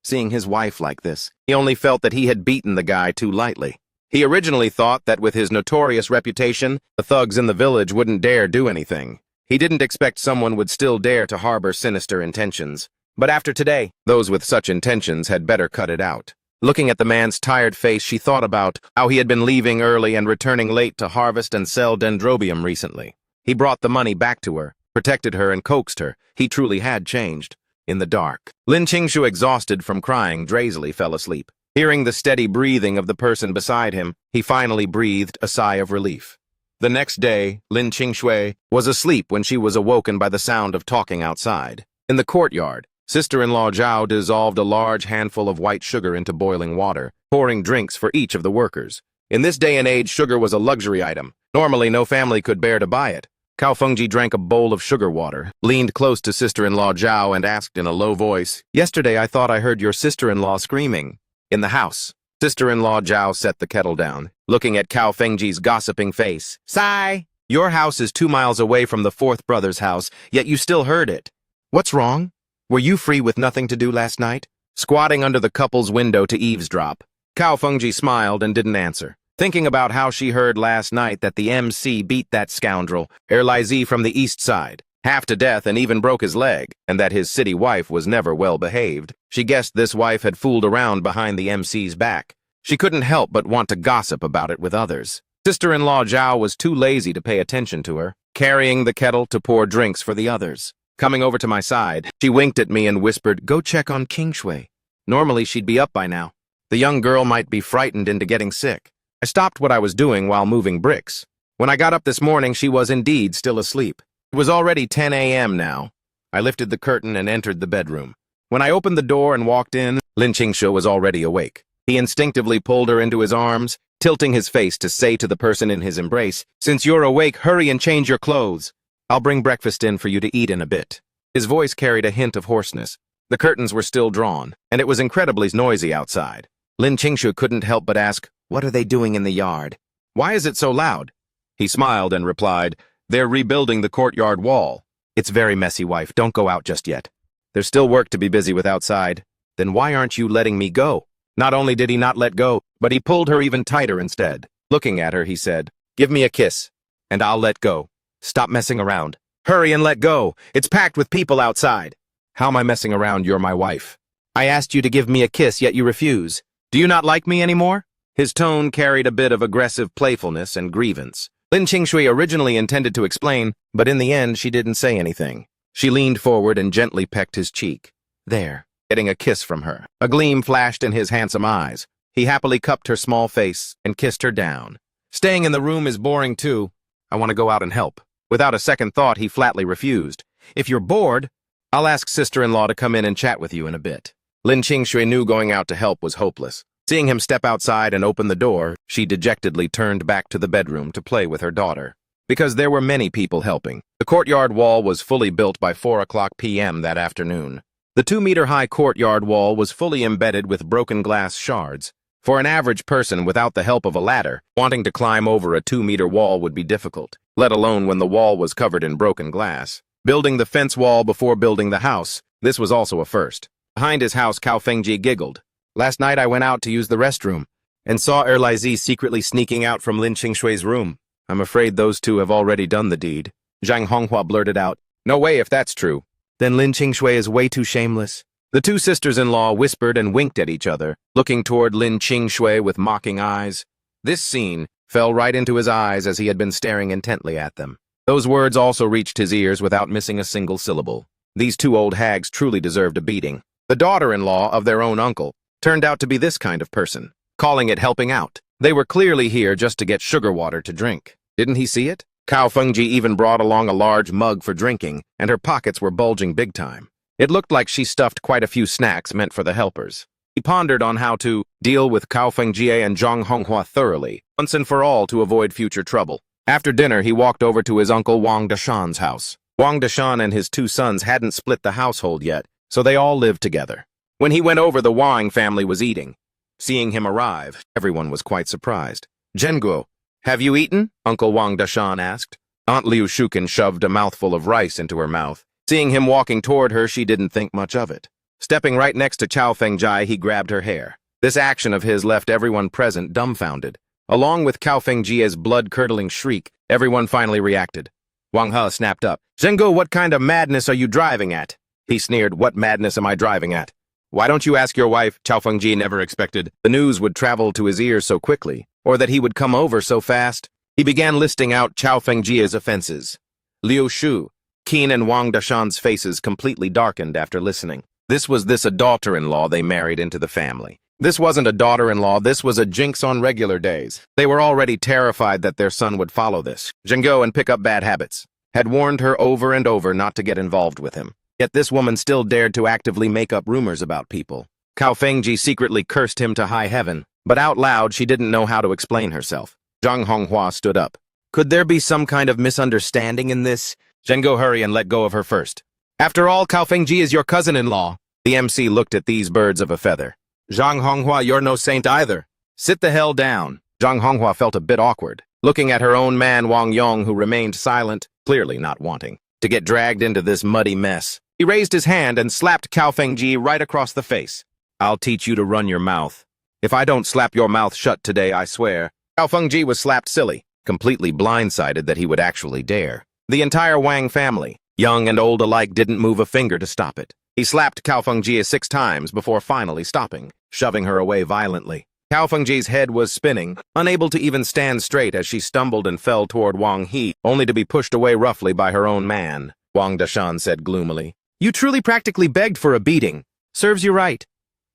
Seeing his wife like this, he only felt that he had beaten the guy too lightly. He originally thought that with his notorious reputation, the thugs in the village wouldn't dare do anything. He didn't expect someone would still dare to harbor sinister intentions. But after today, those with such intentions had better cut it out. Looking at the man's tired face, she thought about how he had been leaving early and returning late to harvest and sell dendrobium recently. He brought the money back to her, protected her and coaxed her. He truly had changed. In the dark, Lin Qingshu, exhausted from crying, drowsily fell asleep. Hearing the steady breathing of the person beside him, he finally breathed a sigh of relief. The next day, Lin Qingshui was asleep when she was awoken by the sound of talking outside. In the courtyard, sister-in-law Zhao dissolved a large handful of white sugar into boiling water, pouring drinks for each of the workers. In this day and age, sugar was a luxury item. Normally, no family could bear to buy it. Cao Fengji drank a bowl of sugar water, leaned close to sister-in-law Zhao and asked in a low voice, "Yesterday I thought I heard your sister-in-law screaming." In the house, sister-in-law Zhao set the kettle down, looking at Cao Fengji's gossiping face. "Sigh, your house is 2 miles away from the fourth brother's house, yet you still heard it. What's wrong? Were you free with nothing to do last night?" Squatting under the couple's window to eavesdrop, Cao Fengji smiled and didn't answer, thinking about how she heard last night that the MC beat that scoundrel, Erlai from the east side, half to death and even broke his leg, and that his city wife was never well behaved. She guessed this wife had fooled around behind the MC's back. She couldn't help but want to gossip about it with others. Sister-in-law Zhao was too lazy to pay attention to her, carrying the kettle to pour drinks for the others. Coming over to my side, she winked at me and whispered, "Go check on Qingshui." Normally she'd be up by now. The young girl might be frightened into getting sick. I stopped what I was doing while moving bricks. When I got up this morning, she was indeed still asleep. It was already 10 a.m. now. I lifted the curtain and entered the bedroom. When I opened the door and walked in, Lin Qingshu was already awake. He instinctively pulled her into his arms, tilting his face to say to the person in his embrace, "Since you're awake, hurry and change your clothes. I'll bring breakfast in for you to eat in a bit." His voice carried a hint of hoarseness. The curtains were still drawn, and it was incredibly noisy outside. Lin Qingshu couldn't help but ask, "What are they doing in the yard? Why is it so loud?" He smiled and replied, "They're rebuilding the courtyard wall." "It's very messy, wife. Don't go out just yet. There's still work to be busy with outside." "Then why aren't you letting me go?" Not only did he not let go, but he pulled her even tighter instead. Looking at her, he said, "Give me a kiss, and I'll let go. Stop messing around. Hurry and let go. It's packed with people outside." "How am I messing around? You're my wife. I asked you to give me a kiss, yet you refuse. Do you not like me anymore?" His tone carried a bit of aggressive playfulness and grievance. Lin Qingshui originally intended to explain, but in the end she didn't say anything. She leaned forward and gently pecked his cheek. There, getting a kiss from her. A gleam flashed in his handsome eyes. He happily cupped her small face and kissed her down. "Staying in the room is boring too. I want to go out and help." Without a second thought, he flatly refused. "If you're bored, I'll ask sister-in-law to come in and chat with you in a bit." Lin Qingshui knew going out to help was hopeless. Seeing him step outside and open the door, she dejectedly turned back to the bedroom to play with her daughter. Because there were many people helping. The courtyard wall was fully built by 4 p.m. that afternoon. The 2-meter-high courtyard wall was fully embedded with broken glass shards. For an average person without the help of a ladder, wanting to climb over a 2-meter wall would be difficult, let alone when the wall was covered in broken glass. Building the fence wall before building the house, this was also a first. Behind his house, Cao Fengji giggled. "Last night I went out to use the restroom and saw Erlaizi secretly sneaking out from Lin Qingshui's room. I'm afraid those two have already done the deed." Zhang Honghua blurted out, "No way if that's true." "Then Lin Qingshui is way too shameless." The two sisters-in-law whispered and winked at each other, looking toward Lin Qingshui with mocking eyes. This scene fell right into his eyes as he had been staring intently at them. Those words also reached his ears without missing a single syllable. These two old hags truly deserved a beating. The daughter-in-law of their own uncle turned out to be this kind of person, calling it helping out. They were clearly here just to get sugar water to drink. Didn't he see it? Cao Fengji even brought along a large mug for drinking, and her pockets were bulging big time. It looked like she stuffed quite a few snacks meant for the helpers. He pondered on how to deal with Cao Fengjie and Zhang Honghua thoroughly, once and for all to avoid future trouble. After dinner, he walked over to his uncle Wang Dashan's house. Wang Dashan and his two sons hadn't split the household yet, so they all lived together. When he went over, the Wang family was eating. Seeing him arrive, everyone was quite surprised. "Zhenguo, have you eaten?" Uncle Wang Dashan asked. Aunt Liu Shukin shoved a mouthful of rice into her mouth. Seeing him walking toward her, she didn't think much of it. Stepping right next to Cao Fengjie, he grabbed her hair. This action of his left everyone present dumbfounded. Along with Cao Fengjie's blood-curdling shriek, everyone finally reacted. Wang He snapped up. "Zhenguo, what kind of madness are you driving at?" He sneered, "What madness am I driving at? Why don't you ask your wife?" Cao Fengjie never expected the news would travel to his ears so quickly, or that he would come over so fast. He began listing out Cao Fengjie's offenses. Liu Shu, Qin and Wang Dashan's faces completely darkened after listening. This was a daughter-in-law they married into the family. This wasn't a daughter-in-law, this was a jinx on regular days. They were already terrified that their son would follow this. Zhenguo and pick up bad habits. Had warned her over and over not to get involved with him. Yet this woman still dared to actively make up rumors about people. Cao Fengji secretly cursed him to high heaven, but out loud she didn't know how to explain herself. Zhang Honghua stood up. "Could there be some kind of misunderstanding in this?" "Zhenguo, hurry and let go of her first. After all, Cao Fengji is your cousin-in-law." The MC looked at these birds of a feather. "Zhang Honghua, you're no saint either. Sit the hell down." Zhang Honghua felt a bit awkward, looking at her own man Wang Yong, who remained silent, clearly not wanting to get dragged into this muddy mess. He raised his hand and slapped Cao Fengji right across the face. "I'll teach you to run your mouth. If I don't slap your mouth shut today, I swear." Cao Fengji was slapped silly, completely blindsided that he would actually dare. The entire Wang family, young and old alike, didn't move a finger to stop it. He slapped Cao Fengjie 6 times before finally stopping, shoving her away violently. Cao Fengjie's head was spinning, unable to even stand straight as she stumbled and fell toward Wang He, only to be pushed away roughly by her own man. Wang Dashan said gloomily, "You truly practically begged for a beating. Serves you right."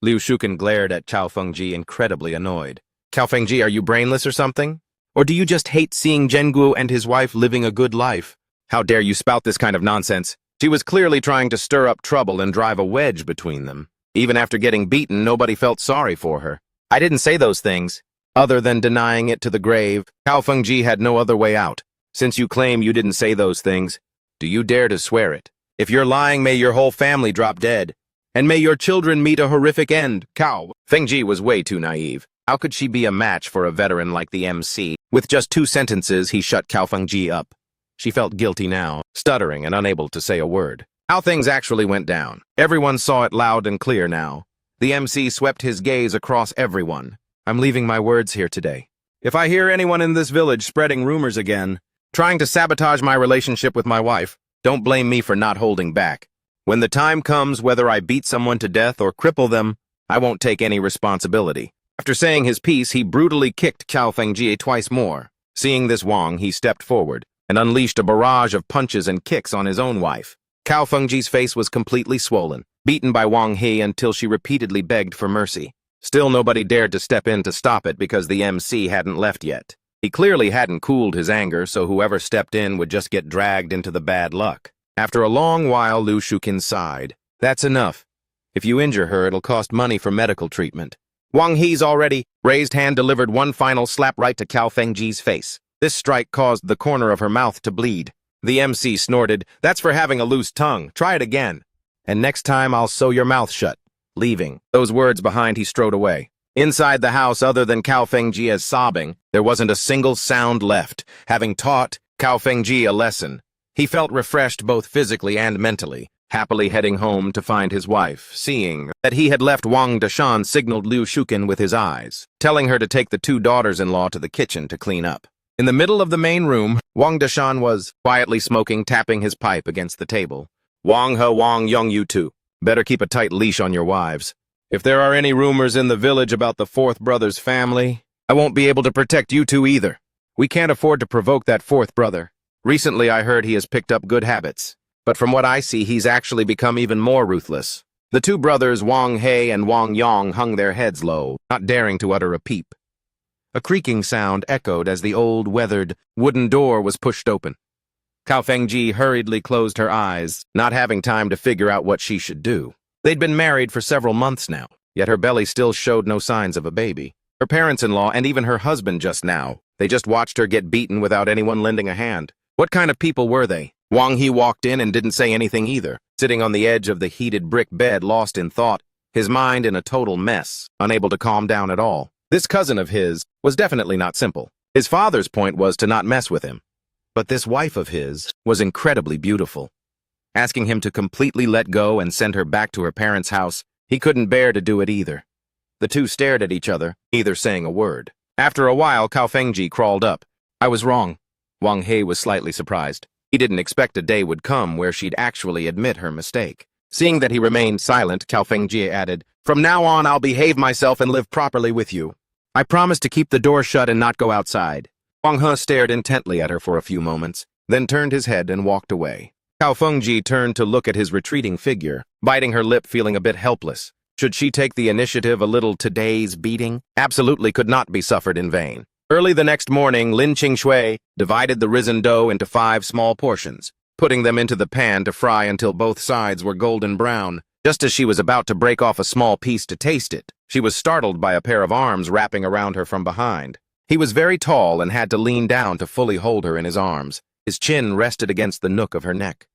Liu Shukin glared at Cao Fengjie, incredibly annoyed. "Cao Fengjie, are you brainless or something? Or do you just hate seeing Zhenguo and his wife living a good life?" How dare you spout this kind of nonsense? She was clearly trying to stir up trouble and drive a wedge between them. Even after getting beaten, nobody felt sorry for her. I didn't say those things. Other than denying it to the grave, Cao Fengji had no other way out. Since you claim you didn't say those things, do you dare to swear it? If you're lying, may your whole family drop dead. And may your children meet a horrific end. Cao Fengji was way too naive. How could she be a match for a veteran like the MC? With just 2 sentences, he shut Cao Fengji up. She felt guilty now, stuttering and unable to say a word. How things actually went down. Everyone saw it loud and clear now. The MC swept his gaze across everyone. I'm leaving my words here today. If I hear anyone in this village spreading rumors again, trying to sabotage my relationship with my wife, don't blame me for not holding back. When the time comes, whether I beat someone to death or cripple them, I won't take any responsibility. After saying his piece, he brutally kicked Cao Fengji twice more. Seeing this, Wang He stepped forward and unleashed a barrage of punches and kicks on his own wife. Cao Fengji's face was completely swollen, beaten by Wang He until she repeatedly begged for mercy. Still, nobody dared to step in to stop it because the MC hadn't left yet. He clearly hadn't cooled his anger, so whoever stepped in would just get dragged into the bad luck. After a long while, Lu Shukin sighed. That's enough. If you injure her, it'll cost money for medical treatment. Wang He's already raised hand delivered one final slap right to Cao Fengji's face. This strike caused the corner of her mouth to bleed. The MC snorted, "That's for having a loose tongue. Try it again. And next time I'll sew your mouth shut." Leaving those words behind, he strode away. Inside the house, other than Cao Fengji as sobbing, there wasn't a single sound left. Having taught Cao Fengji a lesson, he felt refreshed both physically and mentally, happily heading home to find his wife. Seeing that he had left, Wang Deshan signaled Liu Shukin with his eyes, telling her to take the 2 daughters-in-law to the kitchen to clean up. In the middle of the main room, Wang Deshan was quietly smoking, tapping his pipe against the table. Wang He, Wang Young, you two. Better keep a tight leash on your wives. If there are any rumors in the village about the 4th brother's family, I won't be able to protect you two either. We can't afford to provoke that 4th brother. Recently I heard he has picked up good habits, but from what I see he's actually become even more ruthless. The 2 brothers, Wang He and Wang Yong, hung their heads low, not daring to utter a peep. A creaking sound echoed as the old, weathered, wooden door was pushed open. Cao Fengji hurriedly closed her eyes, not having time to figure out what she should do. They'd been married for several months now, yet her belly still showed no signs of a baby. Her parents-in-law and even her husband just now, they just watched her get beaten without anyone lending a hand. What kind of people were they? Wang He walked in and didn't say anything either, sitting on the edge of the heated brick bed, lost in thought, his mind in a total mess, unable to calm down at all. This cousin of his was definitely not simple. His father's point was to not mess with him. But this wife of his was incredibly beautiful. Asking him to completely let go and send her back to her parents' house, he couldn't bear to do it either. The 2 stared at each other, neither saying a word. After a while, Cao Fengji crawled up. I was wrong. Wang He was slightly surprised. He didn't expect a day would come where she'd actually admit her mistake. Seeing that he remained silent, Cao Fengji added, From now on, I'll behave myself and live properly with you. I promise to keep the door shut and not go outside. Wang He stared intently at her for a few moments, then turned his head and walked away. Cao Fengji turned to look at his retreating figure, biting her lip, feeling a bit helpless. Should she take the initiative? A little today's beating absolutely could not be suffered in vain. Early the next morning, Lin Qingshui divided the risen dough into 5 small portions, putting them into the pan to fry until both sides were golden brown. Just as she was about to break off a small piece to taste it, she was startled by a pair of arms wrapping around her from behind. He was very tall and had to lean down to fully hold her in his arms. His chin rested against the nook of her neck.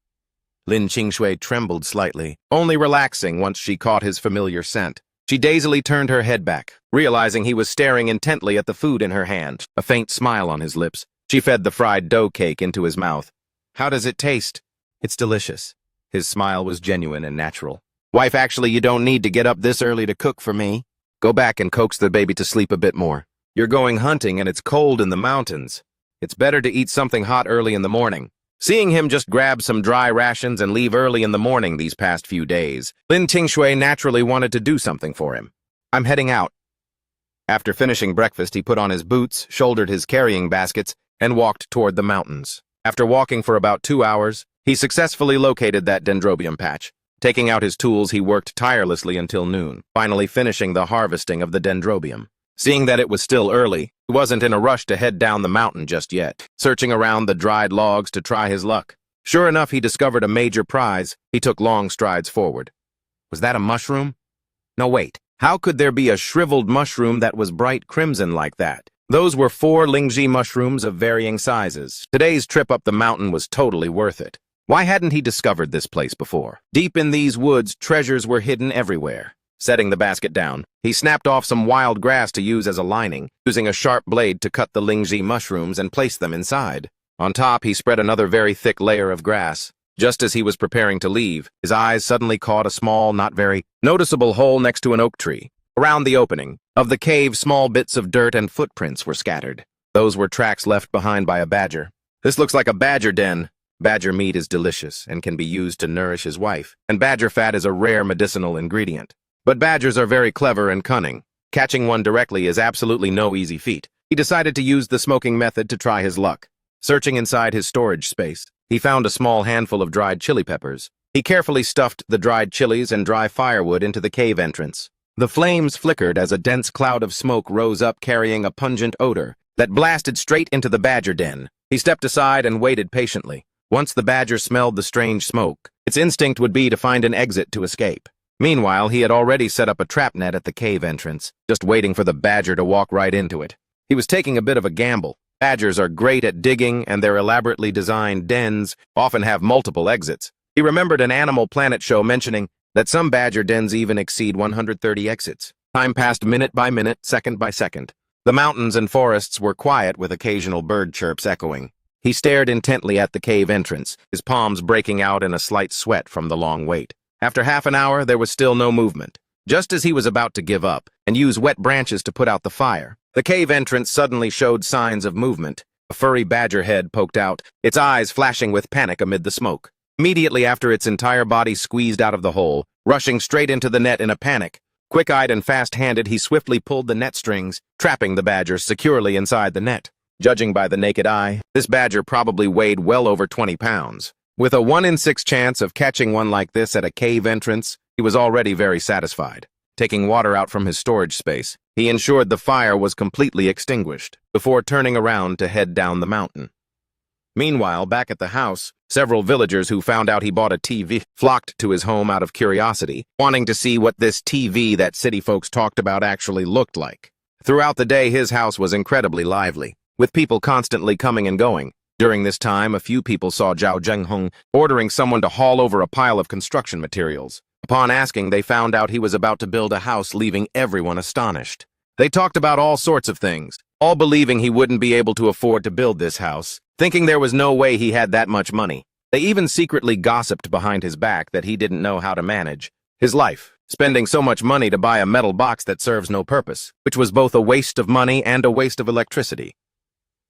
Lin Qingshui trembled slightly, only relaxing once she caught his familiar scent. She dazedly turned her head back, realizing he was staring intently at the food in her hand, a faint smile on his lips. She fed the fried dough cake into his mouth. How does it taste? It's delicious. His smile was genuine and natural. Wife, actually, you don't need to get up this early to cook for me. Go back and coax the baby to sleep a bit more. You're going hunting and it's cold in the mountains. It's better to eat something hot early in the morning. Seeing him just grab some dry rations and leave early in the morning these past few days, Lin Qingshui naturally wanted to do something for him. I'm heading out. After finishing breakfast, he put on his boots, shouldered his carrying baskets, and walked toward the mountains. After walking for about 2 hours, he successfully located that dendrobium patch. Taking out his tools, he worked tirelessly until noon, finally finishing the harvesting of the dendrobium. Seeing that it was still early, he wasn't in a rush to head down the mountain just yet, searching around the dried logs to try his luck. Sure enough, he discovered a major prize. He took long strides forward. Was that a mushroom? No, wait. How could there be a shriveled mushroom that was bright crimson like that? Those were 4 lingji mushrooms of varying sizes. Today's trip up the mountain was totally worth it. Why hadn't he discovered this place before? Deep in these woods, treasures were hidden everywhere. Setting the basket down, he snapped off some wild grass to use as a lining, using a sharp blade to cut the lingji mushrooms and place them inside. On top, he spread another very thick layer of grass. Just as he was preparing to leave, his eyes suddenly caught a small, not very noticeable hole next to an oak tree. Around the opening of the cave, small bits of dirt and footprints were scattered. Those were tracks left behind by a badger. This looks like a badger den. Badger meat is delicious and can be used to nourish his wife, and badger fat is a rare medicinal ingredient. But badgers are very clever and cunning. Catching one directly is absolutely no easy feat. He decided to use the smoking method to try his luck. Searching inside his storage space, he found a small handful of dried chili peppers. He carefully stuffed the dried chilies and dry firewood into the cave entrance. The flames flickered as a dense cloud of smoke rose up carrying a pungent odor that blasted straight into the badger den. He stepped aside and waited patiently. Once the badger smelled the strange smoke, its instinct would be to find an exit to escape. Meanwhile, he had already set up a trap net at the cave entrance, just waiting for the badger to walk right into it. He was taking a bit of a gamble. Badgers are great at digging, and their elaborately designed dens often have multiple exits. He remembered an Animal Planet show mentioning that some badger dens even exceed 130 exits. Time passed minute by minute, second by second. The mountains and forests were quiet with occasional bird chirps echoing. He stared intently at the cave entrance, his palms breaking out in a slight sweat from the long wait. After half an hour, there was still no movement. Just as he was about to give up and use wet branches to put out the fire, the cave entrance suddenly showed signs of movement. A furry badger head poked out, its eyes flashing with panic amid the smoke. Immediately after, its entire body squeezed out of the hole, rushing straight into the net in a panic. Quick-eyed and fast-handed, he swiftly pulled the net strings, trapping the badger securely inside the net. Judging by the naked eye, this badger probably weighed well over 20 pounds. With a 1 in 6 chance of catching one like this at a cave entrance, he was already very satisfied. Taking water out from his storage space, he ensured the fire was completely extinguished before turning around to head down the mountain. Meanwhile, back at the house, several villagers who found out he bought a TV flocked to his home out of curiosity, wanting to see what this TV that city folks talked about actually looked like. Throughout the day, his house was incredibly lively, with people constantly coming and going. During this time, a few people saw Zhao Zhenghong ordering someone to haul over a pile of construction materials. Upon asking, they found out he was about to build a house, leaving everyone astonished. They talked about all sorts of things, all believing he wouldn't be able to afford to build this house, thinking there was no way he had that much money. They even secretly gossiped behind his back that he didn't know how to manage his life, spending so much money to buy a metal box that serves no purpose, which was both a waste of money and a waste of electricity.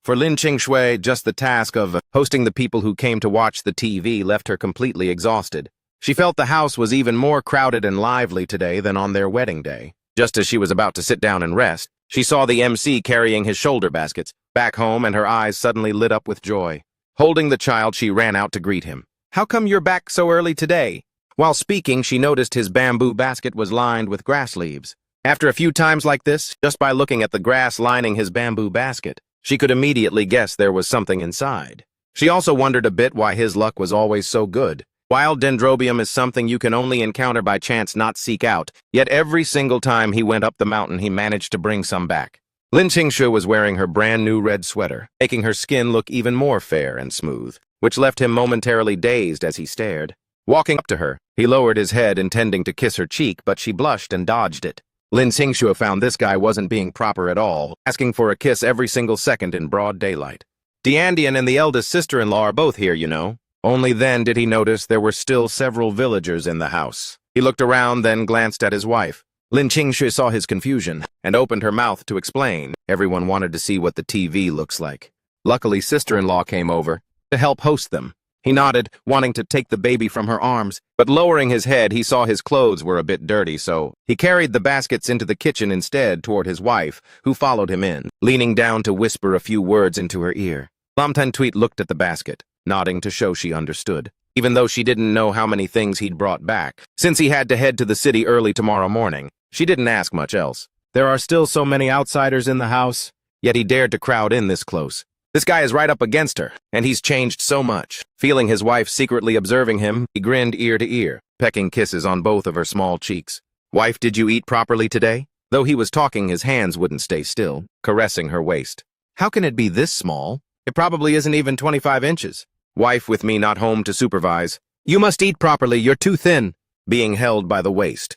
For Lin Qingshui, just the task of hosting the people who came to watch the TV left her completely exhausted. She felt the house was even more crowded and lively today than on their wedding day. Just as she was about to sit down and rest, she saw the MC carrying his shoulder baskets back home, and her eyes suddenly lit up with joy. Holding the child, she ran out to greet him. "How come you're back so early today?" While speaking, she noticed his bamboo basket was lined with grass leaves. After a few times like this, just by looking at the grass lining his bamboo basket, she could immediately guess there was something inside. She also wondered a bit why his luck was always so good. Wild dendrobium is something you can only encounter by chance, not seek out, yet every single time he went up the mountain he managed to bring some back. Lin Qingshui was wearing her brand new red sweater, making her skin look even more fair and smooth, which left him momentarily dazed as he stared. Walking up to her, he lowered his head intending to kiss her cheek, but she blushed and dodged it. Lin Qingshui found this guy wasn't being proper at all, asking for a kiss every single second in broad daylight. Diandian and the eldest sister-in-law are both here, you know. Only then did he notice there were still several villagers in the house. He looked around, then glanced at his wife. Lin Qingshui saw his confusion and opened her mouth to explain. Everyone wanted to see what the TV looks like. Luckily, sister-in-law came over to help host them. He nodded, wanting to take the baby from her arms, but lowering his head, he saw his clothes were a bit dirty, so he carried the baskets into the kitchen instead toward his wife, who followed him in, leaning down to whisper a few words into her ear. Lam Tweet looked at the basket, nodding to show she understood, even though she didn't know how many things he'd brought back. Since he had to head to the city early tomorrow morning, she didn't ask much else. There are still so many outsiders in the house, yet he dared to crowd in this close. This guy is right up against her, and he's changed so much. Feeling his wife secretly observing him, he grinned ear to ear, pecking kisses on both of her small cheeks. Wife, did you eat properly today? Though he was talking, his hands wouldn't stay still, caressing her waist. How can it be this small? It probably isn't even 25 inches. Wife with me not home to supervise. You must eat properly, you're too thin. Being held by the waist.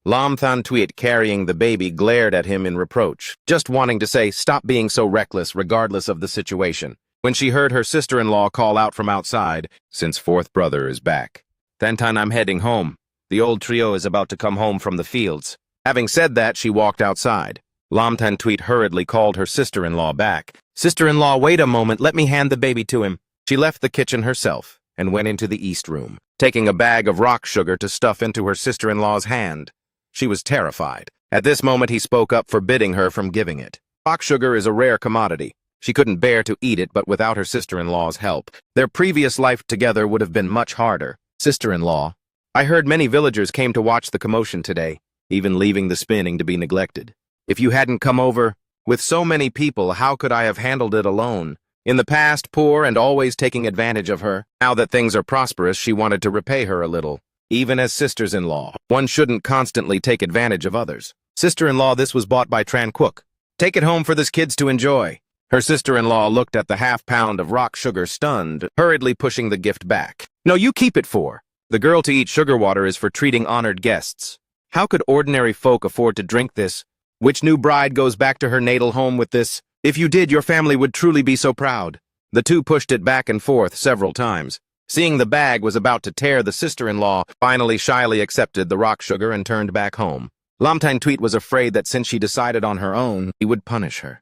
Lam Than Tweet, carrying the baby, glared at him in reproach, just wanting to say, stop being so reckless regardless of the situation. When she heard her sister-in-law call out from outside, since fourth brother is back. Thantan, I'm heading home. The old trio is about to come home from the fields. Having said that, she walked outside. Lam Than Tweet hurriedly called her sister-in-law back. Sister-in-law, wait a moment, let me hand the baby to him. She left the kitchen herself and went into the east room, taking a bag of rock sugar to stuff into her sister-in-law's hand. She was terrified. At this moment, he spoke up, forbidding her from giving it. Rock sugar is a rare commodity. She couldn't bear to eat it, but without her sister-in-law's help, their previous life together would have been much harder. Sister-in-law, I heard many villagers came to watch the commotion today, even leaving the spinning to be neglected. If you hadn't come over, with so many people, how could I have handled it alone? In the past, poor and always taking advantage of her. Now that things are prosperous, she wanted to repay her a little. Even as sisters-in-law, one shouldn't constantly take advantage of others. Sister-in-law, this was bought by Tran Quoc. Take it home for this kids to enjoy. Her sister-in-law looked at the half-pound of rock sugar stunned, hurriedly pushing the gift back. No, you keep it for. The girl to eat sugar water is for treating honored guests. How could ordinary folk afford to drink this? Which new bride goes back to her natal home with this? If you did, your family would truly be so proud. The two pushed it back and forth several times. Seeing the bag was about to tear, the sister-in-law finally shyly accepted the rock sugar and turned back home. Lam Than Tweet was afraid that since she decided on her own, he would punish her.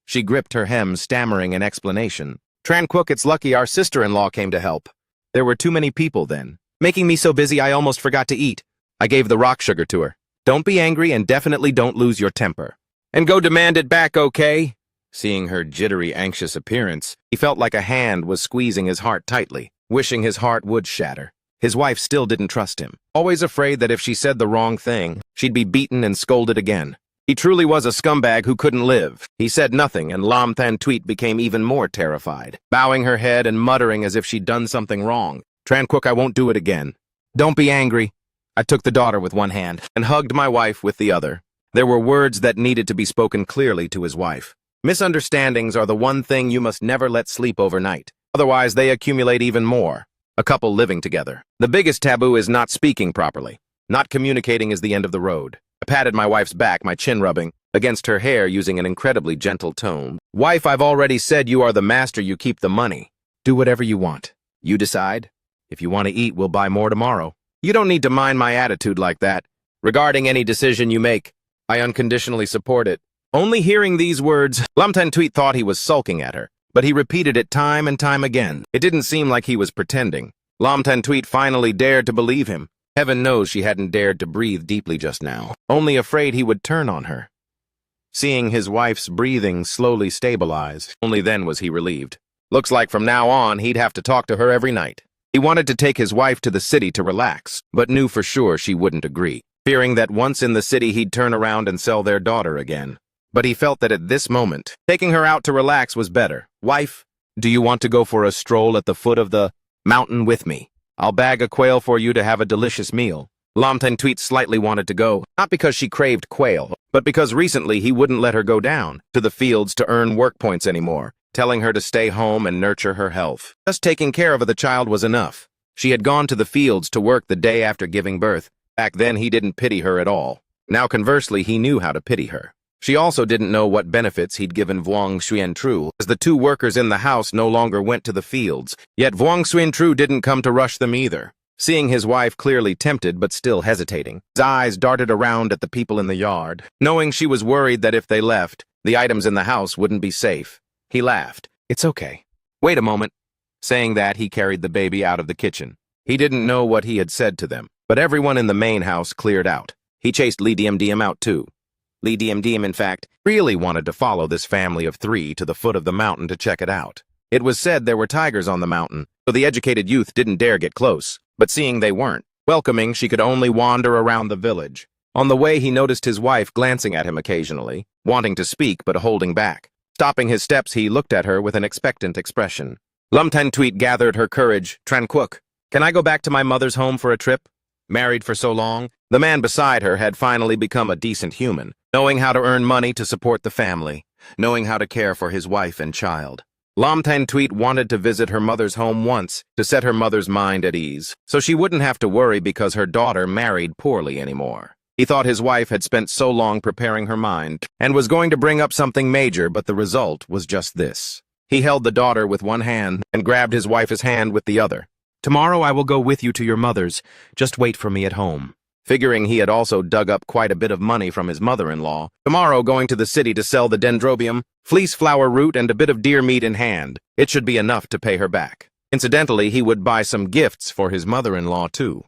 She gripped her hem, stammering an explanation. Tran Quoc, it's lucky our sister-in-law came to help. There were too many people then, making me so busy I almost forgot to eat. I gave the rock sugar to her. Don't be angry and definitely don't lose your temper. And go demand it back, okay? Seeing her jittery, anxious appearance, he felt like a hand was squeezing his heart tightly, wishing his heart would shatter. His wife still didn't trust him, always afraid that if she said the wrong thing, she'd be beaten and scolded again. He truly was a scumbag who couldn't live. He said nothing, and Lam Than Tweet became even more terrified, bowing her head and muttering as if she'd done something wrong. Tran Quoc, I won't do it again. Don't be angry. I took the daughter with one hand and hugged my wife with the other. There were words that needed to be spoken clearly to his wife. Misunderstandings are the one thing you must never let sleep overnight. Otherwise, they accumulate even more. A couple living together. The biggest taboo is not speaking properly. Not communicating is the end of the road. I patted my wife's back, my chin rubbing against her hair using an incredibly gentle tone. Wife, I've already said you are the master, you keep the money. Do whatever you want. You decide. If you want to eat, we'll buy more tomorrow. You don't need to mind my attitude like that. Regarding any decision you make, I unconditionally support it. Only hearing these words, Lam Than Tweet thought he was sulking at her, but he repeated it time and time again. It didn't seem like he was pretending. Lam Than Tweet finally dared to believe him. Heaven knows she hadn't dared to breathe deeply just now, only afraid he would turn on her. Seeing his wife's breathing slowly stabilize, only then was he relieved. Looks like from now on he'd have to talk to her every night. He wanted to take his wife to the city to relax, but knew for sure she wouldn't agree, fearing that once in the city he'd turn around and sell their daughter again. But he felt that at this moment, taking her out to relax was better. Wife, do you want to go for a stroll at the foot of the mountain with me? I'll bag a quail for you to have a delicious meal. Lam Than Tweet slightly wanted to go, not because she craved quail, but because recently he wouldn't let her go down to the fields to earn work points anymore, telling her to stay home and nurture her health. Just taking care of the child was enough. She had gone to the fields to work the day after giving birth. Back then he didn't pity her at all. Now conversely he knew how to pity her. She also didn't know what benefits he'd given Vuong Xuan-Tru, as the two workers in the house no longer went to the fields, yet Vuong Xuan-Tru didn't come to rush them either. Seeing his wife clearly tempted but still hesitating, his eyes darted around at the people in the yard, knowing she was worried that if they left, the items in the house wouldn't be safe. He laughed. It's okay. Wait a moment. Saying that, he carried the baby out of the kitchen. He didn't know what he had said to them, but everyone in the main house cleared out. He chased Lee Diem Diem out too. Lee Diem Diem, in fact, really wanted to follow this family of three to the foot of the mountain to check it out. It was said there were tigers on the mountain, so the educated youth didn't dare get close, but seeing they weren't welcoming, she could only wander around the village. On the way, he noticed his wife glancing at him occasionally, wanting to speak but holding back. Stopping his steps, he looked at her with an expectant expression. Lam Ten Tweet gathered her courage. Tran Quoc, can I go back to my mother's home for a trip? Married for so long, the man beside her had finally become a decent human, knowing how to earn money to support the family, knowing how to care for his wife and child. Lam Ten Tweet wanted to visit her mother's home once to set her mother's mind at ease, so she wouldn't have to worry because her daughter married poorly anymore. He thought his wife had spent so long preparing her mind and was going to bring up something major, but the result was just this. He held the daughter with one hand and grabbed his wife's hand with the other. Tomorrow I will go with you to your mother's. Just wait for me at home. Figuring he had also dug up quite a bit of money from his mother-in-law, tomorrow going to the city to sell the dendrobium, fleece flower root, and a bit of deer meat in hand, it should be enough to pay her back. Incidentally, he would buy some gifts for his mother-in-law too.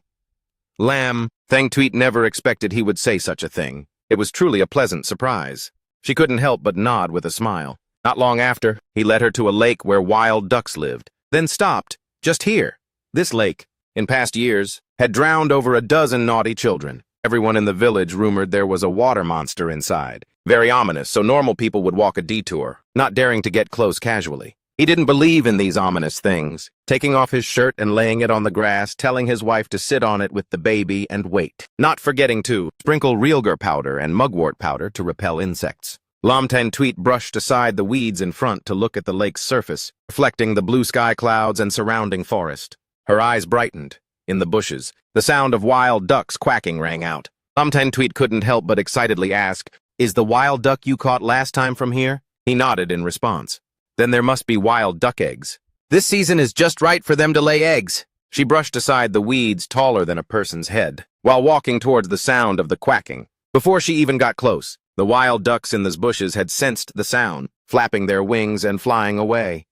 Lam Ten Tweet never expected he would say such a thing. It was truly a pleasant surprise. She couldn't help but nod with a smile. Not long after, he led her to a lake where wild ducks lived, then stopped, just here. This lake, in past years, had drowned over a dozen naughty children. Everyone in the village rumored there was a water monster inside. Very ominous, so normal people would walk a detour, not daring to get close casually. He didn't believe in these ominous things, taking off his shirt and laying it on the grass, telling his wife to sit on it with the baby and wait. Not forgetting to sprinkle realgar powder and mugwort powder to repel insects. Lam Ten Tweet brushed aside the weeds in front to look at the lake's surface, reflecting the blue sky clouds and surrounding forest. Her eyes brightened. In the bushes, the sound of wild ducks quacking rang out. Lam Ten Tweet couldn't help but excitedly ask, "Is the wild duck you caught last time from here?" He nodded in response. "Then there must be wild duck eggs. This season is just right for them to lay eggs." She brushed aside the weeds taller than a person's head, while walking towards the sound of the quacking. Before she even got close, the wild ducks in the bushes had sensed the sound, flapping their wings and flying away.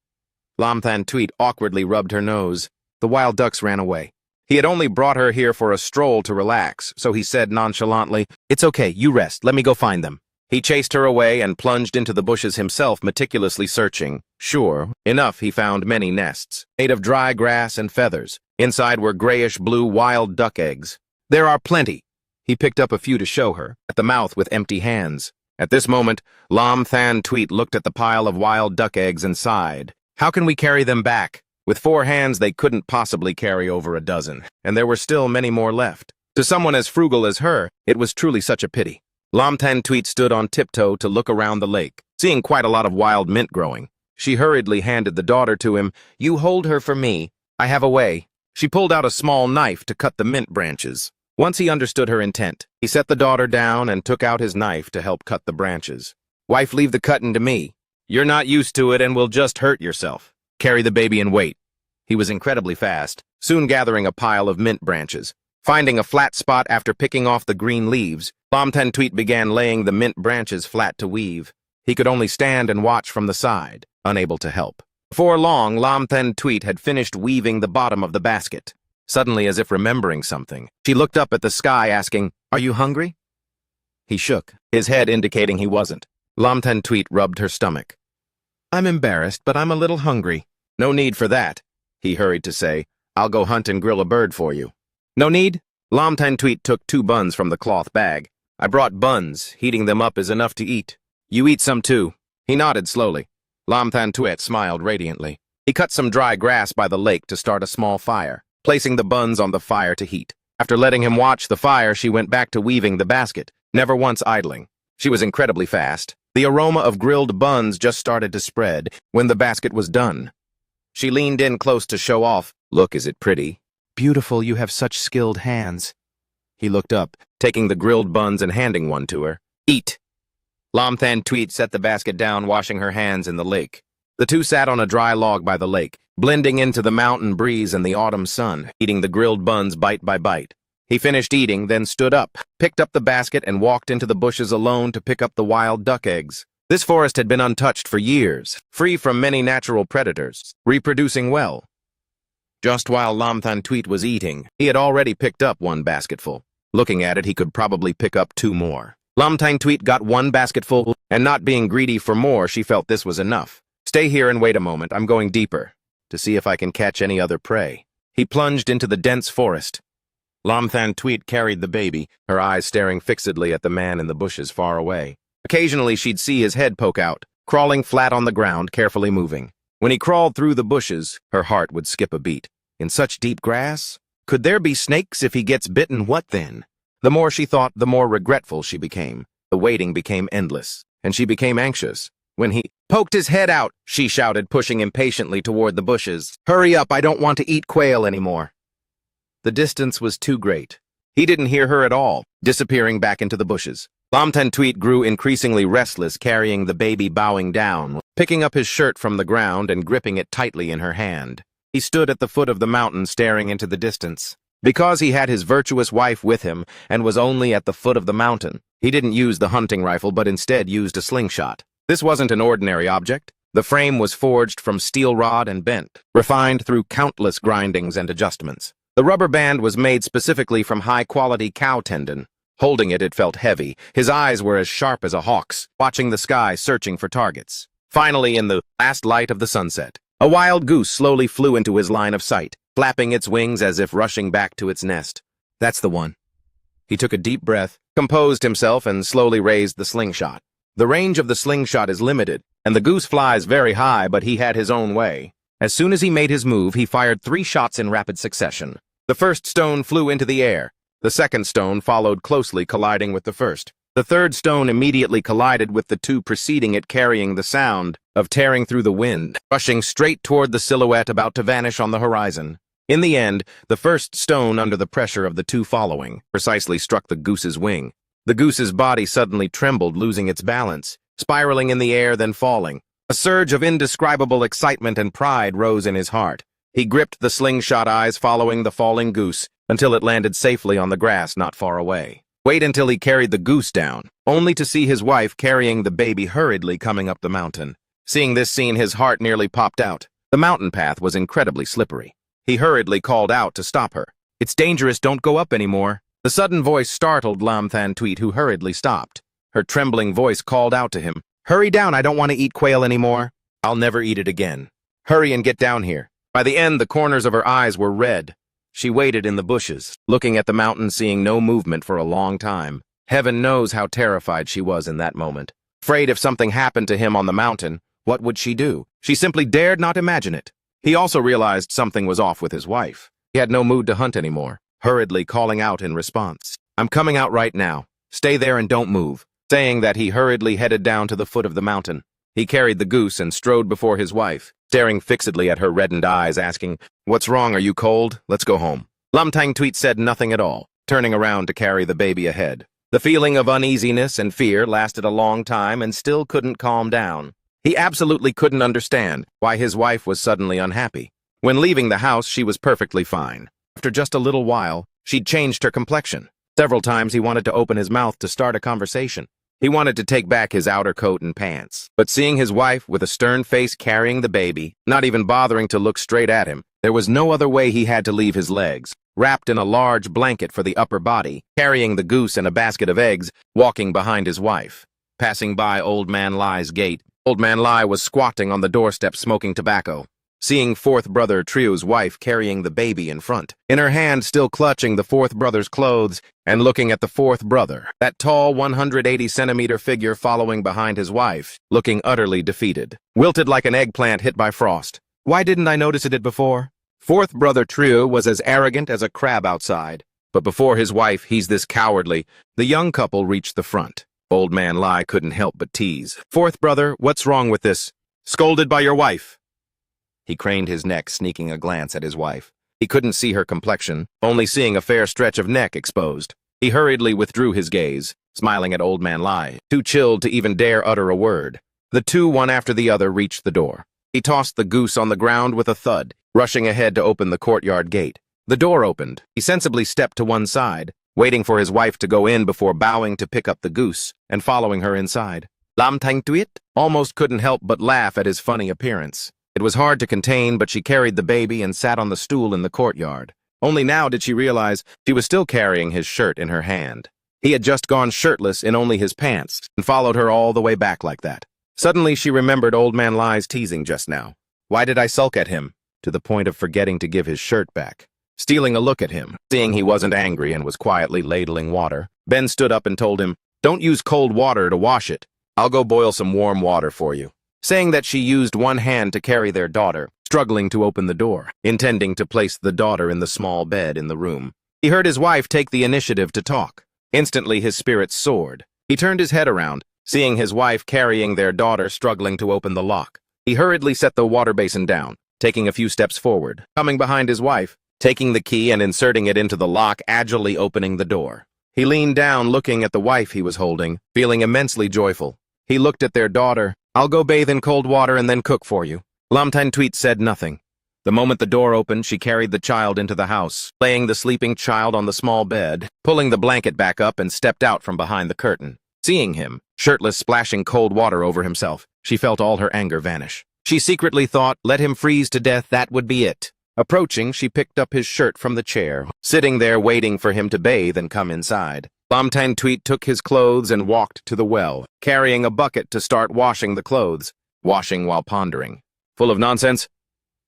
Lam Ten Tweet awkwardly rubbed her nose. The wild ducks ran away. He had only brought her here for a stroll to relax, so he said nonchalantly, "It's okay, you rest, let me go find them." He chased her away and plunged into the bushes himself, meticulously searching. Sure enough, he found many nests, made of dry grass and feathers. Inside were grayish-blue wild duck eggs. "There are plenty." He picked up a few to show her, at the mouth with empty hands. At this moment, Lam Ten Tweet looked at the pile of wild duck eggs and sighed. "How can we carry them back?" With 4 hands, they couldn't possibly carry over a dozen, and there were still many more left. To someone as frugal as her, it was truly such a pity. Lam Ten Tweet stood on tiptoe to look around the lake, seeing quite a lot of wild mint growing. She hurriedly handed the daughter to him. "You hold her for me. I have a way." She pulled out a small knife to cut the mint branches. Once he understood her intent, he set the daughter down and took out his knife to help cut the branches. "Wife, leave the cutting to me. You're not used to it and will just hurt yourself. Carry the baby and wait." He was incredibly fast, soon gathering a pile of mint branches. Finding a flat spot after picking off the green leaves, Lam Ten Tweet began laying the mint branches flat to weave. He could only stand and watch from the side, unable to help. Before long, Lam Ten Tweet had finished weaving the bottom of the basket. Suddenly, as if remembering something, she looked up at the sky asking, "Are you hungry?" He shook, his head indicating he wasn't. Lam Ten Tweet rubbed her stomach. "I'm embarrassed, but I'm a little hungry." "No need for that," he hurried to say. "I'll go hunt and grill a bird for you." "No need?" Lam Ten Tweet took 2 buns from the cloth bag. "I brought buns. Heating them up is enough to eat. You eat some too." He nodded slowly. Lam Ten Tweet smiled radiantly. He cut some dry grass by the lake to start a small fire, placing the buns on the fire to heat. After letting him watch the fire, she went back to weaving the basket, never once idling. She was incredibly fast. The aroma of grilled buns just started to spread when the basket was done. She leaned in close to show off. "Look, is it pretty?" "Beautiful, you have such skilled hands." He looked up, taking the grilled buns and handing one to her. "Eat." Lam Ten Tweet set the basket down, washing her hands in the lake. The two sat on a dry log by the lake, blending into the mountain breeze and the autumn sun, eating the grilled buns bite by bite. He finished eating, then stood up, picked up the basket, and walked into the bushes alone to pick up the wild duck eggs. This forest had been untouched for years, free from many natural predators, reproducing well. Just while Lam Ten Tweet was eating, he had already picked up 1 basketful. Looking at it, he could probably pick up 2 more. Lam Ten Tweet got 1 basketful, and not being greedy for more, she felt this was enough. "Stay here and wait a moment, I'm going deeper, to see if I can catch any other prey." He plunged into the dense forest. Lam Ten Tweet carried the baby, her eyes staring fixedly at the man in the bushes far away. Occasionally she'd see his head poke out, crawling flat on the ground, carefully moving. When he crawled through the bushes, her heart would skip a beat. In such deep grass? Could there be snakes if he gets bitten? What then? The more she thought, the more regretful she became. The waiting became endless, and she became anxious. When he poked his head out, she shouted, pushing impatiently toward the bushes. "Hurry up, I don't want to eat quail anymore." The distance was too great. He didn't hear her at all, disappearing back into the bushes. Lam Tantuit grew increasingly restless, carrying the baby bowing down, picking up his shirt from the ground and gripping it tightly in her hand. He stood at the foot of the mountain, staring into the distance. Because he had his virtuous wife with him and was only at the foot of the mountain, he didn't use the hunting rifle but instead used a slingshot. This wasn't an ordinary object. The frame was forged from steel rod and bent, refined through countless grindings and adjustments. The rubber band was made specifically from high-quality cow tendon. Holding it, it felt heavy. His eyes were as sharp as a hawk's, watching the sky, searching for targets. Finally, in the last light of the sunset, a wild goose slowly flew into his line of sight, flapping its wings as if rushing back to its nest. That's the one. He took a deep breath, composed himself, and slowly raised the slingshot. The range of the slingshot is limited, and the goose flies very high, but he had his own way. As soon as he made his move, he fired 3 shots in rapid succession. The first stone flew into the air. The second stone followed closely, colliding with the first. The third stone immediately collided with the 2 preceding it, carrying the sound of tearing through the wind, rushing straight toward the silhouette about to vanish on the horizon. In the end, the first stone, under the pressure of the 2 following, precisely struck the goose's wing. The goose's body suddenly trembled, losing its balance, spiraling in the air, then falling. A surge of indescribable excitement and pride rose in his heart. He gripped the slingshot, eyes following the falling goose, until it landed safely on the grass not far away. Wait until he carried the goose down, only to see his wife carrying the baby hurriedly coming up the mountain. Seeing this scene, his heart nearly popped out. The mountain path was incredibly slippery. He hurriedly called out to stop her. "It's dangerous, don't go up anymore." The sudden voice startled Lam Tantuit, who hurriedly stopped. Her trembling voice called out to him, "Hurry down, I don't want to eat quail anymore." "I'll never eat it again. Hurry and get down here." By the end, the corners of her eyes were red. She waited in the bushes, looking at the mountain, seeing no movement for a long time. Heaven knows how terrified she was in that moment. Afraid if something happened to him on the mountain, what would she do? She simply dared not imagine it. He also realized something was off with his wife. He had no mood to hunt anymore, hurriedly calling out in response, "I'm coming out right now. Stay there and don't move." Saying that, he hurriedly headed down to the foot of the mountain. He carried the goose and strode before his wife, staring fixedly at her reddened eyes, asking, "What's wrong? Are you cold? Let's go home." Lam Tantuit said nothing at all, turning around to carry the baby ahead. The feeling of uneasiness and fear lasted a long time and still couldn't calm down. He absolutely couldn't understand why his wife was suddenly unhappy. When leaving the house, she was perfectly fine. After just a little while, she'd changed her complexion. Several times he wanted to open his mouth to start a conversation. He wanted to take back his outer coat and pants. But seeing his wife with a stern face carrying the baby, not even bothering to look straight at him, there was no other way. He had to leave his legs, wrapped in a large blanket for the upper body, carrying the goose and a basket of eggs, walking behind his wife. Passing by Old Man Lai's gate, Old Man Lai was squatting on the doorstep smoking tobacco. Seeing fourth brother Triu's wife carrying the baby in front, in her hand still clutching the fourth brother's clothes, and looking at the fourth brother, that tall 180-centimeter figure following behind his wife, looking utterly defeated, wilted like an eggplant hit by frost. Why didn't I notice it before? Fourth brother Triu was as arrogant as a crab outside, but before his wife he's this cowardly. The young couple reached the front. Old Man Lai couldn't help but tease. "Fourth brother, what's wrong with this? Scolded by your wife?" He craned his neck, sneaking a glance at his wife. He couldn't see her complexion, only seeing a fair stretch of neck exposed. He hurriedly withdrew his gaze, smiling at Old Man Lai, too chilled to even dare utter a word. The two, one after the other, reached the door. He tossed the goose on the ground with a thud, rushing ahead to open the courtyard gate. The door opened. He sensibly stepped to one side, waiting for his wife to go in before bowing to pick up the goose and following her inside. Lam Tantuit almost couldn't help but laugh at his funny appearance. It was hard to contain, but she carried the baby and sat on the stool in the courtyard. Only now did she realize she was still carrying his shirt in her hand. He had just gone shirtless in only his pants and followed her all the way back like that. Suddenly she remembered Old Man Lai's teasing just now. Why did I sulk at him? To the point of forgetting to give his shirt back. Stealing a look at him, seeing he wasn't angry and was quietly ladling water, Ben stood up and told him, "Don't use cold water to wash it. I'll go boil some warm water for you." saying that she used one hand to carry their daughter, struggling to open the door, intending to place the daughter in the small bed in the room. He heard his wife take the initiative to talk. Instantly, his spirits soared. He turned his head around, seeing his wife carrying their daughter struggling to open the lock. He hurriedly set the water basin down, taking a few steps forward, coming behind his wife, taking the key and inserting it into the lock, agilely opening the door. He leaned down, looking at the wife he was holding, feeling immensely joyful. He looked at their daughter. "I'll go bathe in cold water and then cook for you." Lam Tan Tweet said nothing. The moment the door opened, she carried the child into the house, laying the sleeping child on the small bed, pulling the blanket back up and stepped out from behind the curtain. Seeing him, shirtless, splashing cold water over himself, she felt all her anger vanish. She secretly thought, let him freeze to death, that would be it. Approaching, she picked up his shirt from the chair, sitting there waiting for him to bathe and come inside. Lam Tan Tweet took his clothes and walked to the well, carrying a bucket to start washing the clothes, washing while pondering. Full of nonsense?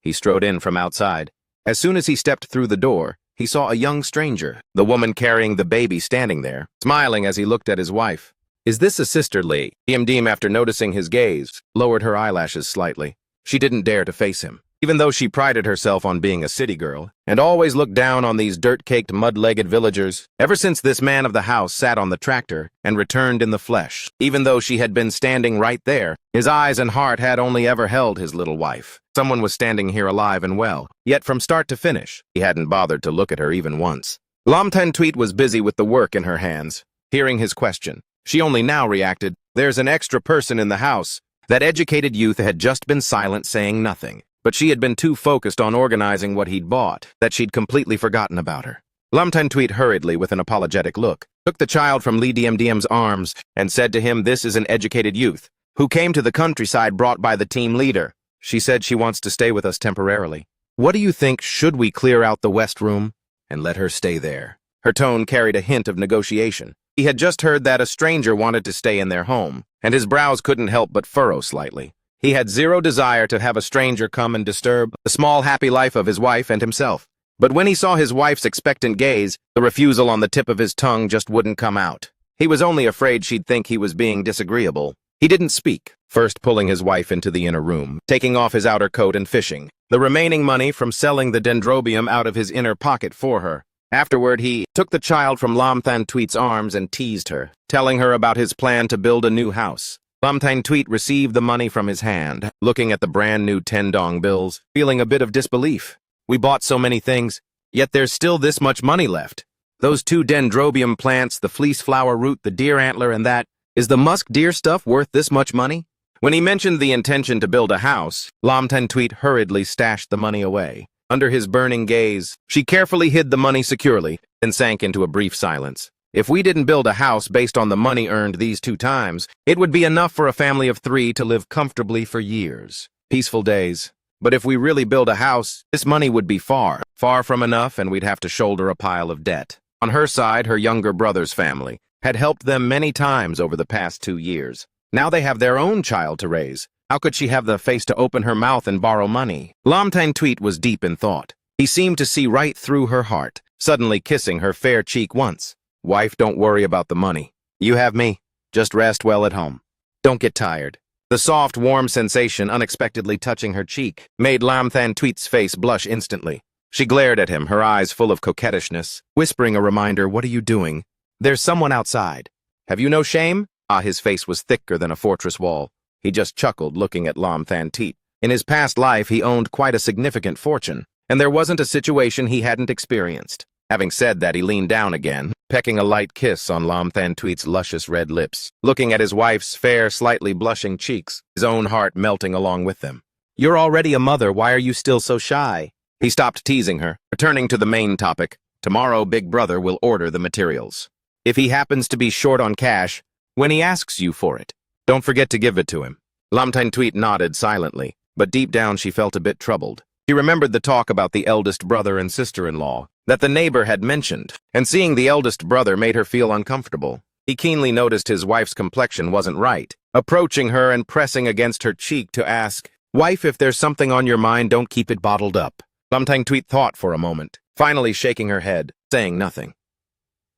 He strode in from outside. As soon as he stepped through the door, he saw a young stranger, the woman carrying the baby standing there, smiling as he looked at his wife. Is this a sister Lee? Deem, after noticing his gaze, lowered her eyelashes slightly. She didn't dare to face him, even though she prided herself on being a city girl, and always looked down on these dirt-caked, mud-legged villagers, ever since this man of the house sat on the tractor and returned in the flesh. Even though she had been standing right there, his eyes and heart had only ever held his little wife. Someone was standing here alive and well, yet from start to finish, he hadn't bothered to look at her even once. Lam Tan Tweet was busy with the work in her hands. Hearing his question, she only now reacted, "There's an extra person in the house." That educated youth had just been silent, saying nothing, but she had been too focused on organizing what he'd bought that she'd completely forgotten about her. Lam Tan Tweet hurriedly, with an apologetic look, took the child from Lee Dm's arms and said to him, "This is an educated youth who came to the countryside brought by the team leader. She said she wants to stay with us temporarily. What do you think? Should we clear out the west room and let her stay there?" Her tone carried a hint of negotiation. He had just heard that a stranger wanted to stay in their home, and his brows couldn't help but furrow slightly. He had zero desire to have a stranger come and disturb the small, happy life of his wife and himself. But when he saw his wife's expectant gaze, the refusal on the tip of his tongue just wouldn't come out. He was only afraid she'd think he was being disagreeable. He didn't speak, first pulling his wife into the inner room, taking off his outer coat and fishing the remaining money from selling the dendrobium out of his inner pocket for her. Afterward, he took the child from Lam Tan Tweet's arms and teased her, telling her about his plan to build a new house. Lam Tan Tweet received the money from his hand, looking at the brand new 10-dong bills, feeling a bit of disbelief. We bought so many things, yet there's still this much money left. Those 2 dendrobium plants, the fleece flower root, the deer antler, and that. Is the musk deer stuff worth this much money? When he mentioned the intention to build a house, Lam Tan Tweet hurriedly stashed the money away. Under his burning gaze, she carefully hid the money securely, then sank into a brief silence. If we didn't build a house based on the money earned these 2 times, it would be enough for a family of 3 to live comfortably for years. Peaceful days. But if we really build a house, this money would be far from enough, and we'd have to shoulder a pile of debt. On her side, her younger brother's family had helped them many times over the past 2 years. Now they have their own child to raise. How could she have the face to open her mouth and borrow money? Lam Tan Tweet was deep in thought. He seemed to see right through her heart, suddenly kissing her fair cheek once. "Wife, don't worry about the money. You have me. Just rest well at home. Don't get tired." The soft, warm sensation unexpectedly touching her cheek made Lam Tan Tweet's face blush instantly. She glared at him, her eyes full of coquettishness, whispering a reminder, "What are you doing? There's someone outside. Have you no shame?" His face was thicker than a fortress wall. He just chuckled, looking at Lam Tan Tweet. In his past life, he owned quite a significant fortune, and there wasn't a situation he hadn't experienced. Having said that, he leaned down again, pecking a light kiss on Lam Tan Tweet's luscious red lips, looking at his wife's fair, slightly blushing cheeks, his own heart melting along with them. "You're already a mother. Why are you still so shy?" He stopped teasing her, returning to the main topic. "Tomorrow, Big Brother will order the materials. If he happens to be short on cash, when he asks you for it, don't forget to give it to him." Lam Tan Tweet nodded silently, but deep down she felt a bit troubled. She remembered the talk about the eldest brother and sister-in-law that the neighbor had mentioned, and seeing the eldest brother made her feel uncomfortable. He keenly noticed his wife's complexion wasn't right, approaching her and pressing against her cheek to ask, "Wife, if there's something on your mind, don't keep it bottled up." Lam Tan Tweet thought for a moment, finally shaking her head, saying nothing.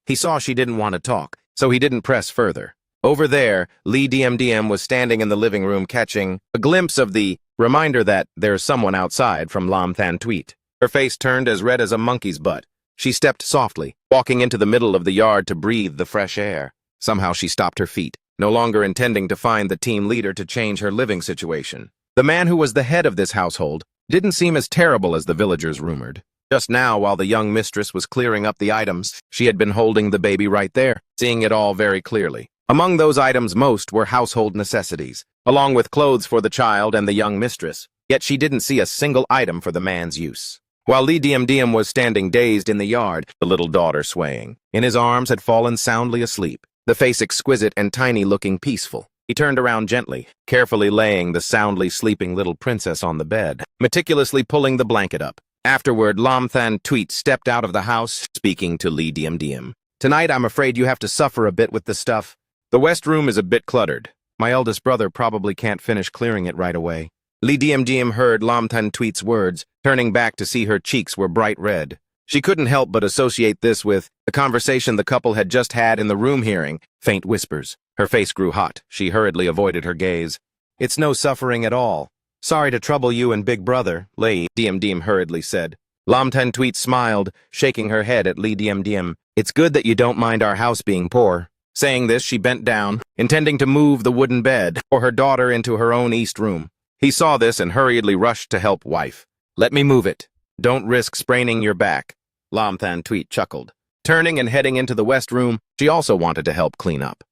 He saw she didn't want to talk, so he didn't press further. Over there, Lee DMDM was standing in the living room catching a glimpse of the reminder that there's someone outside from Lam Than Tweet. Her face turned as red as a monkey's butt. She stepped softly, walking into the middle of the yard to breathe the fresh air. Somehow she stopped her feet, no longer intending to find the team leader to change her living situation. The man who was the head of this household didn't seem as terrible as the villagers rumored. Just now, while the young mistress was clearing up the items, she had been holding the baby right there, seeing it all very clearly. Among those items, most were household necessities, along with clothes for the child and the young mistress, yet she didn't see a single item for the man's use. While Lee Diem was standing dazed in the yard, the little daughter swaying in his arms had fallen soundly asleep, the face exquisite and tiny looking peaceful. He turned around gently, carefully laying the soundly sleeping little princess on the bed, meticulously pulling the blanket up. Afterward, Lam Than Tweet stepped out of the house, speaking to Lee Diem. Tonight, I'm afraid you have to suffer a bit with the stuff. The west room is a bit cluttered. My eldest brother probably can't finish clearing it right away. Lee Diem heard Lam Than Tweet's words, turning back to see her cheeks were bright red. She couldn't help but associate this with the conversation the couple had just had in the room, hearing faint whispers. Her face grew hot. She hurriedly avoided her gaze. It's no suffering at all. Sorry to trouble you and big brother, Lee Diem hurriedly said. Lam Than Tweet smiled, shaking her head at Lee Diem. It's good that you don't mind our house being poor. Saying this, she bent down, intending to move the wooden bed for her daughter into her own east room. He saw this and hurriedly rushed to help wife. Let me move it. Don't risk spraining your back. Lam Than Tweet chuckled. Turning and heading into the west room, she also wanted to help clean up.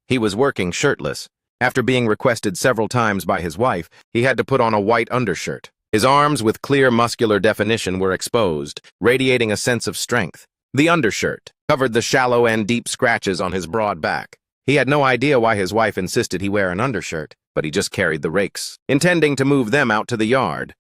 He was working shirtless. After being requested several times by his wife, he had to put on a white undershirt. His arms with clear muscular definition were exposed, radiating a sense of strength. The undershirt covered the shallow and deep scratches on his broad back. He had no idea why his wife insisted he wear an undershirt, but he just carried the rakes, intending to move them out to the yard.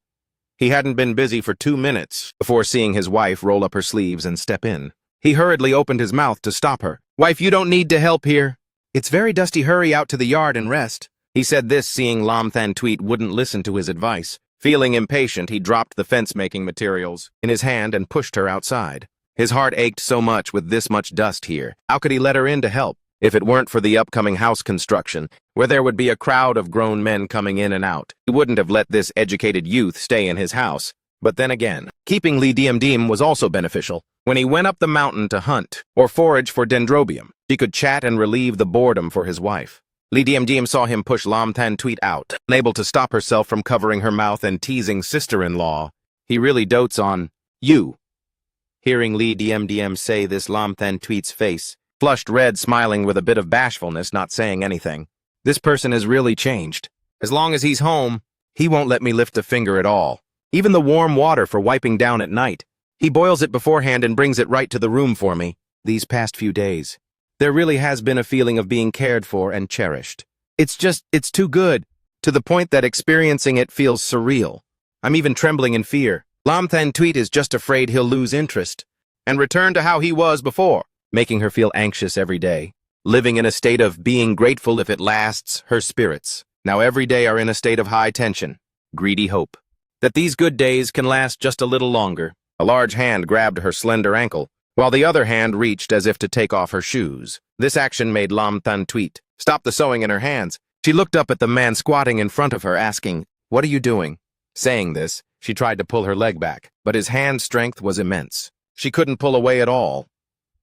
He hadn't been busy for 2 minutes before seeing his wife roll up her sleeves and step in. He hurriedly opened his mouth to stop her. Wife, you don't need to help here. It's very dusty. Hurry out to the yard and rest. He said this, seeing Lam Than Tweet wouldn't listen to his advice. Feeling impatient, he dropped the fence-making materials in his hand and pushed her outside. His heart ached so much with this much dust here. How could he let her in to help? If it weren't for the upcoming house construction, where there would be a crowd of grown men coming in and out, he wouldn't have let this educated youth stay in his house. But then again, keeping Lee Diem was also beneficial. When he went up the mountain to hunt or forage for dendrobium, he could chat and relieve the boredom for his wife. Lee Diem saw him push Lam Than Tweet out, unable to stop herself from covering her mouth and teasing sister-in-law. He really dotes on you. Hearing Lee Diem say this, Lam Than Tweet's face flushed red, smiling with a bit of bashfulness, not saying anything. This person has really changed. As long as he's home, he won't let me lift a finger at all. Even the warm water for wiping down at night. He boils it beforehand and brings it right to the room for me. These past few days, there really has been a feeling of being cared for and cherished. It's too good, to the point that experiencing it feels surreal. I'm even trembling in fear. Lam Than Tweet is just afraid he'll lose interest and return to how he was before, making her feel anxious every day, living in a state of being grateful if it lasts her spirits. Now every day are in a state of high tension, greedy hope that these good days can last just a little longer. A large hand grabbed her slender ankle, while the other hand reached as if to take off her shoes. This action made Lam Than Tweet stop the sewing in her hands. She looked up at the man squatting in front of her, asking, "What are you doing?" Saying this, she tried to pull her leg back, but his hand strength was immense. She couldn't pull away at all.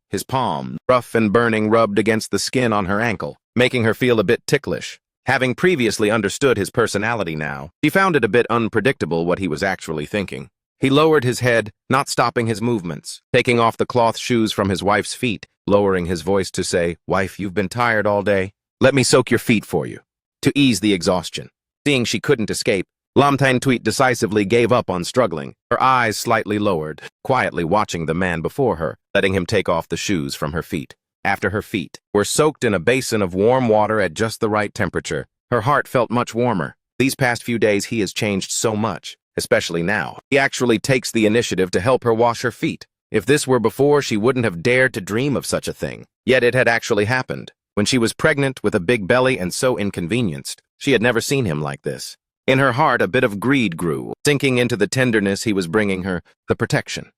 His palm, rough and burning, rubbed against the skin on her ankle, making her feel a bit ticklish. Having previously understood his personality now, she found it a bit unpredictable what he was actually thinking. He lowered his head, not stopping his movements, taking off the cloth shoes from his wife's feet, lowering his voice to say, "Wife, you've been tired all day. Let me soak your feet for you," to ease the exhaustion. Seeing she couldn't escape, Lam Than Tweet decisively gave up on struggling, her eyes slightly lowered, quietly watching the man before her, letting him take off the shoes from her feet. After her feet were soaked in a basin of warm water at just the right temperature, her heart felt much warmer. These past few days he has changed so much, especially now. He actually takes the initiative to help her wash her feet. If this were before, she wouldn't have dared to dream of such a thing. Yet it had actually happened. When she was pregnant with a big belly and so inconvenienced, she had never seen him like this. In her heart, a bit of greed grew, sinking into the tenderness he was bringing her, the protection.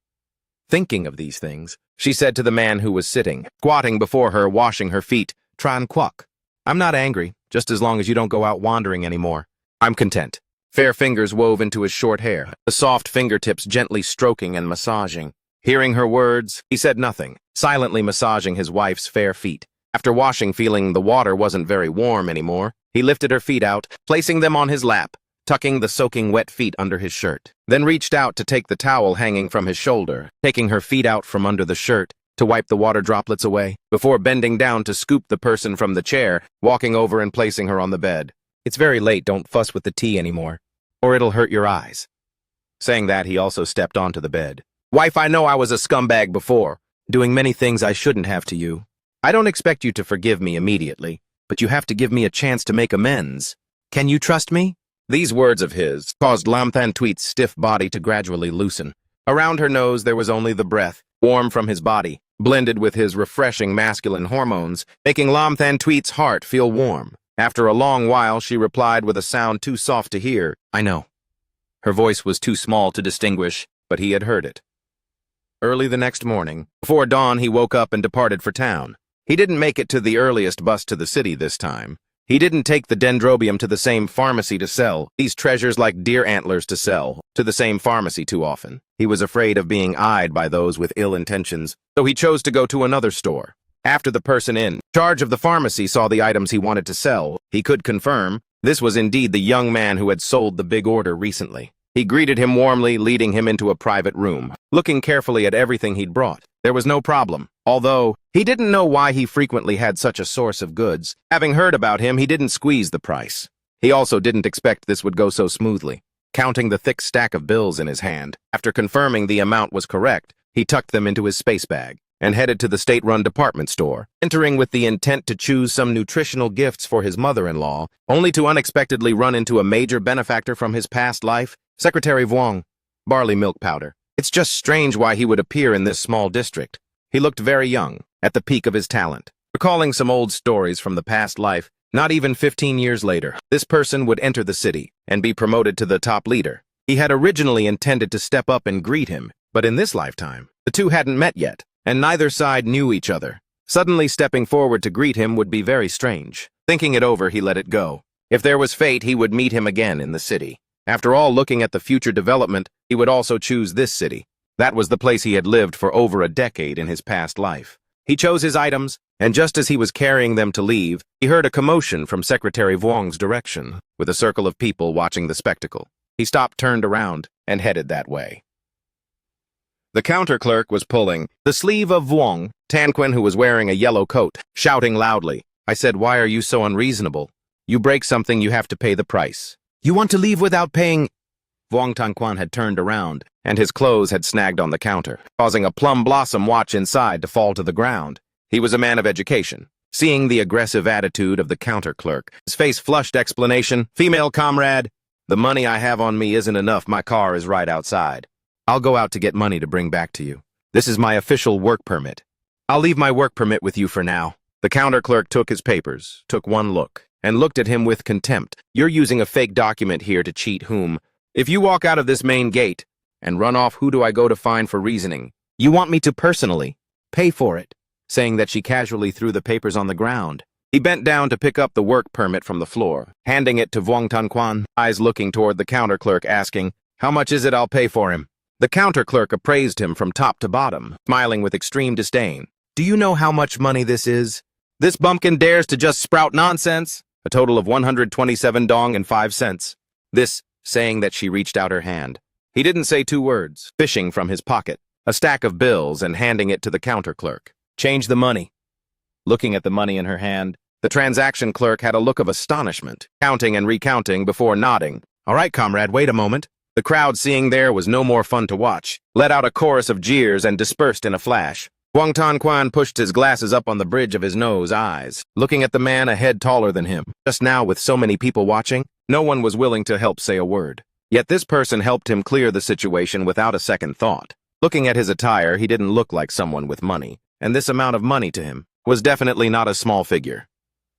Thinking of these things, she said to the man who was sitting, squatting before her, washing her feet, "Tran Kwok." I'm not angry, just as long as you don't go out wandering anymore. I'm content. Fair fingers wove into his short hair, the soft fingertips gently stroking and massaging. Hearing her words, he said nothing, silently massaging his wife's fair feet. After washing, feeling the water wasn't very warm anymore, he lifted her feet out, placing them on his lap, tucking the soaking wet feet under his shirt, then reached out to take the towel hanging from his shoulder, taking her feet out from under the shirt to wipe the water droplets away, before bending down to scoop the person from the chair, walking over and placing her on the bed. It's very late, don't fuss with the tea anymore, or it'll hurt your eyes. Saying that, he also stepped onto the bed. Wife, I know I was a scumbag before, doing many things I shouldn't have to you. I don't expect you to forgive me immediately, but you have to give me a chance to make amends. Can you trust me? These words of his caused Lam Than Tweet's stiff body to gradually loosen. Around her nose there was only the breath, warm from his body, blended with his refreshing masculine hormones, making Lam Than Tweet's heart feel warm. After a long while, she replied with a sound too soft to hear, I know. Her voice was too small to distinguish, but he had heard it. Early the next morning, before dawn, he woke up and departed for town. He didn't make it to the earliest bus to the city this time. He didn't take the dendrobium to the same pharmacy to sell, these treasures like deer antlers to sell, to the same pharmacy too often. He was afraid of being eyed by those with ill intentions, so he chose to go to another store. After the person in charge of the pharmacy saw the items he wanted to sell, he could confirm this was indeed the young man who had sold the big order recently. He greeted him warmly, leading him into a private room, looking carefully at everything he'd brought. There was no problem, although he didn't know why he frequently had such a source of goods. Having heard about him, he didn't squeeze the price. He also didn't expect this would go so smoothly. Counting the thick stack of bills in his hand, after confirming the amount was correct, he tucked them into his space bag and headed to the state-run department store, entering with the intent to choose some nutritional gifts for his mother-in-law, only to unexpectedly run into a major benefactor from his past life, Secretary Vuong. Barley milk powder. It's just strange why he would appear in this small district. He looked very young, at the peak of his talent. Recalling some old stories from the past life, not even 15 years later, this person would enter the city and be promoted to the top leader. He had originally intended to step up and greet him, but in this lifetime, the two hadn't met yet, and neither side knew each other. Suddenly stepping forward to greet him would be very strange. Thinking it over, he let it go. If there was fate, he would meet him again in the city. After all, looking at the future development, he would also choose this city. That was the place he had lived for over a decade in his past life. He chose his items, and just as he was carrying them to leave, he heard a commotion from Secretary Vuong's direction, with a circle of people watching the spectacle. He stopped, turned around, and headed that way. The counter clerk was pulling the sleeve of Vuong, Tanquin, who was wearing a yellow coat, shouting loudly. I said, why are you so unreasonable? You break something, you have to pay the price. You want to leave without paying? Vuong Tanquan had turned around, and his clothes had snagged on the counter, causing a plum blossom watch inside to fall to the ground. He was a man of education. Seeing the aggressive attitude of the counter clerk, his face flushed explanation. Female comrade, the money I have on me isn't enough. My car is right outside. I'll go out to get money to bring back to you. This is my official work permit. I'll leave my work permit with you for now. The counter clerk took his papers, took one look, and looked at him with contempt. You're using a fake document here to cheat whom? If you walk out of this main gate and run off, who do I go to find for reasoning? You want me to personally pay for it? Saying that, she casually threw the papers on the ground. He bent down to pick up the work permit from the floor, handing it to Vuong Tanquan, eyes looking toward the counter clerk, asking, how much is it? I'll pay for him. The counter clerk appraised him from top to bottom, smiling with extreme disdain. Do you know how much money this is? This bumpkin dares to just sprout nonsense? A total of 127 dong and 5 cents. This, saying that, she reached out her hand. He didn't say 2 words, fishing from his pocket a stack of bills and handing it to the counter clerk. Change the money. Looking at the money in her hand, the transaction clerk had a look of astonishment, counting and recounting before nodding. All right, comrade, wait a moment. The crowd, seeing there was no more fun to watch, let out a chorus of jeers and dispersed in a flash. Vuong Tanquan pushed his glasses up on the bridge of his eyes, looking at the man a head taller than him. Just now, with so many people watching, no one was willing to help say a word. Yet this person helped him clear the situation without a second thought. Looking at his attire, he didn't look like someone with money, and this amount of money to him was definitely not a small figure.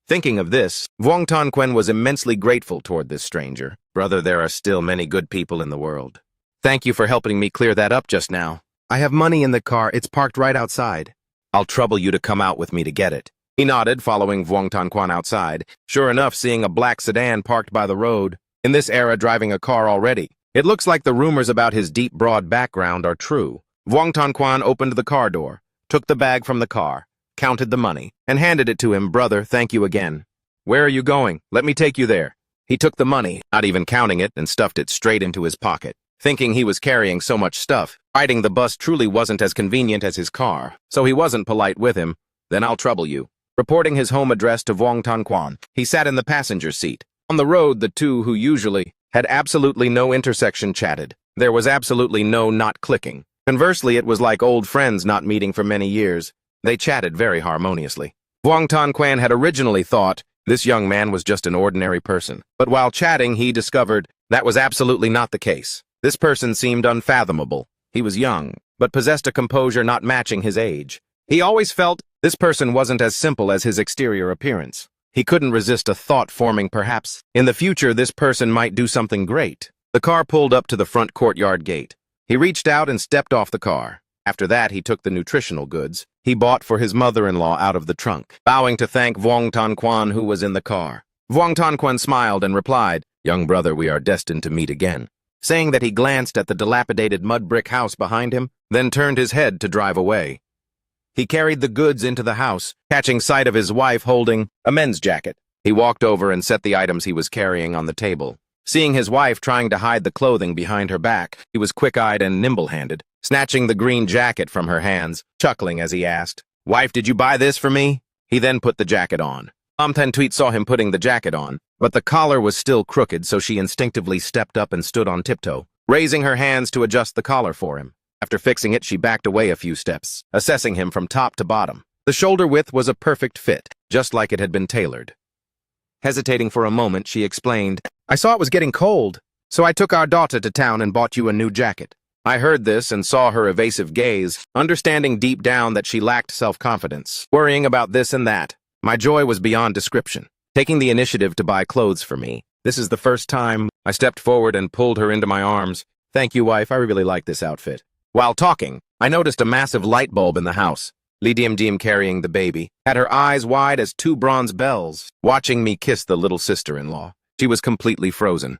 Thinking of this, Vuong Tanquan was immensely grateful toward this stranger. Brother, there are still many good people in the world. Thank you for helping me clear that up just now. I have money in the car, it's parked right outside. I'll trouble you to come out with me to get it. He nodded, following Vuong Tan outside, sure enough seeing a black sedan parked by the road. In this era, driving a car already. It looks like the rumors about his deep, broad background are true. Vuong Tan opened the car door, took the bag from the car, counted the money, and handed it to him. Brother, thank you again. Where are you going? Let me take you there. He took the money, not even counting it, and stuffed it straight into his pocket. Thinking he was carrying so much stuff, riding the bus truly wasn't as convenient as his car, so he wasn't polite with him. Then I'll trouble you. Reporting his home address to Vuong Tan, he sat in the passenger seat. On the road, the two, who usually had absolutely no intersection, chatted. There was absolutely no not clicking. Conversely, it was like old friends not meeting for many years. They chatted very harmoniously. Vuong Tan had originally thought this young man was just an ordinary person, but while chatting, he discovered that was absolutely not the case. This person seemed unfathomable. He was young, but possessed a composure not matching his age. He always felt this person wasn't as simple as his exterior appearance. He couldn't resist a thought forming perhaps in the future this person might do something great. The car pulled up to the front courtyard gate. He reached out and stepped off the car. After that, he took the nutritional goods he bought for his mother-in-law out of the trunk, bowing to thank Vuong Tan, who was in the car. Vuong Tan smiled and replied, "Young brother, we are destined to meet again," saying that he glanced at the dilapidated mud brick house behind him, then turned his head to drive away. He carried the goods into the house, catching sight of his wife holding a men's jacket. He walked over and set the items he was carrying on the table. Seeing his wife trying to hide the clothing behind her back, he was quick-eyed and nimble-handed, snatching the green jacket from her hands, chuckling as he asked, "Wife, did you buy this for me?" He then put the jacket on. Tan saw him putting the jacket on, but the collar was still crooked, so she instinctively stepped up and stood on tiptoe, raising her hands to adjust the collar for him. After fixing it, she backed away a few steps, assessing him from top to bottom. The shoulder width was a perfect fit, just like it had been tailored. Hesitating for a moment, she explained, "I saw it was getting cold, so I took our daughter to town and bought you a new jacket." I heard this and saw her evasive gaze, understanding deep down that she lacked self-confidence, worrying about this and that. My joy was beyond description. Taking the initiative to buy clothes for me. This is the first time I stepped forward and pulled her into my arms. "Thank you, wife, I really like this outfit." While talking, I noticed a massive light bulb in the house. Lee Dim carrying the baby, had her eyes wide as two bronze bells, watching me kiss the little sister-in-law. She was completely frozen.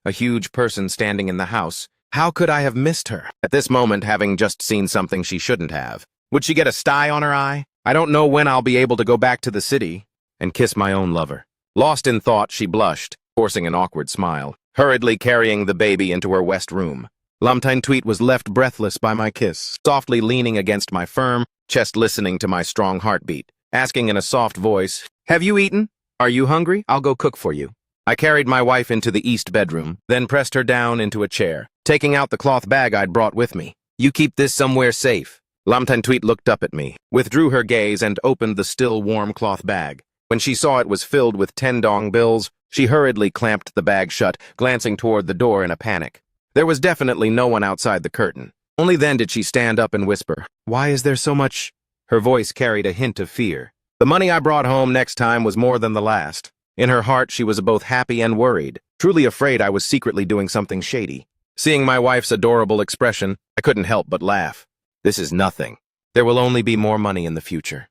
A huge person standing in the house. How could I have missed her? At this moment, having just seen something she shouldn't have. Would she get a sty on her eye? I don't know when I'll be able to go back to the city and kiss my own lover. Lost in thought, she blushed, forcing an awkward smile, hurriedly carrying the baby into her west room. Tan was left breathless by my kiss, softly leaning against my firm chest, listening to my strong heartbeat, asking in a soft voice, "Have you eaten? Are you hungry? I'll go cook for you." I carried my wife into the east bedroom, then pressed her down into a chair, taking out the cloth bag I'd brought with me. "You keep this somewhere safe." Tan looked up at me, withdrew her gaze, and opened the still warm cloth bag. When she saw it was filled with 10 dong bills, she hurriedly clamped the bag shut, glancing toward the door in a panic. There was definitely no one outside the curtain. Only then did she stand up and whisper, "Why is there so much?" Her voice carried a hint of fear. The money I brought home next time was more than the last. In her heart, she was both happy and worried, truly afraid I was secretly doing something shady. Seeing my wife's adorable expression, I couldn't help but laugh. "This is nothing. There will only be more money in the future."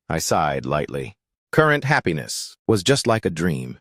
I sighed lightly. Current happiness was just like a dream.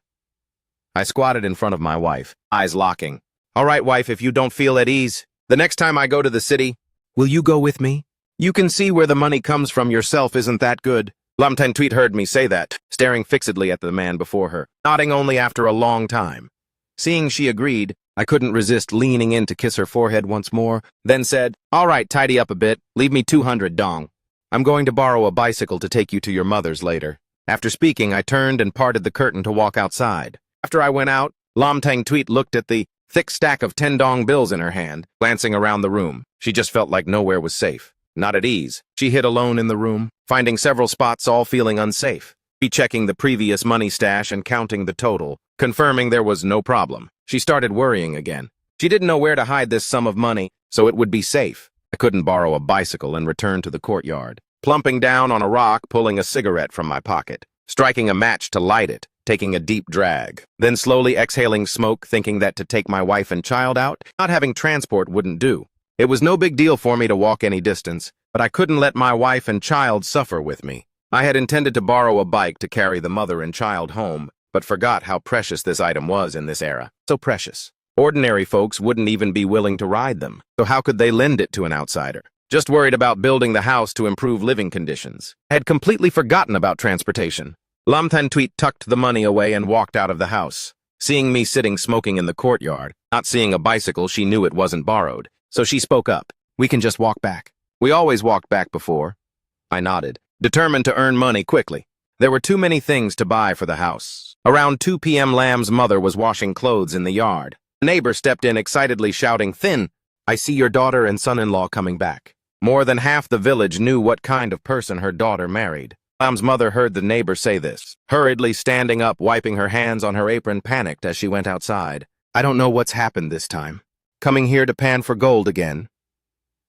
I squatted in front of my wife, eyes locking. "All right, wife, if you don't feel at ease, the next time I go to the city, will you go with me? You can see where the money comes from yourself, isn't that good?" Tan heard me say that, staring fixedly at the man before her, nodding only after a long time. Seeing she agreed, I couldn't resist leaning in to kiss her forehead once more, then said, "All right, tidy up a bit, leave me 200 dong. I'm going to borrow a bicycle to take you to your mother's later." After speaking, I turned and parted the curtain to walk outside. After I went out, Tan looked at the thick stack of 10 dong bills in her hand, glancing around the room. She just felt like nowhere was safe. Not at ease. She hid alone in the room, finding several spots, all feeling unsafe. Rechecking the previous money stash and counting the total, confirming there was no problem. She started worrying again. She didn't know where to hide this sum of money, so it would be safe. I couldn't borrow a bicycle and return to the courtyard. Plumping down on a rock, pulling a cigarette from my pocket, striking a match to light it, taking a deep drag, then slowly exhaling smoke, thinking that to take my wife and child out, not having transport wouldn't do. It was no big deal for me to walk any distance, but I couldn't let my wife and child suffer with me. I had intended to borrow a bike to carry the mother and child home, but forgot how precious this item was in this era. So precious. Ordinary folks wouldn't even be willing to ride them, so how could they lend it to an outsider? Just worried about building the house to improve living conditions. I had completely forgotten about transportation. Lam Thanh Tweet tucked the money away and walked out of the house. Seeing me sitting smoking in the courtyard, not seeing a bicycle, she knew it wasn't borrowed. So she spoke up. "We can just walk back." "We always walked back before." I nodded, determined to earn money quickly. There were too many things to buy for the house. Around 2 p.m. Lam's mother was washing clothes in the yard. A neighbor stepped in excitedly shouting, "Thin, I see your daughter and son-in-law coming back." More than half the village knew what kind of person her daughter married. Lam's mother heard the neighbor say this, hurriedly standing up, wiping her hands on her apron, panicked as she went outside. "I don't know what's happened this time. Coming here to pan for gold again."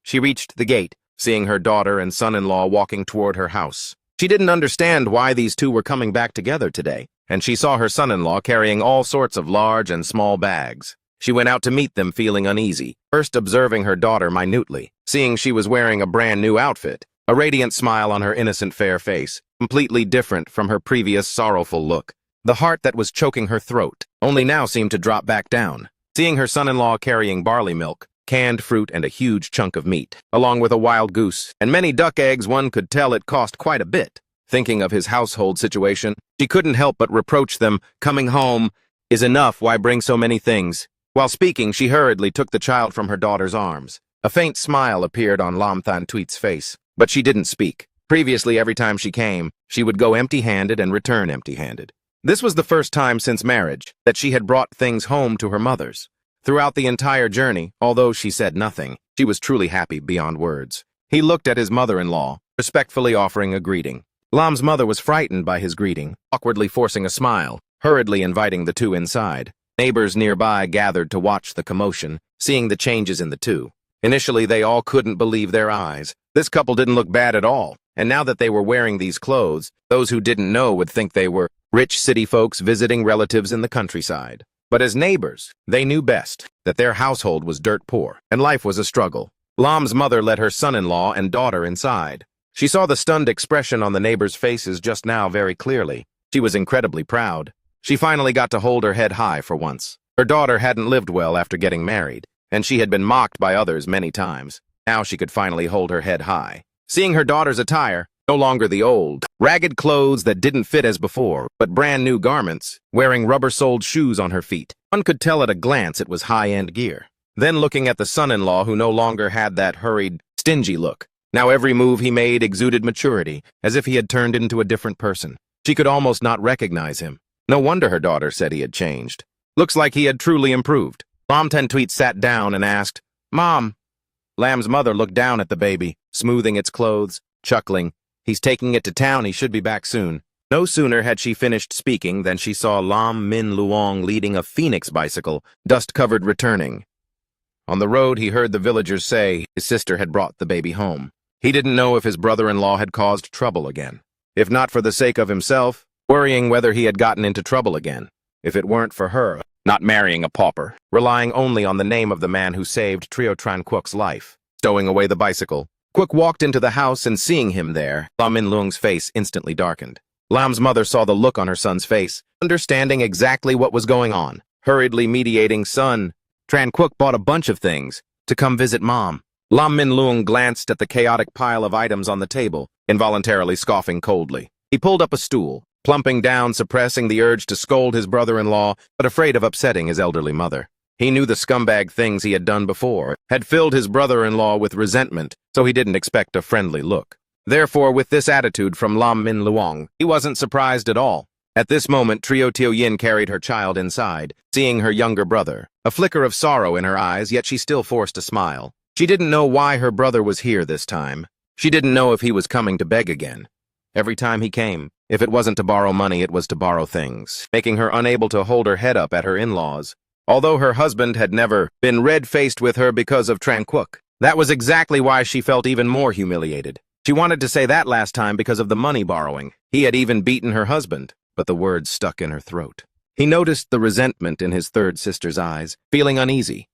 She reached the gate, seeing her daughter and son-in-law walking toward her house. She didn't understand why these two were coming back together today, and she saw her son-in-law carrying all sorts of large and small bags. She went out to meet them feeling uneasy, first observing her daughter minutely, seeing she was wearing a brand new outfit, a radiant smile on her innocent fair face, completely different from her previous sorrowful look. The heart that was choking her throat only now seemed to drop back down. Seeing her son-in-law carrying barley milk, canned fruit, and a huge chunk of meat, along with a wild goose and many duck eggs, one could tell it cost quite a bit. Thinking of his household situation, she couldn't help but reproach them. "Coming home is enough, why bring so many things?" While speaking, she hurriedly took the child from her daughter's arms. A faint smile appeared on Lam Thanh Tweet's face, but she didn't speak. Previously, every time she came, she would go empty-handed and return empty-handed. This was the first time since marriage that she had brought things home to her mother's. Throughout the entire journey, although she said nothing, she was truly happy beyond words. He looked at his mother-in-law, respectfully offering a greeting. Lam's mother was frightened by his greeting, awkwardly forcing a smile, hurriedly inviting the two inside. Neighbors nearby gathered to watch the commotion, seeing the changes in the two. Initially, they all couldn't believe their eyes. This couple didn't look bad at all, and now that they were wearing these clothes, those who didn't know would think they were rich city folks visiting relatives in the countryside. But as neighbors, they knew best that their household was dirt poor, and life was a struggle. Lam's mother led her son-in-law and daughter inside. She saw the stunned expression on the neighbors' faces just now very clearly. She was incredibly proud. She finally got to hold her head high for once. Her daughter hadn't lived well after getting married, and she had been mocked by others many times. Now she could finally hold her head high. Seeing her daughter's attire, no longer the old, ragged clothes that didn't fit as before, but brand new garments, wearing rubber-soled shoes on her feet, one could tell at a glance it was high-end gear. Then looking at the son-in-law who no longer had that hurried, stingy look. Now every move he made exuded maturity, as if he had turned into a different person. She could almost not recognize him. No wonder her daughter said he had changed. Looks like he had truly improved. Lam Thanh Tweet sat down and asked, "Mom?" Lam's mother looked down at the baby, smoothing its clothes, chuckling. "He's taking it to town, he should be back soon." No sooner had she finished speaking than she saw Lam Min Luong leading a phoenix bicycle, dust-covered, returning. On the road, he heard the villagers say his sister had brought the baby home. He didn't know if his brother-in-law had caused trouble again. If not for the sake of himself, worrying whether he had gotten into trouble again. If it weren't for her, not marrying a pauper, relying only on the name of the man who saved Trio Tran Quok's life. Stowing away the bicycle, Quok walked into the house, and seeing him there, Lam Min Luong's face instantly darkened. Lam's mother saw the look on her son's face, understanding exactly what was going on, hurriedly mediating. "Son, Tran Quok bought a bunch of things to come visit Mom." Lam Min Luong glanced at the chaotic pile of items on the table, involuntarily scoffing coldly. He pulled up a stool, plumping down, suppressing the urge to scold his brother-in-law, but afraid of upsetting his elderly mother. He knew the scumbag things he had done before had filled his brother-in-law with resentment, so he didn't expect a friendly look. Therefore, with this attitude from Lam Min Luong, he wasn't surprised at all. At this moment, Trio Tio Yin carried her child inside, seeing her younger brother. A flicker of sorrow in her eyes, yet she still forced a smile. She didn't know why her brother was here this time. She didn't know if he was coming to beg again. Every time he came, if it wasn't to borrow money, it was to borrow things, making her unable to hold her head up at her in-laws. Although her husband had never been red-faced with her because of Tran Quok, that was exactly why she felt even more humiliated. She wanted to say that last time because of the money borrowing. He had even beaten her husband, but the words stuck in her throat. He noticed the resentment in his third sister's eyes, feeling uneasy.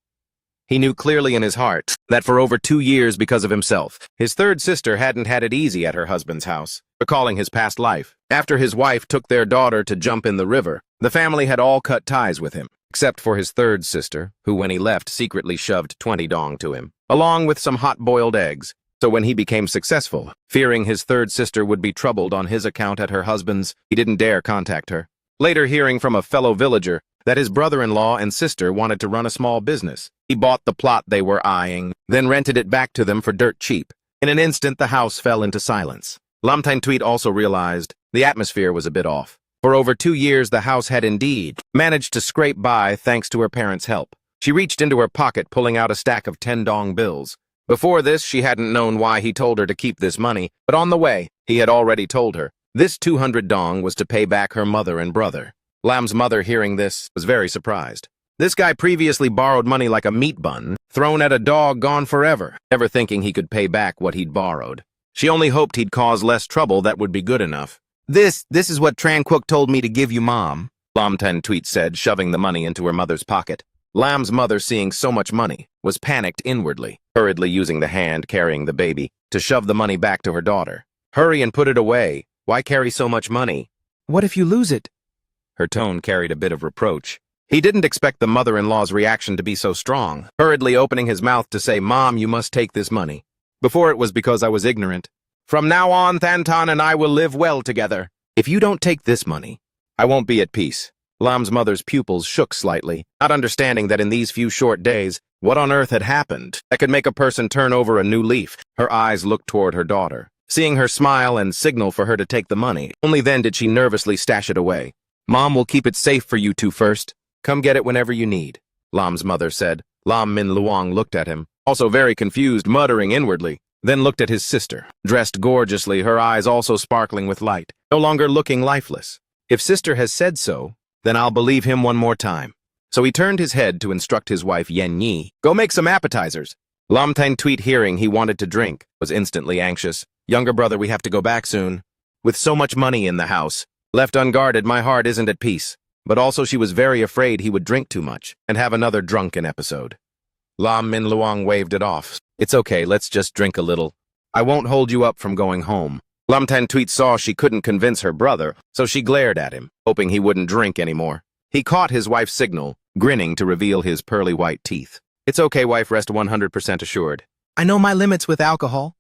He knew clearly in his heart that for over 2 years because of himself, his third sister hadn't had it easy at her husband's house. Recalling his past life, after his wife took their daughter to jump in the river, the family had all cut ties with him, except for his third sister, who when he left secretly shoved 20 dong to him, along with some hot-boiled eggs. So when he became successful, fearing his third sister would be troubled on his account at her husband's, he didn't dare contact her. Later hearing from a fellow villager that his brother-in-law and sister wanted to run a small business, he bought the plot they were eyeing, then rented it back to them for dirt cheap. In an instant, the house fell into silence. Lam Thanh Tweet also realized the atmosphere was a bit off. For over 2 years, the house had indeed managed to scrape by thanks to her parents' help. She reached into her pocket, pulling out a stack of 10 dong bills. Before this, she hadn't known why he told her to keep this money, but on the way, he had already told her. This 200 dong was to pay back her mother and brother. Lam's mother, hearing this, was very surprised. This guy previously borrowed money like a meat bun, thrown at a dog gone forever, never thinking he could pay back what he'd borrowed. She only hoped he'd cause less trouble that would be good enough. This is what Tran Quoc told me to give you, Mom, Lam Thanh Tweet said, shoving the money into her mother's pocket. Lam's mother, seeing so much money, was panicked inwardly, hurriedly using the hand carrying the baby to shove the money back to her daughter. Hurry and put it away. Why carry so much money? What if you lose it? Her tone carried a bit of reproach. He didn't expect the mother-in-law's reaction to be so strong, hurriedly opening his mouth to say, Mom, you must take this money. Before it was because I was ignorant. From now on, Thantan and I will live well together. If you don't take this money, I won't be at peace. Lam's mother's pupils shook slightly, not understanding that in these few short days, what on earth had happened that could make a person turn over a new leaf. Her eyes looked toward her daughter, seeing her smile and signal for her to take the money. Only then did she nervously stash it away. Mom will keep it safe for you two first. Come get it whenever you need, Lam's mother said. Lam Min Luang looked at him, also very confused, muttering inwardly, then looked at his sister, dressed gorgeously, her eyes also sparkling with light, no longer looking lifeless. If sister has said so, then I'll believe him one more time. So he turned his head to instruct his wife Yen Yi, go make some appetizers. Lam Thanh Tweet, hearing he wanted to drink, was instantly anxious. Younger brother, we have to go back soon. With so much money in the house, left unguarded, my heart isn't at peace. But also she was very afraid he would drink too much and have another drunken episode. Lam Min Luang waved it off. It's okay, let's just drink a little. I won't hold you up from going home. Lam Thanh Tweet saw she couldn't convince her brother, so she glared at him, hoping he wouldn't drink anymore. He caught his wife's signal, grinning to reveal his pearly white teeth. It's okay, wife, rest 100% assured. I know my limits with alcohol.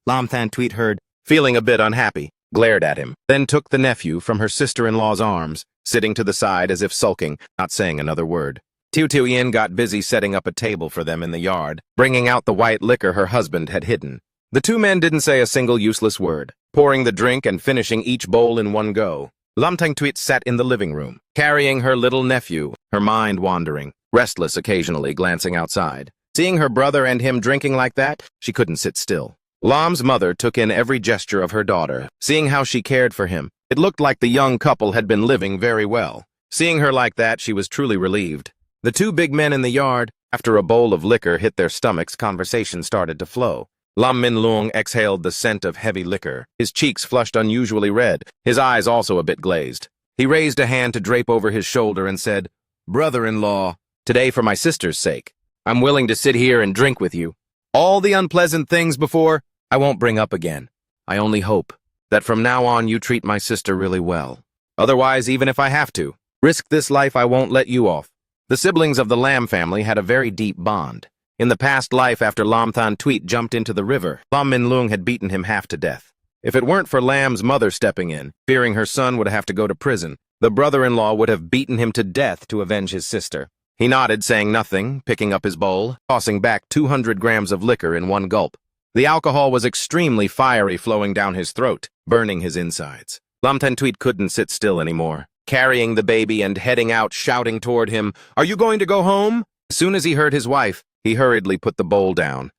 Lam Thanh Tweet heard, feeling a bit unhappy, glared at him, then took the nephew from her sister-in-law's arms, sitting to the side as if sulking, not saying another word. Tiu Tiu Yin got busy setting up a table for them in the yard, bringing out the white liquor her husband had hidden. The two men didn't say a single useless word, pouring the drink and finishing each bowl in one go. Lam Thanh Tweet sat in the living room, carrying her little nephew, her mind wandering, restless occasionally glancing outside. Seeing her brother and him drinking like that, she couldn't sit still. Lam's mother took in every gesture of her daughter, seeing how she cared for him. It looked like the young couple had been living very well. Seeing her like that, she was truly relieved. The two big men in the yard, after a bowl of liquor hit their stomachs, conversation started to flow. Lam Min Luang exhaled the scent of heavy liquor, his cheeks flushed unusually red, his eyes also a bit glazed. He raised a hand to drape over his shoulder and said, Brother-in-law, today for my sister's sake, I'm willing to sit here and drink with you. All the unpleasant things before, I won't bring up again. I only hope that from now on you treat my sister really well. Otherwise, even if I have to risk this life, I won't let you off. The siblings of the Lam family had a very deep bond. In the past life, after Lam Thanh Tweet jumped into the river, Lam Min Luang had beaten him half to death. If it weren't for Lam's mother stepping in, fearing her son would have to go to prison, the brother-in-law would have beaten him to death to avenge his sister. He nodded, saying nothing, picking up his bowl, tossing back 200 grams of liquor in one gulp. The alcohol was extremely fiery, flowing down his throat, burning his insides. Lam Thanh Tweet couldn't sit still anymore, carrying the baby and heading out, shouting toward him, Are you going to go home? As soon as he heard his wife, he hurriedly put the bowl down,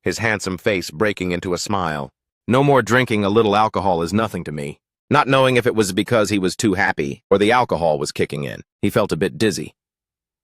his handsome face breaking into a smile. No more drinking, a little alcohol is nothing to me. Not knowing if it was because he was too happy or the alcohol was kicking in, he felt a bit dizzy.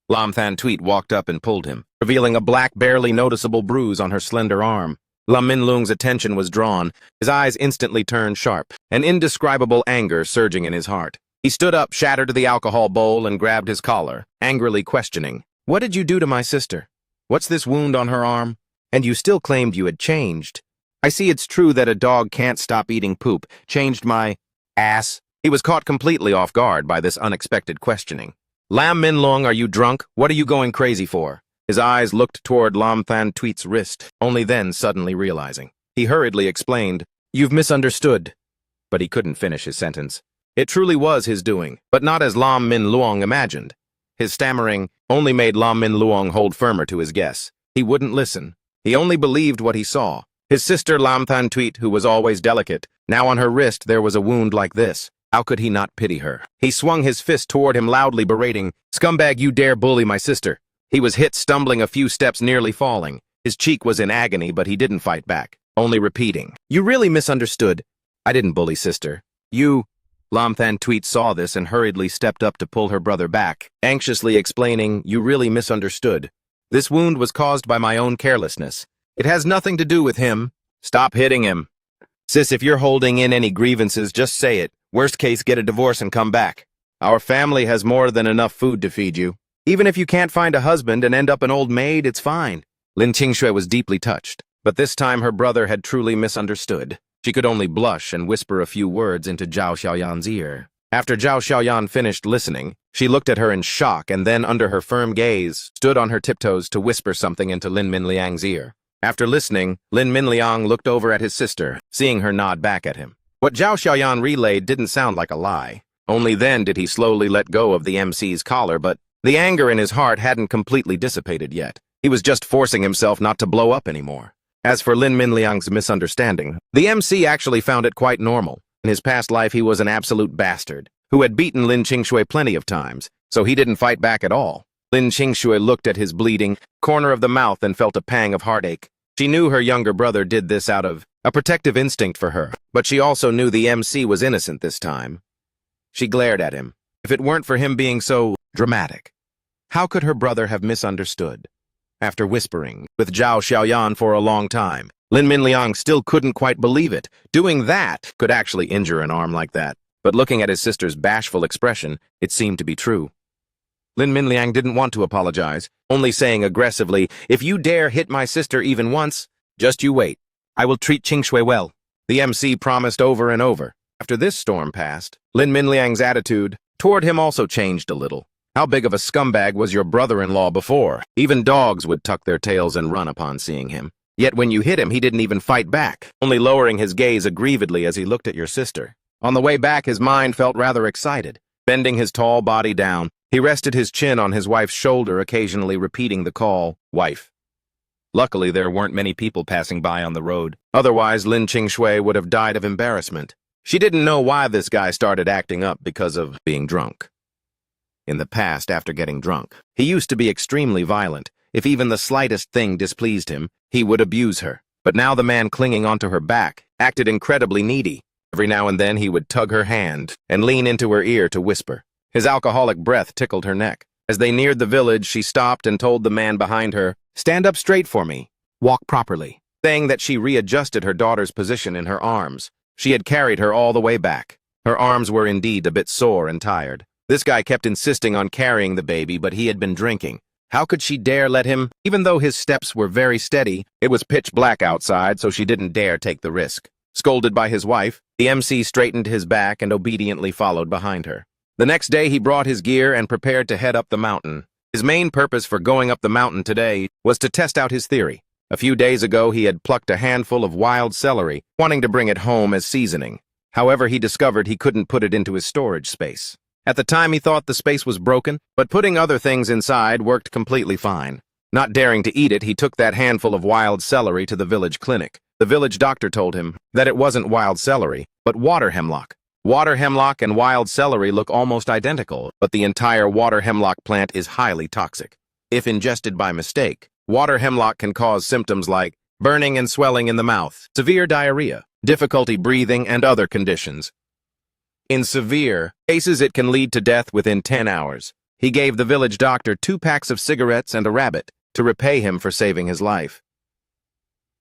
Lam Thanh Tweet walked up and pulled him, revealing a black, barely noticeable bruise on her slender arm. Lam Min Luang's attention was drawn, his eyes instantly turned sharp, an indescribable anger surging in his heart. He stood up, shattered the alcohol bowl, and grabbed his collar, angrily questioning, What did you do to my sister? What's this wound on her arm? And you still claimed you had changed. I see it's true that a dog can't stop eating poop. Changed my ass. He was caught completely off guard by this unexpected questioning. Lam Minlong, are you drunk? What are you going crazy for? His eyes looked toward Lam Than Tweet's wrist, only then suddenly realizing. He hurriedly explained, You've misunderstood. But he couldn't finish his sentence. It truly was his doing, but not as Lam Min Luong imagined. His stammering only made Lam Min Luong hold firmer to his guess. He wouldn't listen. He only believed what he saw. His sister Lam Than Tweet, who was always delicate, now on her wrist there was a wound like this. How could he not pity her? He swung his fist toward him, loudly berating, Scumbag, you dare bully my sister. He was hit, stumbling a few steps, nearly falling. His cheek was in agony, but he didn't fight back, only repeating, You really misunderstood. I didn't bully sister. You... Lam Than Tweet saw this and hurriedly stepped up to pull her brother back, anxiously explaining, You really misunderstood. This wound was caused by my own carelessness. It has nothing to do with him. Stop hitting him. Sis, if you're holding in any grievances, just say it. Worst case, get a divorce and come back. Our family has more than enough food to feed you. Even if you can't find a husband and end up an old maid, it's fine. Lin Qingshui was deeply touched, but this time her brother had truly misunderstood. She could only blush and whisper a few words into Zhao Xiaoyan's ear. After Zhao Xiaoyan finished listening, she looked at her in shock and then, under her firm gaze, stood on her tiptoes to whisper something into Lin Minliang's ear. After listening, Lin Minliang looked over at his sister, seeing her nod back at him. What Zhao Xiaoyan relayed didn't sound like a lie. Only then did he slowly let go of the MC's collar, but the anger in his heart hadn't completely dissipated yet. He was just forcing himself not to blow up anymore. As for Lin Minliang's misunderstanding, the MC actually found it quite normal. In his past life, he was an absolute bastard, who had beaten Lin Qingshui plenty of times, so he didn't fight back at all. Lin Qingshui looked at his bleeding corner of the mouth and felt a pang of heartache. She knew her younger brother did this out of a protective instinct for her, but she also knew the MC was innocent this time. She glared at him. If it weren't for him being so dramatic, how could her brother have misunderstood? After whispering with Zhao Xiaoyan for a long time, Lin Minliang still couldn't quite believe it. Doing that could actually injure an arm like that. But looking at his sister's bashful expression, it seemed to be true. Lin Minliang didn't want to apologize, only saying aggressively, If you dare hit my sister even once, just you wait. I will treat Qingshui well. The MC promised over and over. After this storm passed, Lin Minliang's attitude toward him also changed a little. How big of a scumbag was your brother-in-law before? Even dogs would tuck their tails and run upon seeing him. Yet when you hit him, he didn't even fight back, only lowering his gaze aggrievedly as he looked at your sister. On the way back, his mind felt rather excited. Bending his tall body down, he rested his chin on his wife's shoulder, occasionally repeating the call, Wife. Luckily, there weren't many people passing by on the road. Otherwise, Lin Qingshui would have died of embarrassment. She didn't know why this guy started acting up because of being drunk. In the past, after getting drunk, he used to be extremely violent. If even the slightest thing displeased him, he would abuse her. But now the man clinging onto her back acted incredibly needy. Every now and then he would tug her hand and lean into her ear to whisper. His alcoholic breath tickled her neck. As they neared the village, she stopped and told the man behind her, Stand up straight for me. Walk properly. Saying that she readjusted her daughter's position in her arms. She had carried her all the way back. Her arms were indeed a bit sore and tired. This guy kept insisting on carrying the baby, but he had been drinking. How could she dare let him? Even though his steps were very steady, it was pitch black outside, so she didn't dare take the risk. Scolded by his wife, the MC straightened his back and obediently followed behind her. The next day he brought his gear and prepared to head up the mountain. His main purpose for going up the mountain today was to test out his theory. A few days ago he had plucked a handful of wild celery, wanting to bring it home as seasoning. However, he discovered he couldn't put it into his storage space. At the time he thought the space was broken, but putting other things inside worked completely fine. Not daring to eat it, he took that handful of wild celery to the village clinic. The village doctor told him that it wasn't wild celery, but water hemlock. Water hemlock and wild celery look almost identical, but the entire water hemlock plant is highly toxic. If ingested by mistake, water hemlock can cause symptoms like burning and swelling in the mouth, severe diarrhea, difficulty breathing, and other conditions. In severe cases, it can lead to death within 10 hours. He gave the village doctor 2 packs of cigarettes and a rabbit to repay him for saving his life.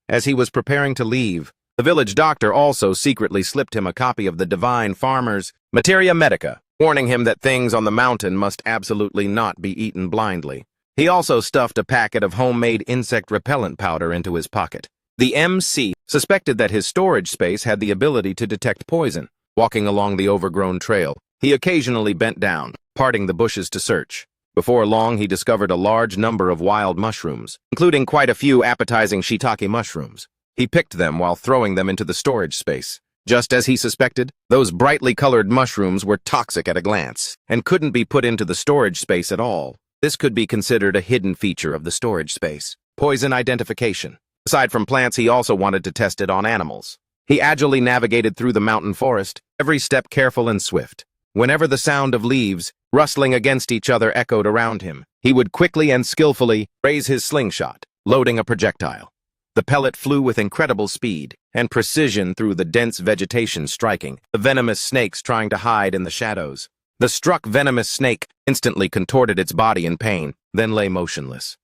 As he was preparing to leave, the village doctor also secretly slipped him a copy of the Divine Farmer's Materia Medica, warning him that things on the mountain must absolutely not be eaten blindly. He also stuffed a packet of homemade insect repellent powder into his pocket. The MC suspected that his storage space had the ability to detect poison. Walking along the overgrown trail, he occasionally bent down, parting the bushes to search. Before long, he discovered a large number of wild mushrooms, including quite a few appetizing shiitake mushrooms. He picked them while throwing them into the storage space. Just as he suspected, those brightly colored mushrooms were toxic at a glance and couldn't be put into the storage space at all. This could be considered a hidden feature of the storage space. Poison identification. Aside from plants, he also wanted to test it on animals. He agilely navigated through the mountain forest, every step careful and swift. Whenever the sound of leaves rustling against each other echoed around him, he would quickly and skillfully raise his slingshot, loading a projectile. The pellet flew with incredible speed and precision through the dense vegetation, striking the venomous snakes trying to hide in the shadows. The struck venomous snake instantly contorted its body in pain, then lay motionless.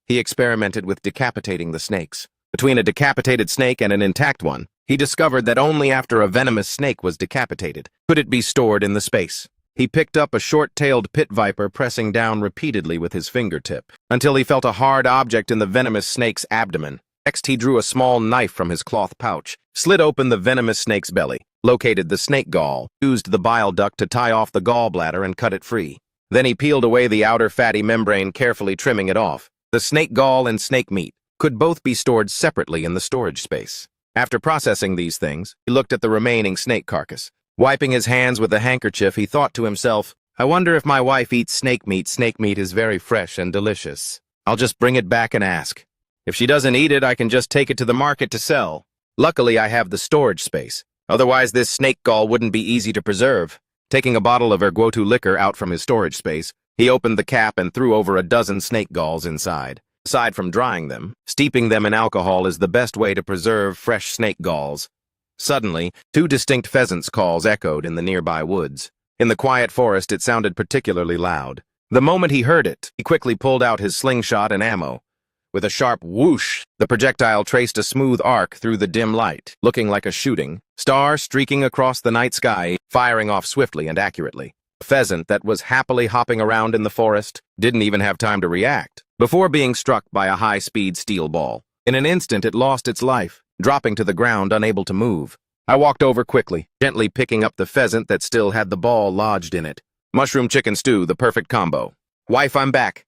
He experimented with decapitating the snakes. Between a decapitated snake and an intact one, he discovered that only after a venomous snake was decapitated could it be stored in the space. He picked up a short-tailed pit viper, pressing down repeatedly with his fingertip, until he felt a hard object in the venomous snake's abdomen. Next, he drew a small knife from his cloth pouch, slid open the venomous snake's belly, located the snake gall, used the bile duct to tie off the gallbladder and cut it free. Then he peeled away the outer fatty membrane, carefully trimming it off. The snake gall and snake meat could both be stored separately in the storage space. After processing these things, he looked at the remaining snake carcass. Wiping his hands with a handkerchief, he thought to himself, "I wonder if my wife eats snake meat. Snake meat is very fresh and delicious. I'll just bring it back and ask. If she doesn't eat it, I can just take it to the market to sell. Luckily, I have the storage space. Otherwise, this snake gall wouldn't be easy to preserve." Taking a bottle of ergotu liquor out from his storage space, he opened the cap and threw over a dozen snake galls inside. Aside from drying them, steeping them in alcohol is the best way to preserve fresh snake galls. Suddenly, two distinct pheasants' calls echoed in the nearby woods. In the quiet forest, it sounded particularly loud. The moment he heard it, he quickly pulled out his slingshot and ammo. With a sharp whoosh, the projectile traced a smooth arc through the dim light, looking like a shooting star streaking across the night sky, firing off swiftly and accurately. A pheasant that was happily hopping around in the forest didn't even have time to react before being struck by a high-speed steel ball. In an instant, it lost its life, dropping to the ground, unable to move. I walked over quickly, gently picking up the pheasant that still had the ball lodged in it. Mushroom chicken stew, the perfect combo. "Wife, I'm back."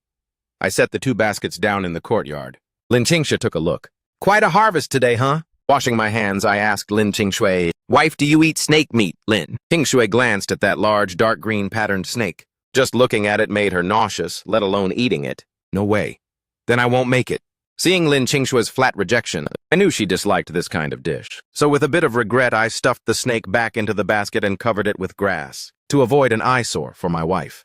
I set the two baskets down in the courtyard. Lin Qingshui took a look. "Quite a harvest today, huh?" Washing my hands, I asked Lin Qingshui, "Wife, do you eat snake meat, Lin?" Qingshui glanced at that large, dark green patterned snake. Just looking at it made her nauseous, let alone eating it. No way. Then I won't make it. Seeing Lin Qingshui's flat rejection, I knew she disliked this kind of dish. So with a bit of regret, I stuffed the snake back into the basket and covered it with grass, to avoid an eyesore for my wife.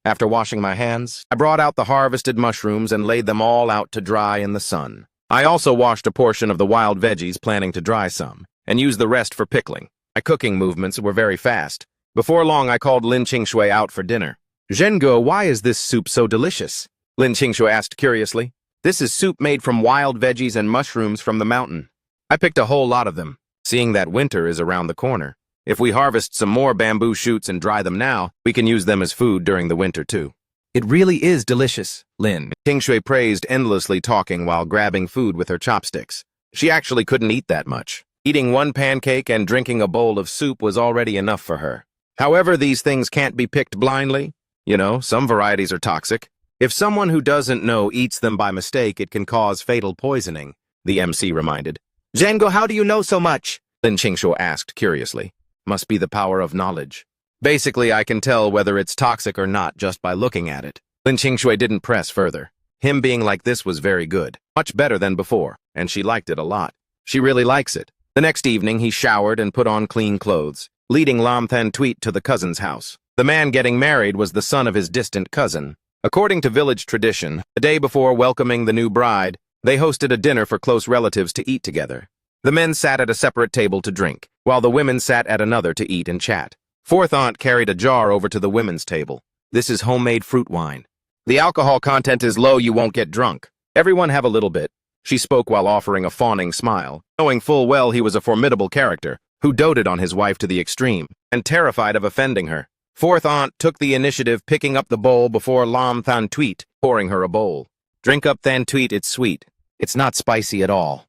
After washing my hands, I brought out the harvested mushrooms and laid them all out to dry in the sun. I also washed a portion of the wild veggies, planning to dry some, and use the rest for pickling. My cooking movements were very fast. Before long, I called Lin Qingshui out for dinner. "Zhengo, why is this soup so delicious?" Lin Qingshui asked curiously. "This is soup made from wild veggies and mushrooms from the mountain. I picked a whole lot of them, seeing that winter is around the corner. If we harvest some more bamboo shoots and dry them now, we can use them as food during the winter too." "It really is delicious," Lin Qingshui praised, endlessly talking while grabbing food with her chopsticks. She actually couldn't eat that much. Eating one pancake and drinking a bowl of soup was already enough for her. However, these things can't be picked blindly. You know, some varieties are toxic. If someone who doesn't know eats them by mistake, it can cause fatal poisoning, the MC reminded. "Zhengo, how do you know so much?" Lin Qingshui asked curiously. "Must be the power of knowledge. Basically, I can tell whether it's toxic or not just by looking at it." Lin Qingshui didn't press further. Him being like this was very good, much better than before, and she liked it a lot. She really likes it. The next evening, he showered and put on clean clothes, leading Lam Than Tweet to the cousin's house. The man getting married was the son of his distant cousin. According to village tradition, the day before welcoming the new bride, they hosted a dinner for close relatives to eat together. The men sat at a separate table to drink, while the women sat at another to eat and chat. Fourth aunt carried a jar over to the women's table. "This is homemade fruit wine. The alcohol content is low, you won't get drunk. Everyone have a little bit." She spoke while offering a fawning smile, knowing full well he was a formidable character, who doted on his wife to the extreme, and terrified of offending her. Fourth aunt took the initiative, picking up the bowl before Lam Than Tweet, pouring her a bowl. Drink up Than Tweet, it's sweet. It's not spicy at all.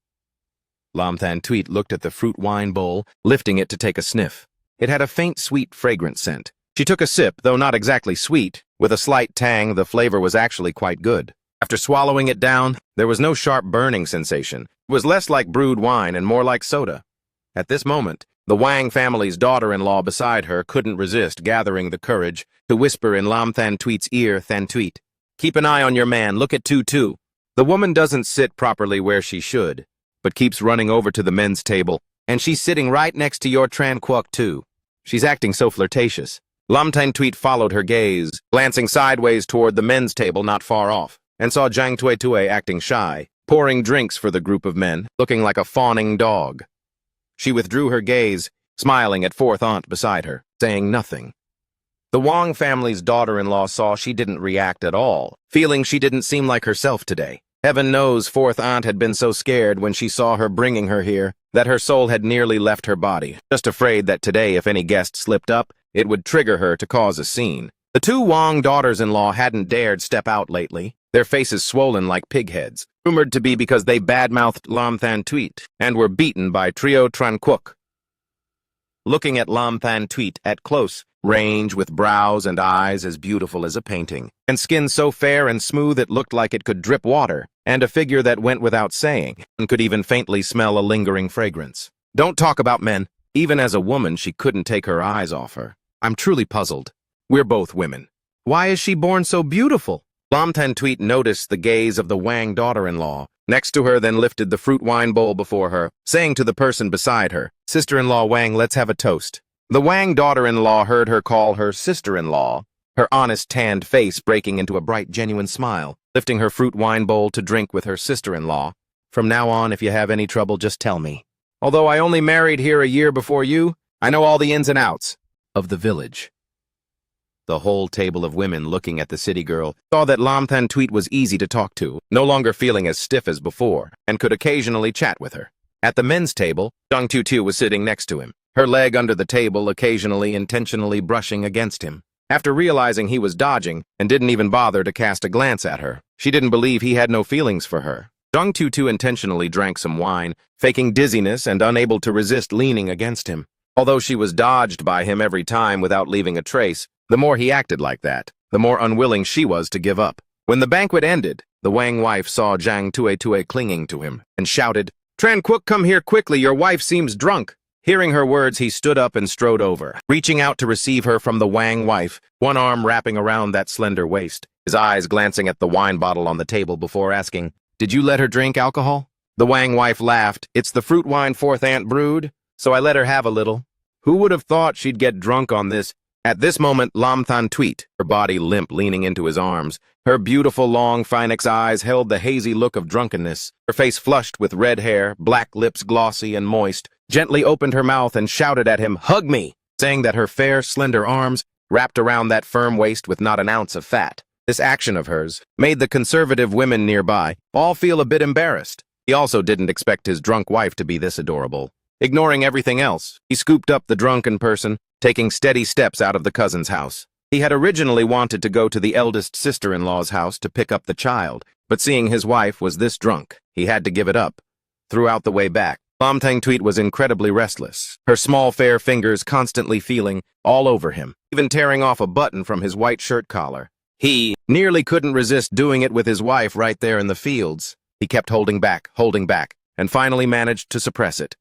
Lam Than Tweet looked at the fruit wine bowl, lifting it to take a sniff. It had a faint, sweet, fragrant scent. She took a sip, though not exactly sweet. With a slight tang, the flavor was actually quite good. After swallowing it down, there was no sharp burning sensation. It was less like brewed wine and more like soda. At this moment, the Wang family's daughter-in-law beside her couldn't resist gathering the courage to whisper in Lam Than Tweet's ear, Than Tweet, "Keep an eye on your man, look at Tutu." The woman doesn't sit properly where she should, but keeps running over to the men's table, and she's sitting right next to your Tran Quoc too. She's acting so flirtatious. Lam Than Tweet followed her gaze, glancing sideways toward the men's table not far off, and saw Jiang Tuetue acting shy, pouring drinks for the group of men, looking like a fawning dog. She withdrew her gaze, smiling at fourth aunt beside her, saying nothing. The Wang family's daughter-in-law saw she didn't react at all, feeling she didn't seem like herself today. Heaven knows fourth aunt had been so scared when she saw her bringing her here that her soul had nearly left her body, just afraid that today if any guest slipped up, it would trigger her to cause a scene. The two Wang daughters-in-law hadn't dared step out lately, their faces swollen like pig heads, rumored to be because they badmouthed Lam Than Tweet and were beaten by Trio Tran Quoc. Looking at Lam Than Tweet at close range with brows and eyes as beautiful as a painting, and skin so fair and smooth it looked like it could drip water, and a figure that went without saying, and could even faintly smell a lingering fragrance. Don't talk about men. Even as a woman, she couldn't take her eyes off her. I'm truly puzzled. We're both women. Why is she born so beautiful? Lam Than Tweet noticed the gaze of the Wang daughter-in-law next to her, then lifted the fruit wine bowl before her, saying to the person beside her, "Sister-in-law Wang, let's have a toast." The Wang daughter-in-law heard her call her sister-in-law, her honest tanned face breaking into a bright, genuine smile, lifting her fruit wine bowl to drink with her sister-in-law. "From now on, if you have any trouble, just tell me. Although I only married here a year before you, I know all the ins and outs of the village." The whole table of women looking at the city girl saw that Lam Than Tweet was easy to talk to, no longer feeling as stiff as before, and could occasionally chat with her. At the men's table, Jiang Tutu was sitting next to him, her leg under the table occasionally intentionally brushing against him. After realizing he was dodging and didn't even bother to cast a glance at her, she didn't believe he had no feelings for her. Jiang Tutu intentionally drank some wine, faking dizziness and unable to resist leaning against him. Although she was dodged by him every time without leaving a trace, the more he acted like that, the more unwilling she was to give up. When the banquet ended, the Wang wife saw Jiang Tuetue clinging to him and shouted, "Tran Quoc, come here quickly, your wife seems drunk." Hearing her words, he stood up and strode over, reaching out to receive her from the Wang wife, one arm wrapping around that slender waist, his eyes glancing at the wine bottle on the table before asking, "Did you let her drink alcohol?" The Wang wife laughed. "It's the fruit wine fourth aunt brewed, so I let her have a little. Who would have thought she'd get drunk on this?" At this moment, Lam Than Tweet, her body limp, leaning into his arms, her beautiful long phoenix eyes held the hazy look of drunkenness, her face flushed with red hair, black lips glossy and moist, gently opened her mouth and shouted at him, "Hug me," saying that her fair, slender arms wrapped around that firm waist with not an ounce of fat. This action of hers made the conservative women nearby all feel a bit embarrassed. He also didn't expect his drunk wife to be this adorable. Ignoring everything else, he scooped up the drunken person, taking steady steps out of the cousin's house. He had originally wanted to go to the eldest sister-in-law's house to pick up the child, but seeing his wife was this drunk, he had to give it up. Throughout the way back, Lam Than Tweet was incredibly restless, her small fair fingers constantly feeling all over him, even tearing off a button from his white shirt collar. He nearly couldn't resist doing it with his wife right there in the fields. He kept holding back, and finally managed to suppress it.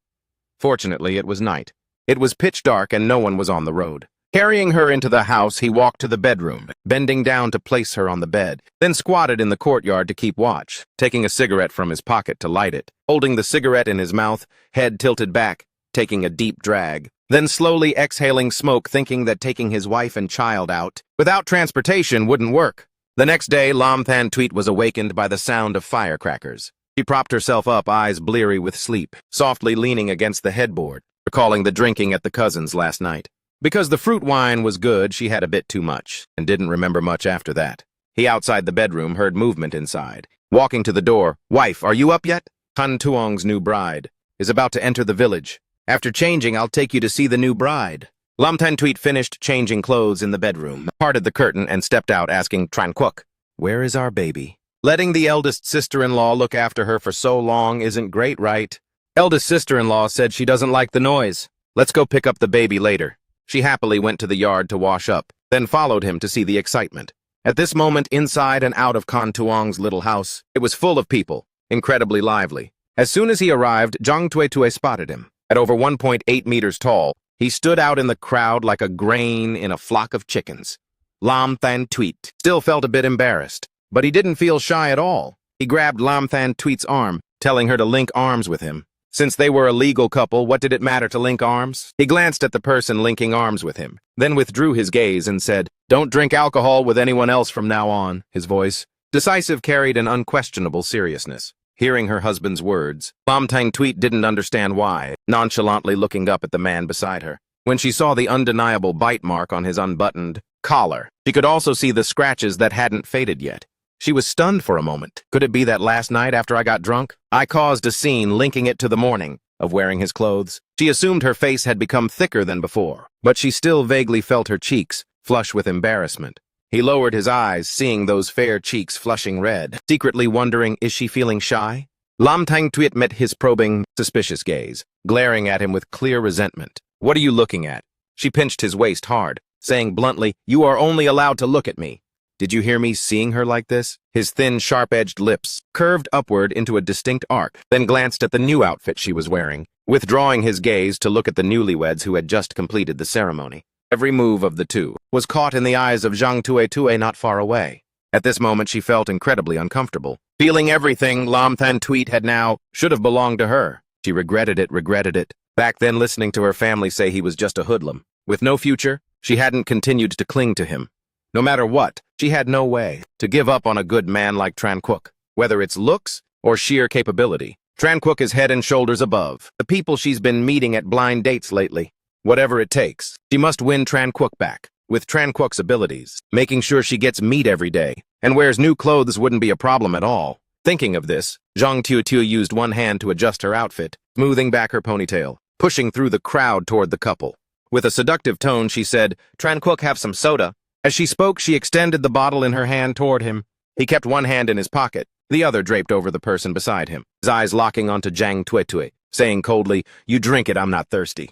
Fortunately, it was night. It was pitch dark and no one was on the road. Carrying her into the house, he walked to the bedroom, bending down to place her on the bed, then squatted in the courtyard to keep watch, taking a cigarette from his pocket to light it, holding the cigarette in his mouth, head tilted back, taking a deep drag, then slowly exhaling smoke, thinking that taking his wife and child out without transportation wouldn't work. The next day, Lam Than Tweet was awakened by the sound of firecrackers. She propped herself up, eyes bleary with sleep, softly leaning against the headboard, recalling the drinking at the cousin's last night. Because the fruit wine was good, she had a bit too much, and didn't remember much after that. He, outside the bedroom, heard movement inside. Walking to the door, "Wife, are you up yet? Han Tuong's new bride is about to enter the village. After changing, I'll take you to see the new bride." Lam Than Tweet finished changing clothes in the bedroom, parted the curtain, and stepped out, asking Tran Quoc, Where is our baby? Letting the eldest sister-in-law look after her for so long isn't great, right? Eldest sister-in-law said she doesn't like the noise. Let's go pick up the baby later. She happily went to the yard to wash up, then followed him to see the excitement. At this moment, inside and out of Kan Tuong's little house, it was full of people, incredibly lively. As soon as he arrived, Jang Tuetue spotted him. At over 1.8 meters tall, he stood out in the crowd like a grain in a flock of chickens. Lam Than Tweet still felt a bit embarrassed, but he didn't feel shy at all. He grabbed Lam Than Tweet's arm, telling her to link arms with him. Since they were a legal couple, what did it matter to link arms? He glanced at the person linking arms with him, then withdrew his gaze and said, "Don't drink alcohol with anyone else from now on." His voice, decisive, carried an unquestionable seriousness. Hearing her husband's words, Lam Tang Tweet didn't understand why, nonchalantly looking up at the man beside her. When she saw the undeniable bite mark on his unbuttoned collar, she could also see the scratches that hadn't faded yet. She was stunned for a moment. Could it be that last night after I got drunk, I caused a scene linking it to the morning of wearing his clothes? She assumed her face had become thicker than before, but she still vaguely felt her cheeks flush with embarrassment. He lowered his eyes, seeing those fair cheeks flushing red, secretly wondering, is she feeling shy? Lam Tang Tuet met his probing, suspicious gaze, glaring at him with clear resentment. "What are you looking at?" She pinched his waist hard, saying bluntly, "You are only allowed to look at me." Did you hear me seeing her like this? His thin, sharp-edged lips curved upward into a distinct arc, then glanced at the new outfit she was wearing, withdrawing his gaze to look at the newlyweds who had just completed the ceremony. Every move of the two was caught in the eyes of Jang Tuetue not far away. At this moment, she felt incredibly uncomfortable. Feeling everything Lam Than Tweet had now should have belonged to her. She regretted it. Back then, listening to her family say he was just a hoodlum. With no future, she hadn't continued to cling to him. No matter what, she had no way to give up on a good man like Tran Quoc, whether it's looks or sheer capability. Tran Quoc is head and shoulders above the people she's been meeting at blind dates lately. Whatever it takes, she must win Tran Quoc back. With Tran Quoc's abilities, making sure she gets meat every day and wears new clothes wouldn't be a problem at all. Thinking of this, Jang Tuetue used one hand to adjust her outfit, smoothing back her ponytail, pushing through the crowd toward the couple. With a seductive tone, she said, "Tran Quoc, have some soda." As she spoke, she extended the bottle in her hand toward him. He kept one hand in his pocket, the other draped over the person beside him, his eyes locking onto Jang Tuetue, saying coldly, "You drink it, I'm not thirsty."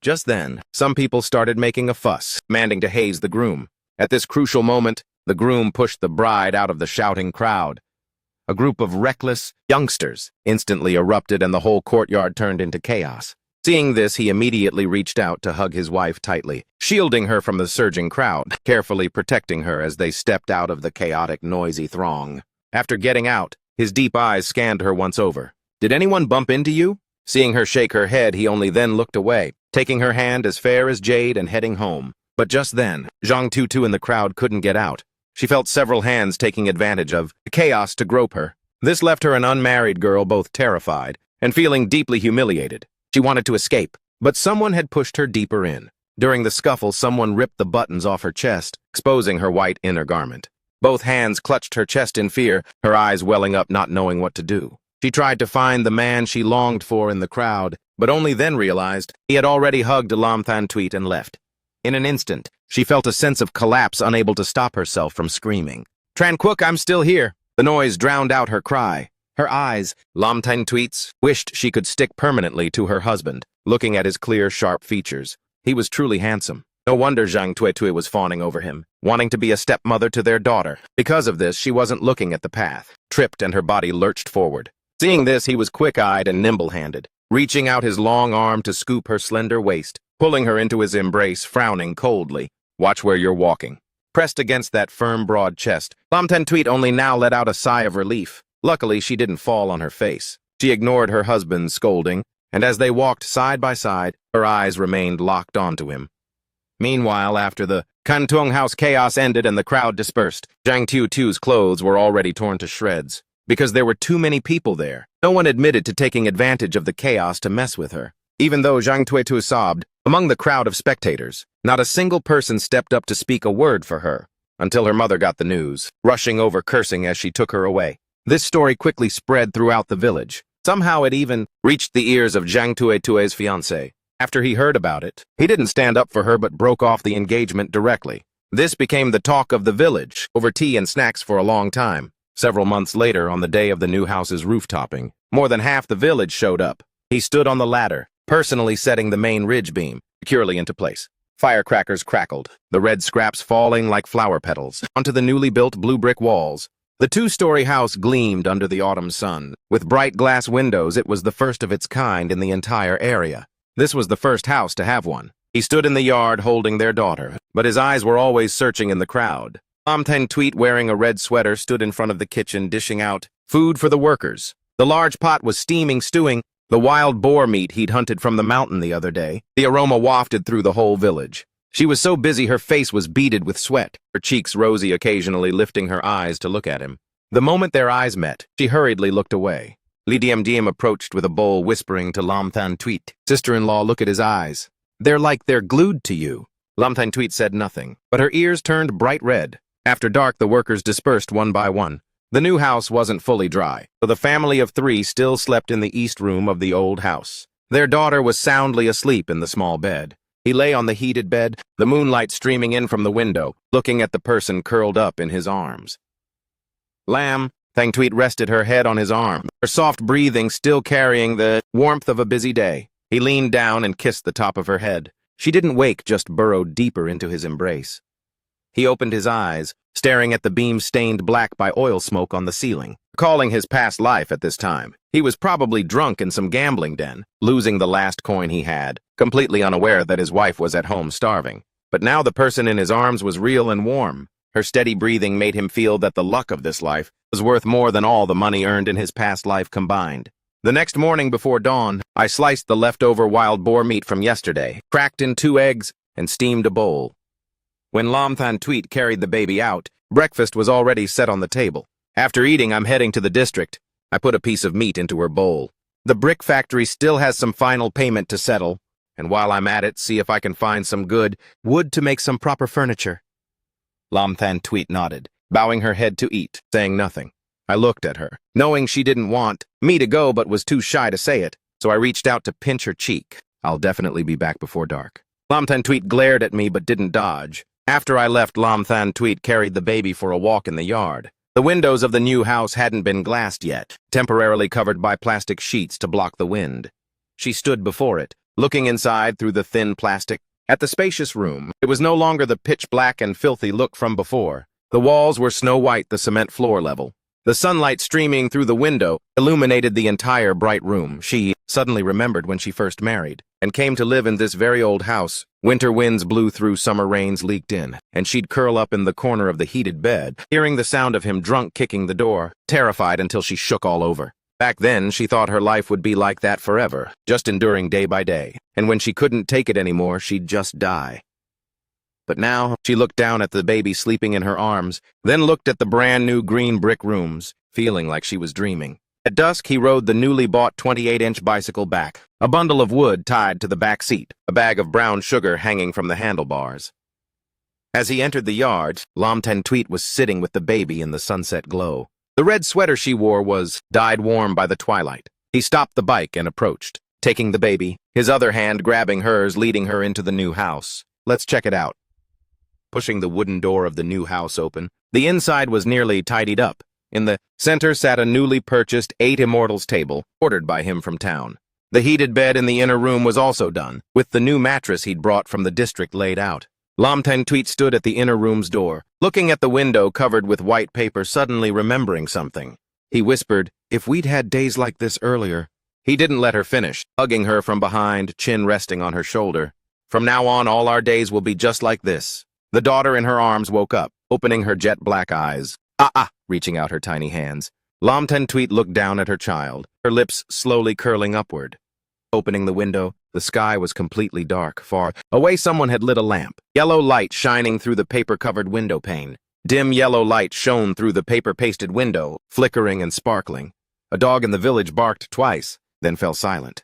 Just then, some people started making a fuss, demanding to haze the groom. At this crucial moment, the groom pushed the bride out of the shouting crowd. A group of reckless youngsters instantly erupted and the whole courtyard turned into chaos. Seeing this, he immediately reached out to hug his wife tightly, shielding her from the surging crowd, carefully protecting her as they stepped out of the chaotic, noisy throng. After getting out, his deep eyes scanned her once over. "Did anyone bump into you?" Seeing her shake her head, he only then looked away, taking her hand as fair as jade and heading home. But just then, Jang Tutu in the crowd couldn't get out. She felt several hands taking advantage of the chaos to grope her. This left her an unmarried girl both terrified and feeling deeply humiliated. She wanted to escape, but someone had pushed her deeper in. During the scuffle, someone ripped the buttons off her chest, exposing her white inner garment. Both hands clutched her chest in fear, her eyes welling up, not knowing what to do. She tried to find the man she longed for in the crowd, but only then realized he had already hugged Lam Than Tweet and left. In an instant, she felt a sense of collapse, unable to stop herself from screaming. "Tran Quoc, I'm still here." The noise drowned out her cry. Her eyes, Lam Tang Tweet's, wished she could stick permanently to her husband, looking at his clear, sharp features. He was truly handsome. No wonder Jang Tuetue was fawning over him, wanting to be a stepmother to their daughter. Because of this, she wasn't looking at the path, tripped and her body lurched forward. Seeing this, he was quick-eyed and nimble-handed, reaching out his long arm to scoop her slender waist, pulling her into his embrace, frowning coldly. "Watch where you're walking." Pressed against that firm, broad chest, Lam Tang Tweet only now let out a sigh of relief. Luckily, she didn't fall on her face. She ignored her husband's scolding, and as they walked side by side, her eyes remained locked onto him. Meanwhile, after the Kan Tuong house chaos ended and the crowd dispersed, Jang Tuetue's clothes were already torn to shreds. Because there were too many people there, no one admitted to taking advantage of the chaos to mess with her. Even though Jang Tuetue sobbed, among the crowd of spectators, not a single person stepped up to speak a word for her, until her mother got the news, rushing over cursing as she took her away. This story quickly spread throughout the village. Somehow it even reached the ears of Jang Tuetue's fiancé. After he heard about it, he didn't stand up for her but broke off the engagement directly. This became the talk of the village, over tea and snacks for a long time. Several months later, on the day of the new house's roof-topping, more than half the village showed up. He stood on the ladder, personally setting the main ridge beam securely into place. Firecrackers crackled, the red scraps falling like flower petals onto the newly built blue brick walls. The two-story house gleamed under the autumn sun. With bright glass windows, it was the first of its kind in the entire area. This was the first house to have one. He stood in the yard holding their daughter, but his eyes were always searching in the crowd. Tweet, wearing a red sweater, stood in front of the kitchen dishing out food for the workers. The large pot was steaming, stewing the wild boar meat he'd hunted from the mountain the other day. The aroma wafted through the whole village. She was so busy her face was beaded with sweat, her cheeks rosy, occasionally lifting her eyes to look at him. The moment their eyes met, she hurriedly looked away. Lee Diem approached with a bowl, whispering to Tweet, "Sister-in-law, look at his eyes. They're glued to you." Tweet said nothing, but her ears turned bright red. After dark, the workers dispersed one by one. The new house wasn't fully dry, so the family of three still slept in the east room of the old house. Their daughter was soundly asleep in the small bed. He lay on the heated bed, the moonlight streaming in from the window, looking at the person curled up in his arms. Lam, Tweet rested her head on his arm, her soft breathing still carrying the warmth of a busy day. He leaned down and kissed the top of her head. She didn't wake, just burrowed deeper into his embrace. He opened his eyes, staring at the beam stained black by oil smoke on the ceiling. Recalling his past life at this time, he was probably drunk in some gambling den, losing the last coin he had, completely unaware that his wife was at home starving. But now the person in his arms was real and warm. Her steady breathing made him feel that the luck of this life was worth more than all the money earned in his past life combined. The next morning before dawn, I sliced the leftover wild boar meat from yesterday, cracked in 2 eggs, and steamed a bowl. When Tweet carried the baby out, breakfast was already set on the table. After eating, I'm heading to the district. I put a piece of meat into her bowl. The brick factory still has some final payment to settle, and while I'm at it, see if I can find some good wood to make some proper furniture. Tweet nodded, bowing her head to eat, saying nothing. I looked at her, knowing she didn't want me to go but was too shy to say it, so I reached out to pinch her cheek. I'll definitely be back before dark. Tweet glared at me but didn't dodge. After I left, Tweet carried the baby for a walk in the yard. The windows of the new house hadn't been glassed yet, temporarily covered by plastic sheets to block the wind. She stood before it, looking inside through the thin plastic. At the spacious room, it was no longer the pitch-black and filthy look from before. The walls were snow-white, the cement floor level. The sunlight streaming through the window illuminated the entire bright room. She suddenly remembered when she first married and came to live in this very old house. Winter winds blew through, summer rains leaked in, and she'd curl up in the corner of the heated bed, hearing the sound of him drunk kicking the door, terrified until she shook all over. Back then, she thought her life would be like that forever, just enduring day by day, and when she couldn't take it anymore, she'd just die. But now, she looked down at the baby sleeping in her arms, then looked at the brand-new green brick rooms, feeling like she was dreaming. At dusk, he rode the newly bought 28-inch bicycle back, a bundle of wood tied to the back seat, a bag of brown sugar hanging from the handlebars. As he entered the yard, Tweet was sitting with the baby in the sunset glow. The red sweater she wore was dyed warm by the twilight. He stopped the bike and approached, taking the baby, his other hand grabbing hers, leading her into the new house. "Let's check it out." Pushing the wooden door of the new house open, the inside was nearly tidied up. In the center sat a newly purchased 8 Immortals table, ordered by him from town. The heated bed in the inner room was also done, with the new mattress he'd brought from the district laid out. Tweet stood at the inner room's door, looking at the window covered with white paper, suddenly remembering something. He whispered, "If we'd had days like this earlier." He didn't let her finish, hugging her from behind, chin resting on her shoulder. "From now on, all our days will be just like this." The daughter in her arms woke up, opening her jet-black eyes. Reaching out her tiny hands. Tweet looked down at her child, her lips slowly curling upward. Opening the window, the sky was completely dark. Far away, someone had lit a lamp, yellow light shining through the paper-covered window pane. Dim yellow light shone through the paper-pasted window, flickering and sparkling. A dog in the village barked twice, then fell silent.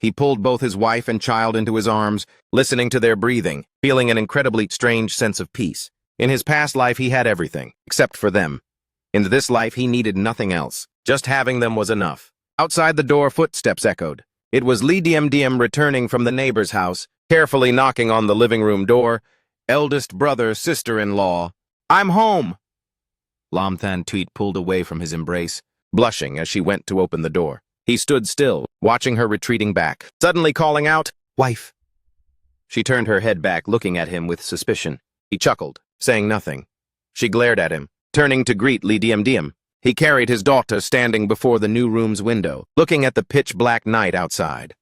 He pulled both his wife and child into his arms, listening to their breathing, feeling an incredibly strange sense of peace. In his past life, he had everything, except for them. In this life, he needed nothing else. Just having them was enough. Outside the door, footsteps echoed. It was Lee Diem returning from the neighbor's house, carefully knocking on the living room door. eldest brother, sister-in-law. I'm home! Lam Than Tweet pulled away from his embrace, blushing as she went to open the door. He stood still, watching her retreating back, suddenly calling out, "Wife!" She turned her head back, looking at him with suspicion. He chuckled, saying nothing. She glared at him, turning to greet Li Diem Diem. He carried his daughter standing before the new room's window, looking at the pitch-black night outside.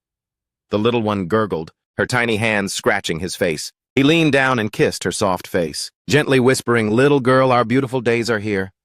The little one gurgled, her tiny hands scratching his face. He leaned down and kissed her soft face, gently whispering, "Little girl, our beautiful days are here."